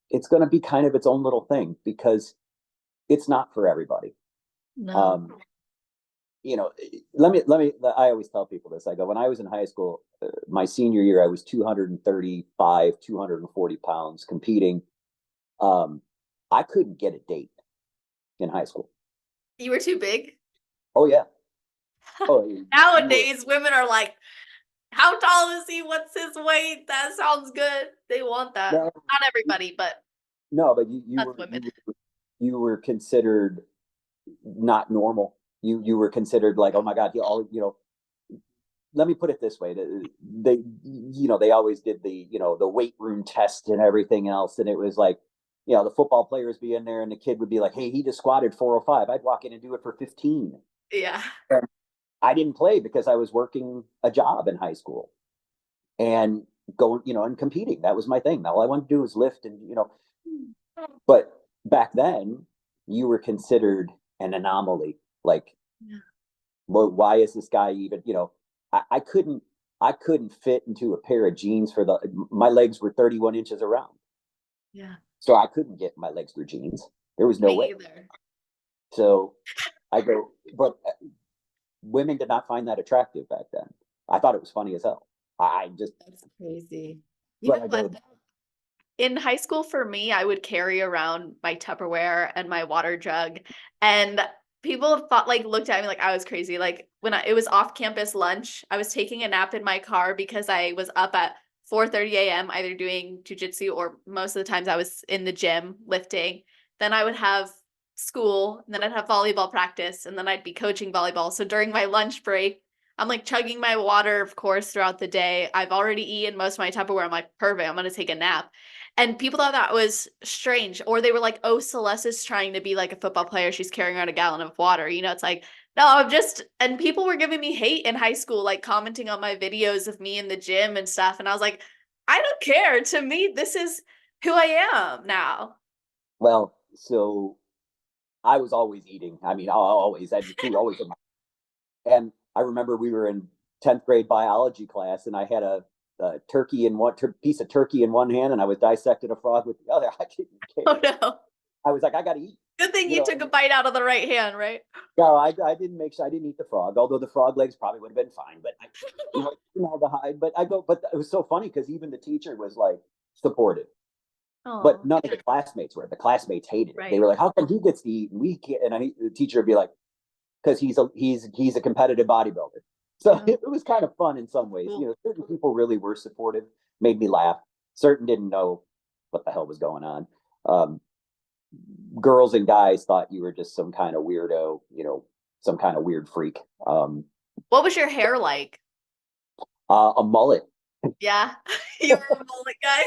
It's going to be kind of its own little thing because it's not for everybody. No. Let me, I always tell people this. I go, when I was in high school, my senior year, I was 235, 240 pounds competing. I couldn't get a date in high school. You were too big? Oh, yeah. Nowadays, women are like, how tall is he? What's his weight? That sounds good. They want that. No, not everybody, but but you were considered not normal. You were considered like, oh my God, let me put it this way. They always did the weight room test and everything else. And it was like, the football players be in there and the kid would be like, hey, he just squatted 405. I'd walk in and do it for 15. Yeah. And I didn't play because I was working a job in high school and going, and competing. That was my thing. All I wanted to do was lift and, but back then you were considered an anomaly. Like, well, why is this guy even, I couldn't fit into a pair of jeans my legs were 31 inches around. Yeah. So I couldn't get my legs through jeans. There was no way. Either. So I go, but women did not find that attractive back then. I thought it was funny as hell. That's crazy. You know what? In high school, for me, I would carry around my Tupperware and my water jug, and people looked at me like I was crazy. Like when it was off-campus lunch, I was taking a nap in my car because I was up at 4:30 a.m. either doing jujitsu or most of the times I was in the gym lifting. Then I would have school, and then I'd have volleyball practice, and then I'd be coaching volleyball. So during my lunch break, I'm like chugging my water, of course, throughout the day. I've already eaten most of my Tupperware. I'm like, perfect, I'm going to take a nap. And people thought that was strange. Or they were like, oh, Celeste is trying to be like a football player. She's carrying around a gallon of water. It's like, no, and people were giving me hate in high school, like commenting on my videos of me in the gym and stuff. And I was like, I don't care. To me, this is who I am now. Well, so I was always eating. I mean, food always in my, and I remember we were in 10th grade biology class, and I had a turkey in one piece of turkey in one hand, and I was dissecting a frog with the other. I didn't care. Oh no! I was like, I got to eat. Good thing you took a bite out of the right hand, right? No, I didn't make sure. I didn't eat the frog, although the frog legs probably would have been fine. But the hide. But but it was so funny because even the teacher was like supportive. Oh, but none of the classmates were. The classmates hated it. Right. They were like, "How come he gets to eat and we can't?" And the teacher would be like, "Because he's a competitive bodybuilder." So it was kind of fun in some ways. Cool. Certain people really were supportive, made me laugh. Certain didn't know what the hell was going on. Girls and guys thought you were just some kind of weirdo, some kind of weird freak. What was your hair like? A mullet. Yeah, you were a mullet guy.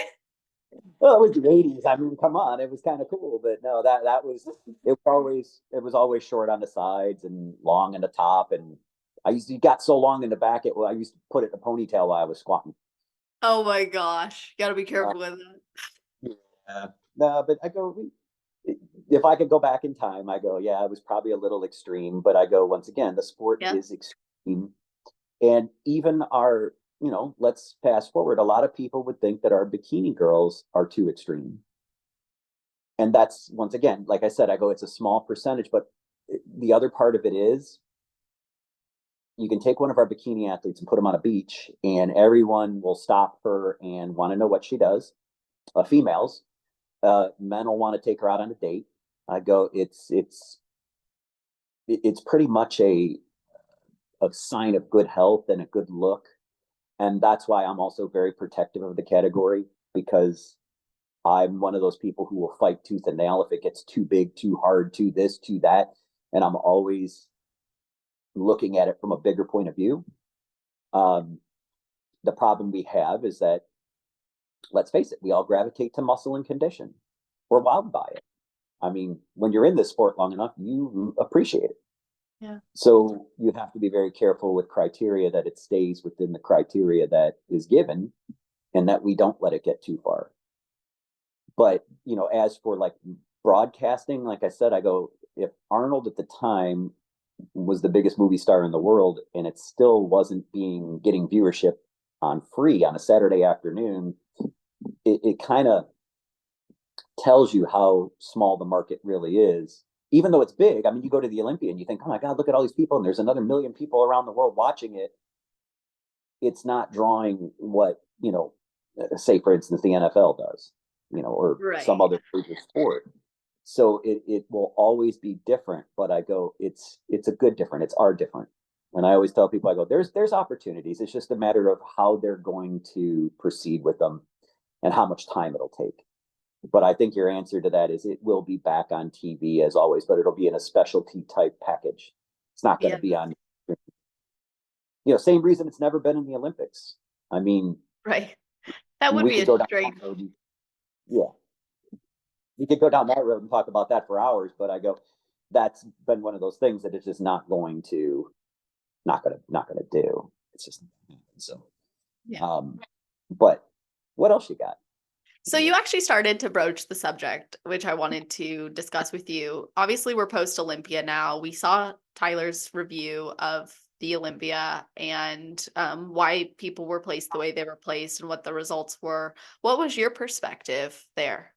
Well, it was the 80s. I mean, come on, it was kind of cool. But no, that was it was always short on the sides and long in the top. And it got so long in the back, I used to put it in a ponytail while I was squatting. Oh my gosh, you got to be careful with that. Yeah. No, but I go, if I could go back in time, I go, yeah, it was probably a little extreme. But I go, once again, the sport is extreme. And even let's fast forward. A lot of people would think that our bikini girls are too extreme. And that's, once again, like I said, I go, it's a small percentage, but the other part of it is you can take one of our bikini athletes and put them on a beach and everyone will stop her and want to know what she does. Females, men will want to take her out on a date. I go, it's pretty much a sign of good health and a good look. And that's why I'm also very protective of the category, because I'm one of those people who will fight tooth and nail if it gets too big, too hard, too this, too that. And I'm always looking at it from a bigger point of view. The problem we have is that, let's face it, we all gravitate to muscle and condition. We're wowed by it. I mean, when you're in this sport long enough, you appreciate it. Yeah. So you have to be very careful with criteria, that it stays within the criteria that is given and that we don't let it get too far. But, as for like broadcasting, like I said, I go, if Arnold at the time was the biggest movie star in the world and it still wasn't getting viewership on free on a Saturday afternoon, it kind of tells you how small the market really is. Even though it's big, I mean, you go to the Olympia and you think, oh my God, look at all these people, and there's another million people around the world watching it. It's not drawing what, say, for instance, the NFL does, or some other major sport. So it will always be different. But I go, it's a good different. It's our different. And I always tell people, I go, there's opportunities. It's just a matter of how they're going to proceed with them and how much time it'll take. But I think your answer to that is it will be back on TV as always, but it'll be in a specialty type package. It's not going to be on, same reason it's never been in the Olympics. I mean, right. That would be a strange. Yeah. We could go down that road and talk about that for hours, but I go, that's been one of those things that it's just not going to do. It's just so. Yeah. But what else you got? So you actually started to broach the subject, which I wanted to discuss with you. Obviously, we're post-Olympia now. We saw Tyler's review of the Olympia and why people were placed the way they were placed and what the results were. What was your perspective there?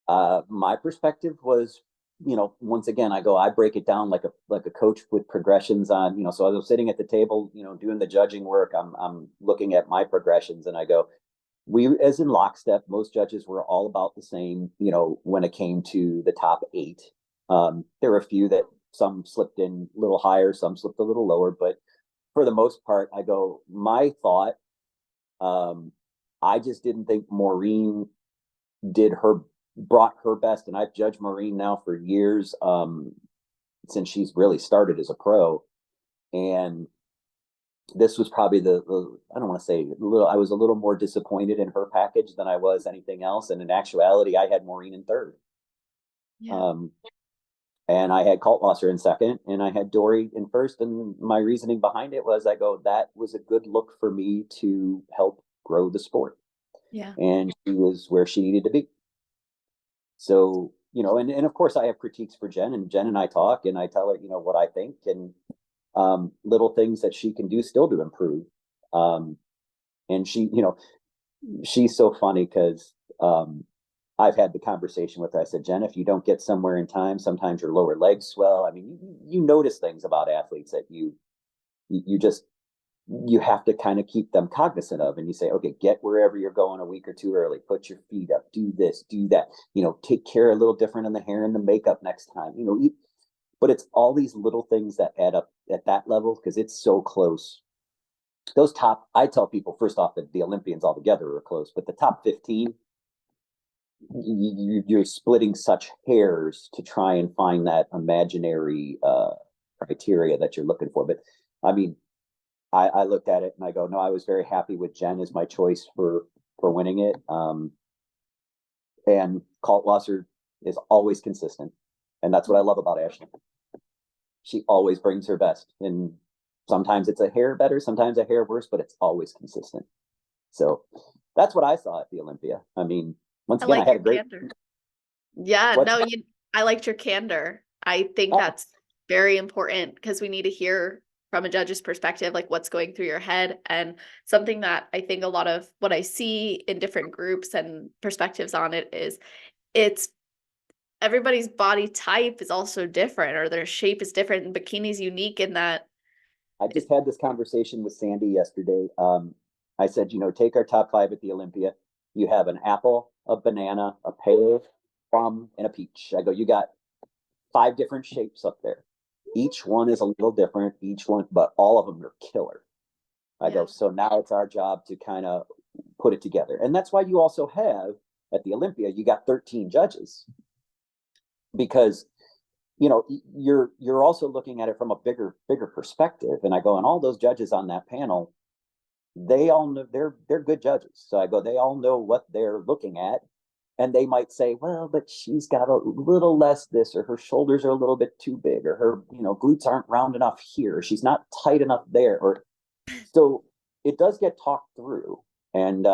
My perspective was, once again, I break it down like a coach with progressions on, so as I'm sitting at the table, doing the judging work, I'm looking at my progressions and I go, as in lockstep, most judges were all about the same, when it came to the top 8. There were a few that some slipped in a little higher, some slipped a little lower, but for the most part, I go, my thought, I just didn't think Maureen brought her best. And I've judged Maureen now for years, since she's really started as a pro. And this was probably I don't want to say I was a little more disappointed in her package than I was anything else. And in actuality, I had Maureen in third. Yeah. And I had Kaltwasser in second and I had Dory in first. And my reasoning behind it was, I go, that was a good look for me to help grow the sport. Yeah. And she was where she needed to be. So, and of course I have critiques for Jen, and Jen and I talk and I tell her, what I think. And little things that she can do still to improve. And she, she's so funny because I've had the conversation with her. I said, Jen, if you don't get somewhere in time, sometimes your lower legs swell. I mean, you notice things about athletes that you have to kind of keep them cognizant of. And you say, okay, get wherever you're going a week or two early, put your feet up, do this, do that, take care a little different in the hair and the makeup next time, but it's all these little things that add up at that level because it's so close. Those top, I tell people first off that the Olympians all together are close, but the top 15, you're splitting such hairs to try and find that imaginary criteria that you're looking for. But I mean, I looked at it and I go, no, I was very happy with Jen as my choice for winning it. And Kaltwasser is always consistent. And that's what I love about Ashley. She always brings her best. And sometimes it's a hair better, sometimes a hair worse, but it's always consistent. So that's what I saw at the Olympia. I mean, once again, I had a great candor. Yeah, I liked your candor. I think that's very important because we need to hear from a judge's perspective, like what's going through your head. And something that I think a lot of what I see in different groups and perspectives on it is it's everybody's body type is also different, or their shape is different. And bikini's unique in that. I just had this conversation with Sandy yesterday. I said, take our top 5 at the Olympia. You have an apple, a banana, a pear, plum, and a peach. I go, you got 5 different shapes up there. Each one is a little different, but all of them are killer. I go, so now it's our job to kind of put it together. And that's why you also have at the Olympia, you got 13 judges because, you're also looking at it from a bigger perspective. And I go, and all those judges on that panel, they all know they're good judges. So I go, they all know what they're looking at. And they might say, well, but she's got a little less this, or her shoulders are a little bit too big, or her, glutes aren't round enough here, or she's not tight enough there. Or so it does get talked through, and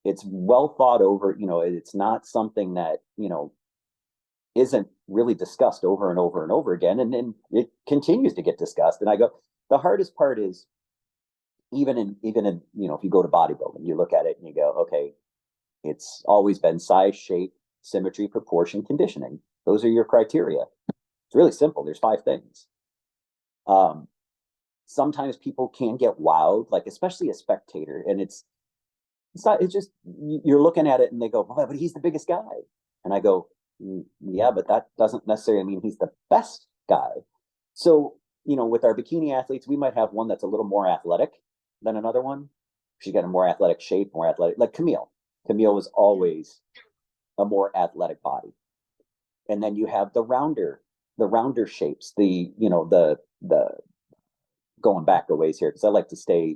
it's well thought over. It's not something that, isn't really discussed over and over and over again. And then it continues to get discussed. And I go, the hardest part is even in, if you go to bodybuilding, you look at it and you go, okay, it's always been size, shape, symmetry, proportion, conditioning. Those are your criteria. It's really simple. There's 5 things. Sometimes people can get wowed, like especially a spectator, and it's just, you're looking at it and they go, well, but he's the biggest guy. And I go, yeah, but that doesn't necessarily mean he's the best guy. So, with our bikini athletes, we might have one that's a little more athletic than another one. She's got a more athletic shape, more athletic, like Camille. Camille was always a more athletic body. And then you have the rounder shapes, the going back a ways here, because I like to stay,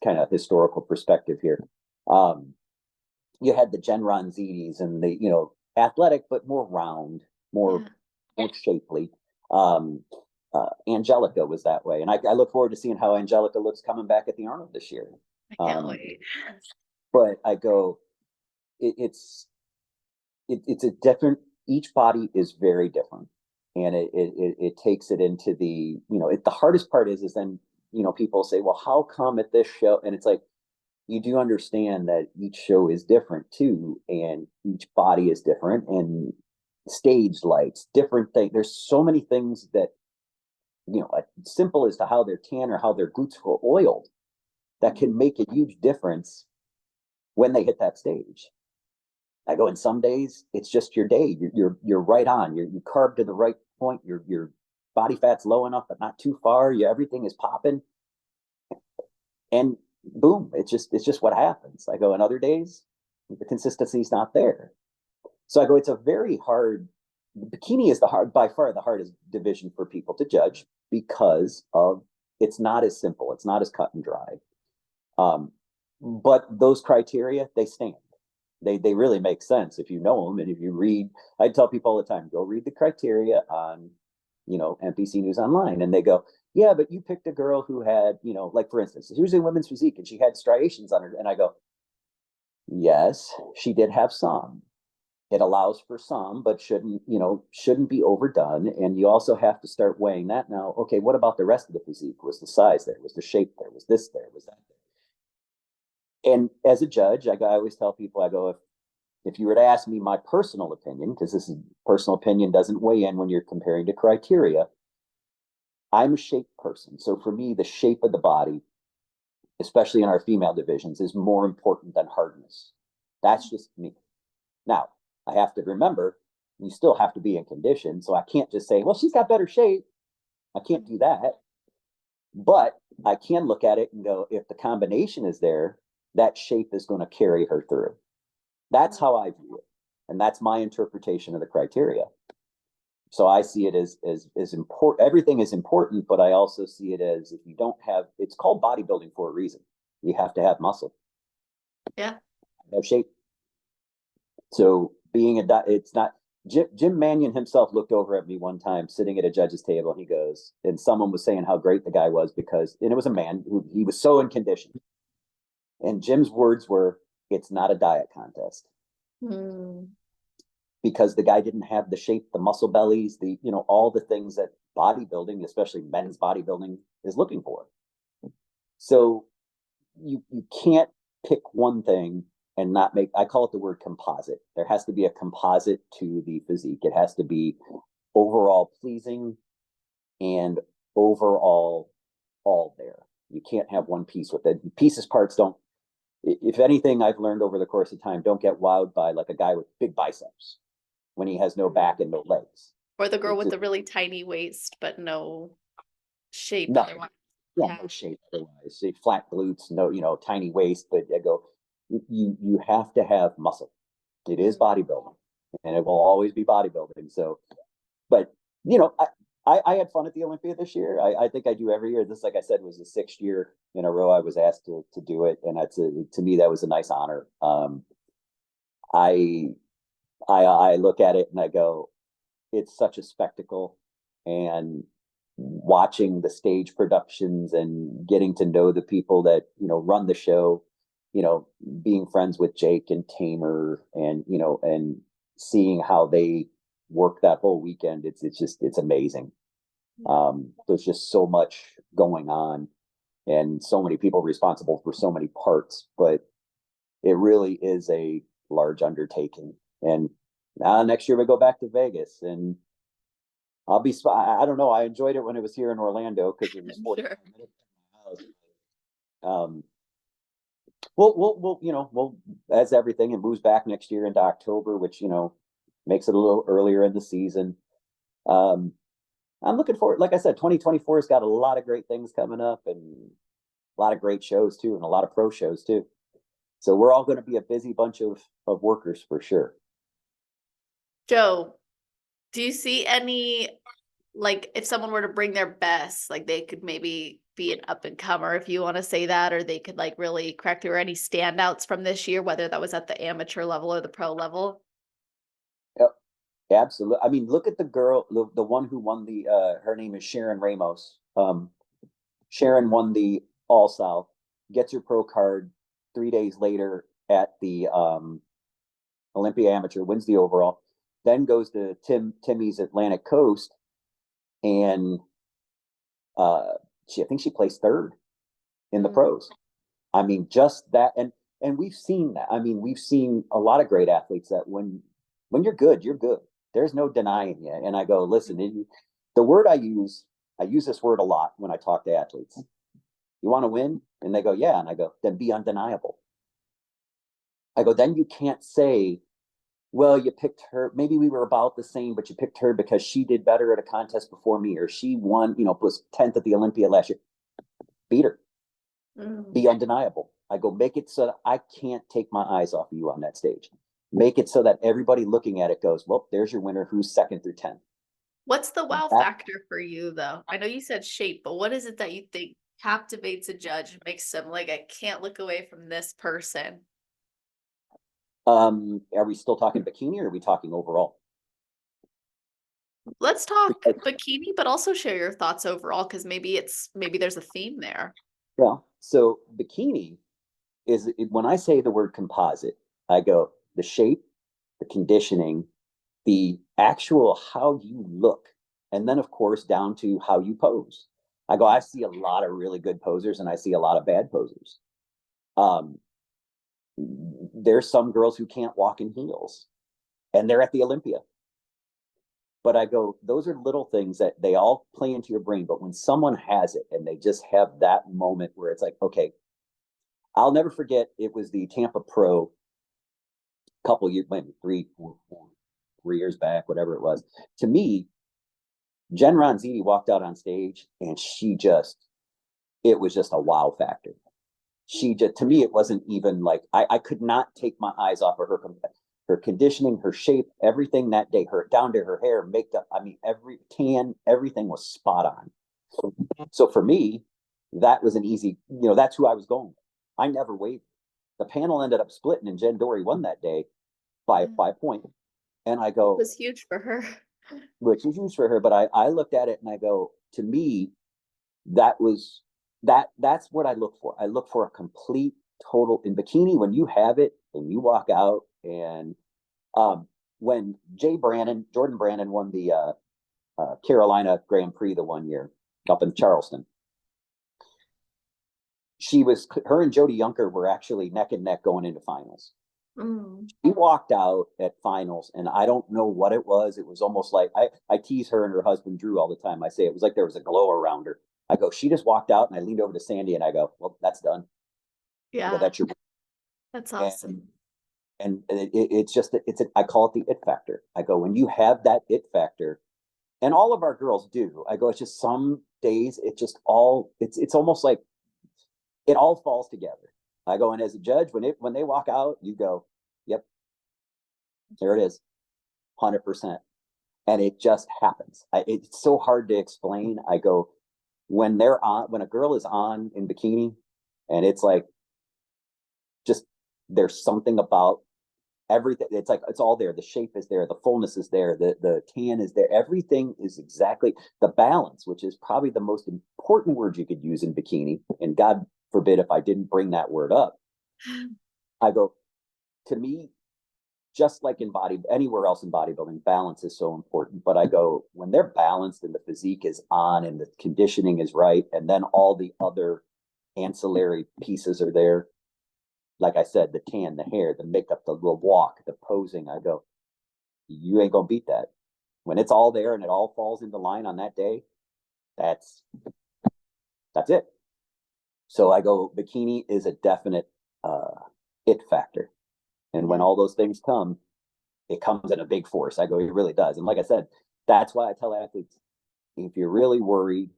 kind of historical perspective here. You had the Jen Ronzidis and the, athletic, but more round, more shapely. Angelica was that way. And I look forward to seeing how Angelica looks coming back at the Arnold this year. I can't wait. But I go, it's a different, each body is very different. And it takes it into the, the hardest part is then, people say, well, how come at this show? And it's like, you do understand that each show is different too. And each body is different, and stage lights, different things. There's so many things that, simple as to how they're tan or how their glutes are oiled, that can make a huge difference when they hit that stage. I go, in some days it's just your day. You're right on. You carb to the right point. Your body fat's low enough but not too far. Everything is popping, and boom, it's just what happens. I go, in other days the consistency is not there. So I go, it's a very hard. Bikini is by far the hardest division for people to judge because of it's not as simple. It's not as cut and dry. But those criteria, they stand. They really make sense if you know them. And if you read, I tell people all the time, go read the criteria on, NPC News Online. And they go, yeah, but you picked a girl who had, like for instance, here's a women's physique and she had striations on her. And I go, yes, she did have some. It allows for some, but shouldn't be overdone. And you also have to start weighing that now. Okay, what about the rest of the physique? Was the size there? Was the shape there? Was this there? Was that there? And as a judge, I always tell people, I go, if you were to ask me my personal opinion, because this is personal opinion doesn't weigh in when you're comparing to criteria, I'm a shape person. So for me, the shape of the body, especially in our female divisions, is more important than hardness. That's just me. Now, I have to remember, you still have to be in condition. So I can't just say, well, she's got better shape. I can't do that. But I can look at it and go, if the combination is there, that shape is going to carry her through. That's how I view it. And that's my interpretation of the criteria. So I see it as important. Everything is important, but I also see it as, if you don't have, it's called bodybuilding for a reason. You have to have muscle. Yeah. Have shape. So it's not, Jim Mannion himself looked over at me one time sitting at a judge's table, and he goes, and someone was saying how great the guy was and it was a man who, he was so in condition. And Jim's words were, it's not a diet contest. Because the guy didn't have the shape, the muscle bellies, all the things that bodybuilding, especially men's bodybuilding, is looking for. So you can't pick one thing and not make, I call it the word composite. There has to be a composite to the physique. It has to be overall pleasing and overall all there. You can't have one piece with it. Pieces, parts don't. If anything, I've learned over the course of time, don't get wowed by like a guy with big biceps when he has no back and no legs. Or the girl with the really tiny waist, but no shape. Nothing. Yeah, no shape otherwise. See, flat glutes, no, tiny waist. But I go, you have to have muscle. It is bodybuilding, and it will always be bodybuilding. So, but I had fun at the Olympia this year. I think I do every year. This, like I said, was the 6th year in a row I was asked to do it, and to me that was a nice honor. I look at it and I go, it's such a spectacle, and watching the stage productions and getting to know the people that run the show, being friends with Jake and Tamer, and and seeing how they work that whole weekend, it's amazing. There's just so much going on and so many people responsible for so many parts, but it really is a large undertaking. And now next year we go back to Vegas, and I don't know. I enjoyed it when it was here in Orlando because it was 45 minutes from my house. We'll as everything, it moves back next year into October, which makes it a little earlier in the season. I'm looking forward. Like I said, 2024 has got a lot of great things coming up, and a lot of great shows too, and a lot of pro shows too. So we're all going to be a busy bunch of workers for sure. Joe, do you see any, like, if someone were to bring their best, like they could maybe be an up and comer, if you want to say that, or they could like really crack through, any standouts from this year, whether that was at the amateur level or the pro level? Yep, absolutely. I mean, look at the girl, the one who won her name is Sharon Ramos. Sharon won the All South, gets her pro card 3 days later at the Olympia Amateur, wins the overall, then goes to Timmy's Atlantic Coast, and I think she placed 3rd in the pros. I mean, just that, and we've seen that. I mean, we've seen a lot of great athletes that when you're good, you're good. There's no denying you. And I go, listen, the word I use this word a lot when I talk to athletes. You want to win? And they go, yeah. And I go, then be undeniable. I go, then you can't say, well, you picked her. Maybe we were about the same, but you picked her because she did better at a contest before me, or she won, was 10th at the Olympia last year. Beat her. Be undeniable. I go, make it so that I can't take my eyes off of you on that stage. Make it so that everybody looking at it goes, well, there's your winner who's 2nd through 10th. What's the wow factor for you, though? I know you said shape, but what is it that you think captivates a judge and makes them like, I can't look away from this person? Are we still talking bikini, or are we talking overall? Let's talk bikini, but also share your thoughts overall, because maybe there's a theme there. Yeah. So bikini is, when I say the word composite, I go the shape, the conditioning, the actual how you look, and then of course down to how you pose. I go, I see a lot of really good posers and I see a lot of bad posers. There's some girls who can't walk in heels and they're at the Olympia. But I go, those are little things that they all play into your brain. But when someone has it and they just have that moment where it's like, okay, I'll never forget, it was the Tampa Pro a couple years, maybe 3 years back, whatever it was. To me, Jen Ronziti walked out on stage and it was just a wow factor. To me, it wasn't even like, I could not take my eyes off of her conditioning, her shape, everything that day, down to her hair, makeup. I mean, everything was spot on. So for me, that was an easy, that's who I was going with. I never wavered. The panel ended up splitting and Jen Dory won that day by 5 points. And I go, it was huge for her. Which is huge for her. But I looked at it and I go, to me, that's what I look for. I look for a complete, total in bikini. When you have it and you walk out, and when Jordan Brandon won the Carolina Grand Prix the one year up in Charleston, her and Jody Yunker were actually neck and neck going into finals. She walked out at finals, and I don't know what it was. It was almost like I tease her and her husband Drew all the time. I say it was like there was a glow around her. I go, she just walked out, and I leaned over to Sandy and I go, well, that's done. Yeah, that's awesome. And it's just I call it the it factor. I go, when you have that it factor, and all of our girls do. I go, it's just some days it's almost like it all falls together. I go, and as a judge, when they walk out, you go, yep, there it is, 100%, and it just happens. It's so hard to explain. I go, when a girl is on in bikini, and it's like, just there's something about everything. It's like it's all there. The shape is there, the fullness is there, the tan is there. Everything is exactly the balance, which is probably the most important word you could use in bikini. And God forbid if I didn't bring that word up. I go, to me, just like anywhere else in bodybuilding, balance is so important. But I go, when they're balanced and the physique is on and the conditioning is right, and then all the other ancillary pieces are there, like I said, the tan, the hair, the makeup, the walk, the posing, I go, you ain't gonna beat that. When it's all there and it all falls into line on that day, that's it. So I go, bikini is a definite it factor. And when all those things come, it comes in a big force. I go, it really does. And like I said, that's why I tell athletes, if you're really worried,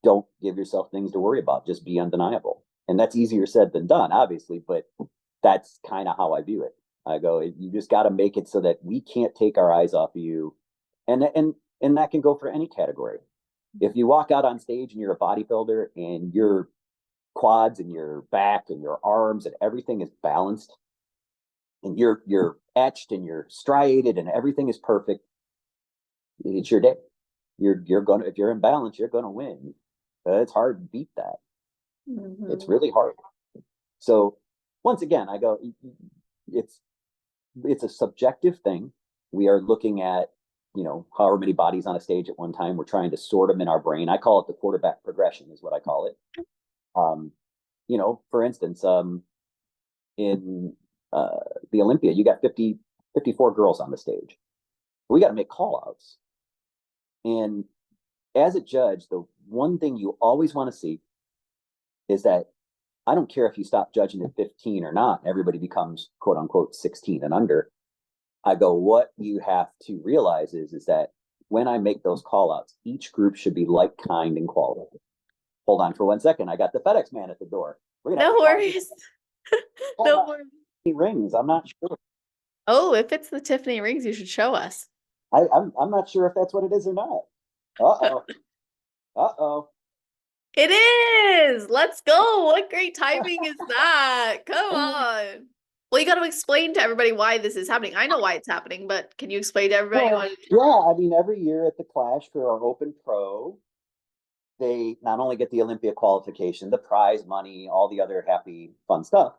don't give yourself things to worry about. Just be undeniable. And that's easier said than done, obviously, but that's kind of how I view it. I go, you just got to make it so that we can't take our eyes off of you. And that can go for any category. If you walk out on stage and you're a bodybuilder and your quads and your back and your arms and everything is balanced, and you're etched and you're striated and everything is perfect, it's your day. If you're in balance, you're gonna win. It's hard to beat that. It's really hard. So once again, I go, it's a subjective thing. We are looking at, however many bodies on a stage at one time. We're trying to sort them in our brain. I call it the quarterback progression is what I call it. For instance, in the Olympia, you got 54 girls on the stage. We got to make call outs. And as a judge, the one thing you always want to see is that I don't care if you stop judging at 15 or not, everybody becomes quote unquote 16 and under. I go, what you have to realize is that when I make those call outs, each group should be like, kind, and quality. Hold on for 1 second. I got the FedEx man at the door. No worries. No worries. Rings. I'm not sure. Oh, if it's the Tiffany rings, you should show us. I'm not sure if that's what it is or not. Uh-oh. It is. Let's go. What great timing is that? Come on. Well, you got to explain to everybody why this is happening. I know why it's happening, but can you explain to everybody why? Yeah, I mean, every year at the Klash for our Open Pro, they not only get the Olympia qualification, the prize money, all the other happy, fun stuff,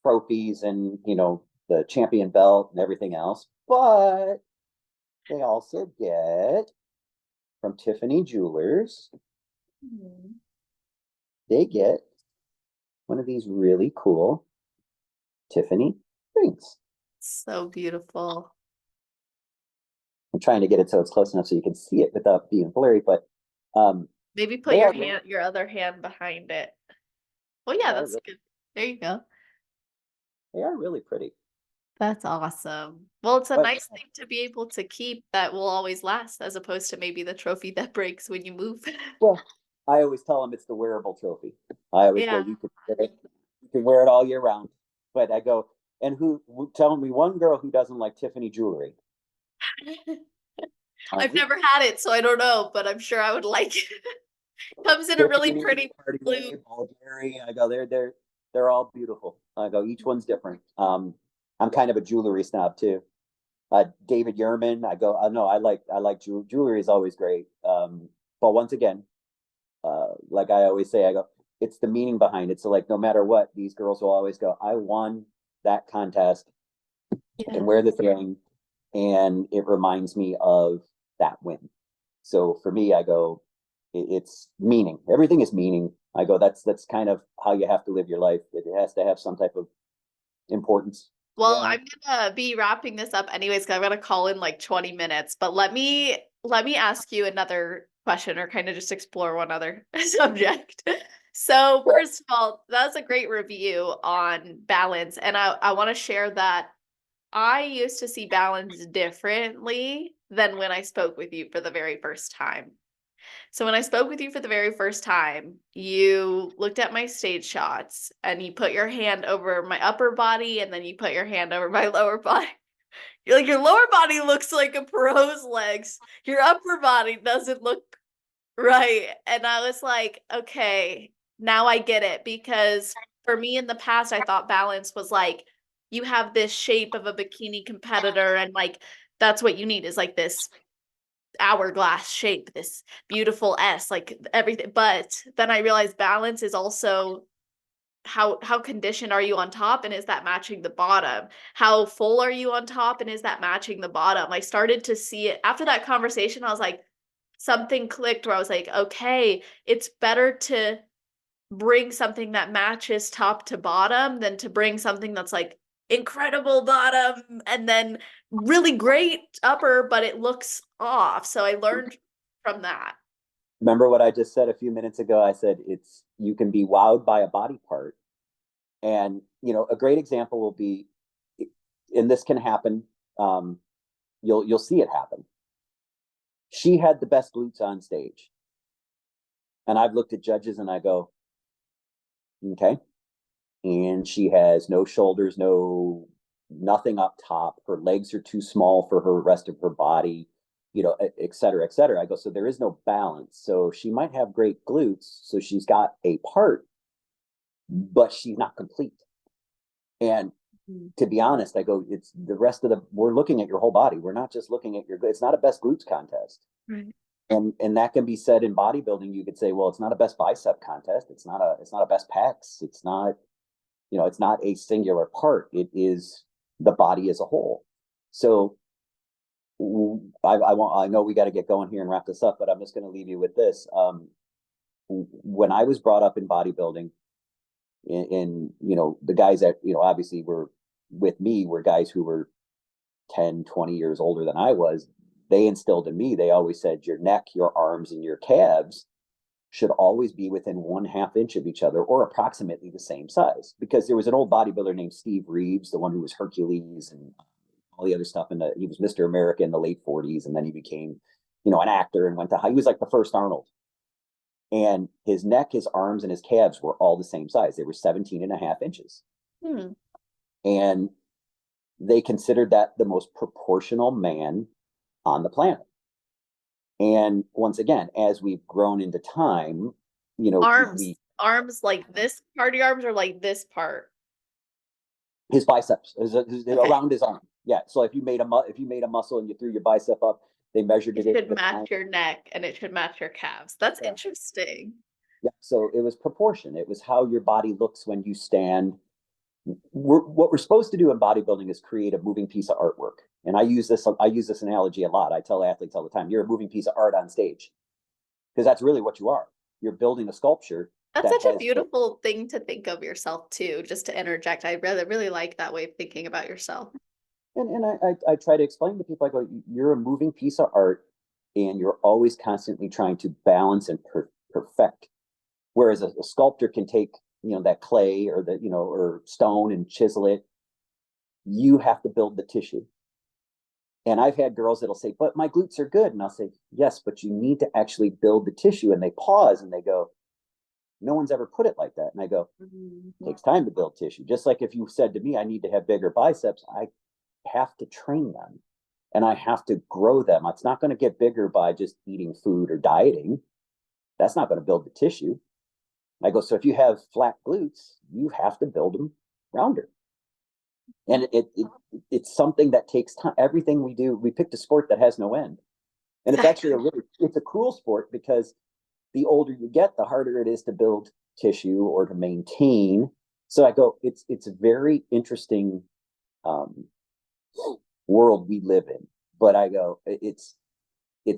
trophies, and, the champion belt and everything else, but they also get from Tiffany Jewelers, they get one of these really cool Tiffany rings. So beautiful. I'm trying to get it so it's close enough so you can see it without being blurry, but maybe put your other hand behind it. Oh yeah, that's good. There you go. They are really pretty. That's awesome. Well, it's a nice thing to be able to keep that will always last, as opposed to maybe the trophy that breaks when you move. Well, I always tell them it's the wearable trophy. I always go, you can wear it all year round. But I go, and tell me one girl who doesn't like Tiffany jewelry? I've never had it, so I don't know, but I'm sure I would like it. Comes in a really pretty blue. I go, they're all beautiful. I go, each one's different. I'm kind of a jewelry snob too. David Yurman, I go, no, I like jewelry is always great. But once again, like I always say, I go, it's the meaning behind it. So like, no matter what, these girls will always go, I won that contest. I can wear the thing, and it reminds me of that win. So for me, I go, it's meaning. Everything is meaning. I go, that's kind of how you have to live your life. It has to have some type of importance. Well, I'm gonna be wrapping this up anyways, because I'm gonna call in like 20 minutes. But let me ask you another question, or kind of just explore one other subject. So first of all, that was a great review on balance, and I want to share that I used to see balance differently than when I spoke with you for the very first time. So when I spoke with you for the very first time, you looked at my stage shots and you put your hand over my upper body, and then you put your hand over my lower body. You're like, your lower body looks like a pro's legs. Your upper body doesn't look right. And I was like, okay, now I get it. Because for me in the past, I thought balance was like, you have this shape of a bikini competitor, and like, that's what you need, is like this hourglass shape, this beautiful S, like everything. But then I realized balance is also how conditioned are you on top, and is that matching the bottom? How full are you on top, and is that matching the bottom? I started to see it after that conversation. I was like, something clicked where I was like, okay, it's better to bring something that matches top to bottom than to bring something that's like incredible bottom and then really great upper, but it looks off. So I learned from that. Remember what I just said a few minutes ago? I said you can be wowed by a body part. And, a great example will be, and this can happen, you'll see it happen. She had the best glutes on stage. And I've looked at judges and I go, okay. And she has no shoulders, nothing up top. Her legs are too small for her rest of her body, et cetera, et cetera. I go, so there is no balance. So she might have great glutes. So she's got a part, but she's not complete. And to be honest, I go, it's the rest of we're looking at your whole body. We're not just looking at it's not a best glutes contest. Right. And that can be said in bodybuilding. You could say, well, it's not a best bicep contest. It's not a best pecs. It's not, it's not a singular part. It is the body as a whole. So I know we got to get going here and wrap this up, but I'm just going to leave you with this. When I was brought up in bodybuilding, in the guys that, obviously were with me were guys who were 10, 20 years older than I was. They instilled in me, they always said, your neck, your arms, and your calves should always be within 1/2 inch of each other, or approximately the same size. Because there was an old bodybuilder named Steve Reeves, the one who was Hercules and all the other stuff. He was Mr. America in the late 40s. And then he became, an actor and he was like the first Arnold. And his neck, his arms, and his calves were all the same size. They were 17.5 inches. And they considered that the most proportional man on the planet. And once again, as we've grown into time, arms like this part of your arms, or like this part? His biceps around his arm. Yeah. So if you made a muscle and you threw your bicep up, they measured it. It should match your neck, and it should match your calves. That's interesting. Yeah. So it was proportion. It was how your body looks when you stand. what we're supposed to do in bodybuilding is create a moving piece of artwork. And I use this analogy a lot. I tell athletes all the time, you're a moving piece of art on stage, because that's really what you are. You're building a sculpture. That's such a beautiful thing to think of yourself too, just to interject. I really like that way of thinking about yourself. And I try to explain to people, I go, you're a moving piece of art, and you're always constantly trying to balance and perfect. Whereas a sculptor can take, that clay or or stone and chisel it. You have to build the tissue. And I've had girls that'll say, but my glutes are good. And I'll say, yes, but you need to actually build the tissue. And they pause and they go, no one's ever put it like that. And I go, it takes time to build tissue. Just like if you said to me, I need to have bigger biceps, I have to train them and I have to grow them. It's not going to get bigger by just eating food or dieting. That's not going to build the tissue. I go, so if you have flat glutes, you have to build them rounder. And it's something that takes time. Everything we do, we picked a sport that has no end. And it's actually it's a cruel sport, because the older you get, the harder it is to build tissue or to maintain. So I go, it's a very interesting world we live in. But I go, it's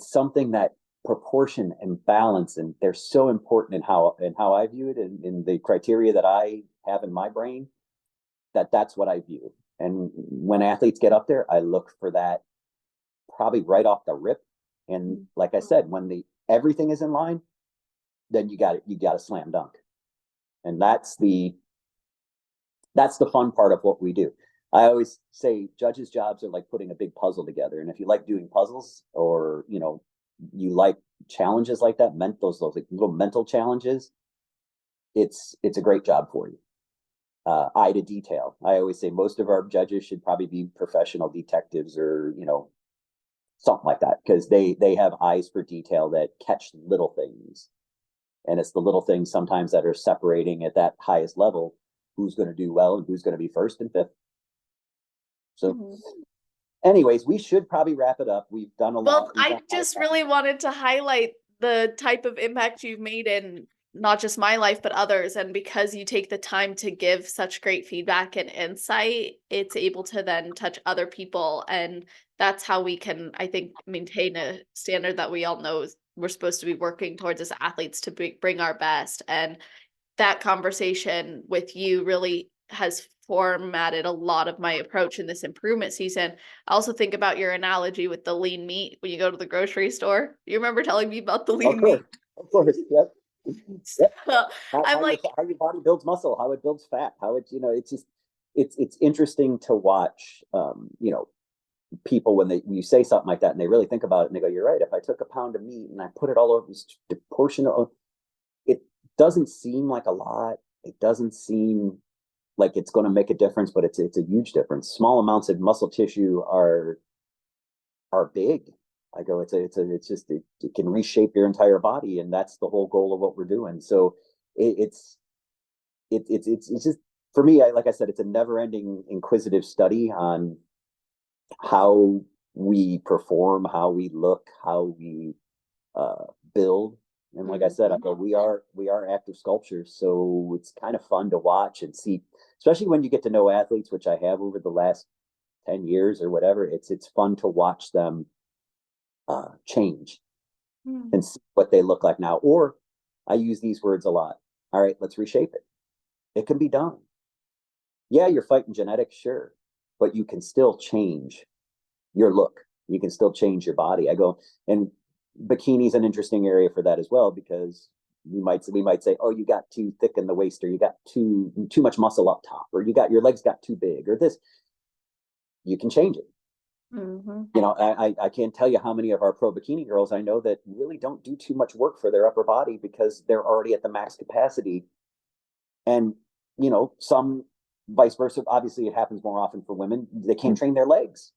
something that proportion and balance, and they're so important in how I view it, and in the criteria that I have in my brain, that's what I view. And when athletes get up there, I look for that probably right off the rip. And like I said, when everything is in line, then you got a slam dunk. And that's the fun part of what we do. I always say judges' jobs are like putting a big puzzle together. And if you like doing puzzles, or you like challenges like that, those like little mental challenges, it's a great job for you. Eye to detail. I always say most of our judges should probably be professional detectives, or something like that, because they have eyes for detail that catch little things. And it's the little things sometimes that are separating at that highest level who's going to do well and who's going to be first and fifth. So anyways, we should probably wrap it up. We've done a lot. I just really wanted to highlight the type of impact you've made in not just my life, but others. And because you take the time to give such great feedback and insight, it's able to then touch other people. And that's how we can, I think, maintain a standard that we all know we're supposed to be working towards as athletes to bring our best. And that conversation with you really has formatted a lot of my approach in this improvement season. I also think about your analogy with the lean meat when you go to the grocery store. You remember telling me about the lean meat? Of course, yep. I'm like, how your body builds muscle, how it builds fat, how it, it's just, it's interesting to watch, people when you say something like that and they really think about it and they go, you're right. If I took a pound of meat and I put it all over this portion of it, doesn't seem like a lot. It doesn't seem like it's going to make a difference, but it's a huge difference. Small amounts of muscle tissue are big. I go, it can reshape your entire body, and that's the whole goal of what we're doing. So it's just, for me, like I said, it's a never-ending inquisitive study on how we perform, how we look, how we build. And like I said, I go, we are active sculptures, so it's kind of fun to watch and see, especially when you get to know athletes, which I have over the last 10 years or whatever. It's fun to watch them change and see what they look like now. Or I use these words a lot. All right, let's reshape it. It can be done. Yeah, you're fighting genetics, sure, but you can still change your look. You can still change your body. I go, and bikini is an interesting area for that as well, because we might say, oh, you got too thick in the waist, or you got too much muscle up top, or your legs got too big, or this. You can change it. I can't tell you how many of our pro bikini girls I know that really don't do too much work for their upper body because they're already at the max capacity. And, some vice versa. Obviously, it happens more often for women. They can't train their legs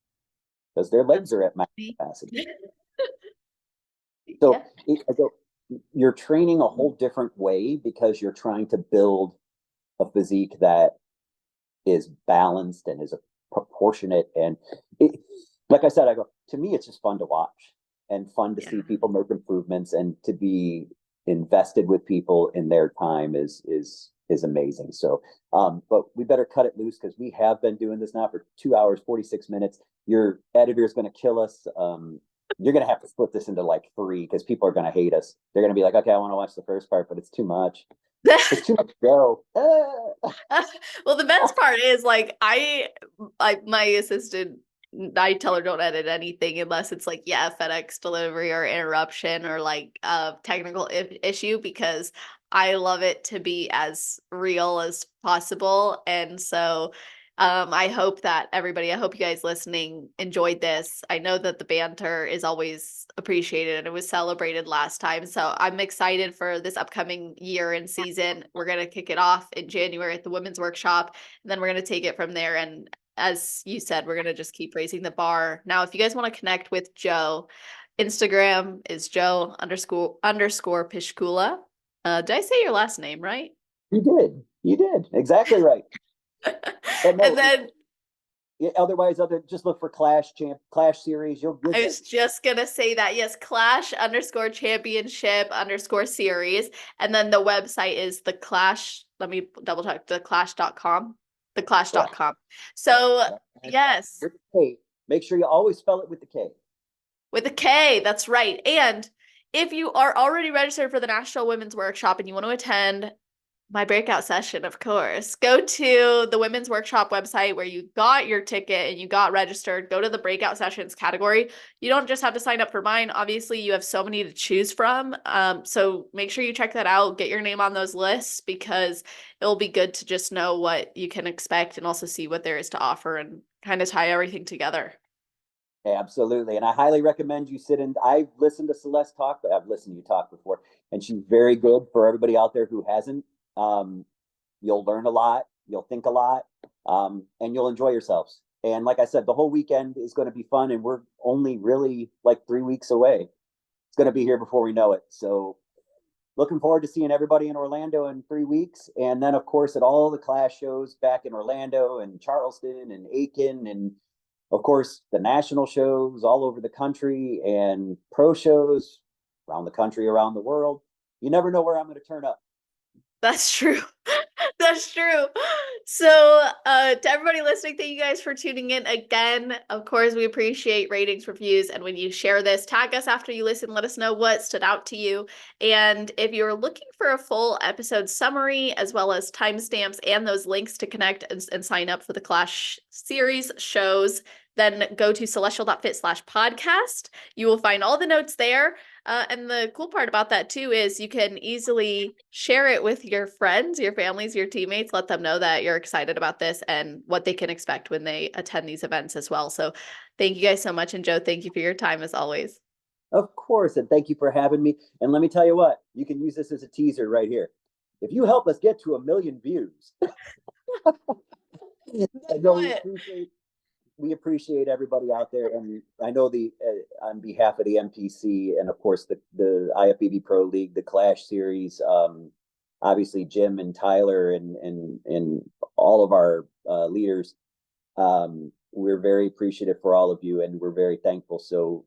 because their legs are at max capacity. So you're training a whole different way because you're trying to build a physique that is balanced and is proportionate. And like I said, to me, it's just fun to watch and fun to see people make improvements and to be invested with people in their time is amazing. So, but we better cut it loose because we have been doing this now for 2 hours, 46 minutes. Your editor is going to kill us. You're going to have to split this into like 3 because people are going to hate us. They're going to be like, okay, I want to watch the first part, but it's too much. It's too much to go. Well, the best part is like my assistant, I tell her don't edit anything unless it's like, FedEx delivery or interruption or like a technical issue, because I love it to be as real as possible. And so I hope you guys listening enjoyed this. I know that the banter is always appreciated and it was celebrated last time. So I'm excited for this upcoming year and season. We're going to kick it off in January at the Women's Workshop, and then we're going to take it from there. And as you said, we're going to just keep raising the bar. Now, if you guys want to connect with Joe, Instagram is Joe_Pishkula. Did I say your last name right? You did. Exactly right. And then otherwise, just look for Klash series. I was just gonna say that. Yes, Klash_championship_series. And then the website is the Klash. Let me double check. Theklash.com. Theklash.com. So yes. Hey, make sure you always spell it with the K. With a K, that's right. And if you are already registered for the National Women's Workshop and you want to attend my breakout session, of course, go to the Women's Workshop website where you got your ticket and you got registered. Go to the breakout sessions category. You don't just have to sign up for mine. Obviously, you have so many to choose from. So make sure you check that out. Get your name on those lists because it'll be good to just know what you can expect and also see what there is to offer and kind of tie everything together. Absolutely. And I highly recommend you sit in. I've listened to Celeste talk, but I've listened to you talk before, and she's very good for everybody out there who hasn't. You'll learn a lot, you'll think a lot, and you'll enjoy yourselves. And like I said, the whole weekend is going to be fun, and we're only really like 3 weeks away. It's going to be here before we know it. So looking forward to seeing everybody in Orlando in 3 weeks. And then, of course, at all the Klash shows back in Orlando and Charleston and Aiken, and of course, the national shows all over the country and pro shows around the country, around the world. You never know where I'm going to turn up. That's true. That's true. So to everybody listening, thank you guys for tuning in again. Of course, we appreciate ratings, reviews, and when you share this, tag us after you listen. Let us know what stood out to you. And if you're looking for a full episode summary, as well as timestamps and those links to connect and sign up for the Klash series shows, then go to celestial.fit/podcast. You will find all the notes there. And the cool part about that too is you can easily share it with your friends, your families, your teammates, let them know that you're excited about this and what they can expect when they attend these events as well. So thank you guys so much. And Joe, thank you for your time as always. Of course. And thank you for having me. And let me tell you what, you can use this as a teaser right here. If you help us get to 1 million views, we appreciate everybody out there, and I know on behalf of the NPC and of course the IFBB Pro League, the Klash series, obviously Jim and Tyler and all of our leaders, we're very appreciative for all of you, and we're very thankful. So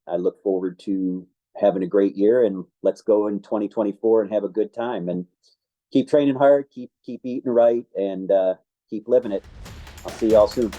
I look forward to having a great year, and let's go in 2024 and have a good time, and keep training hard, keep eating right, and keep living it. I'll see y'all soon.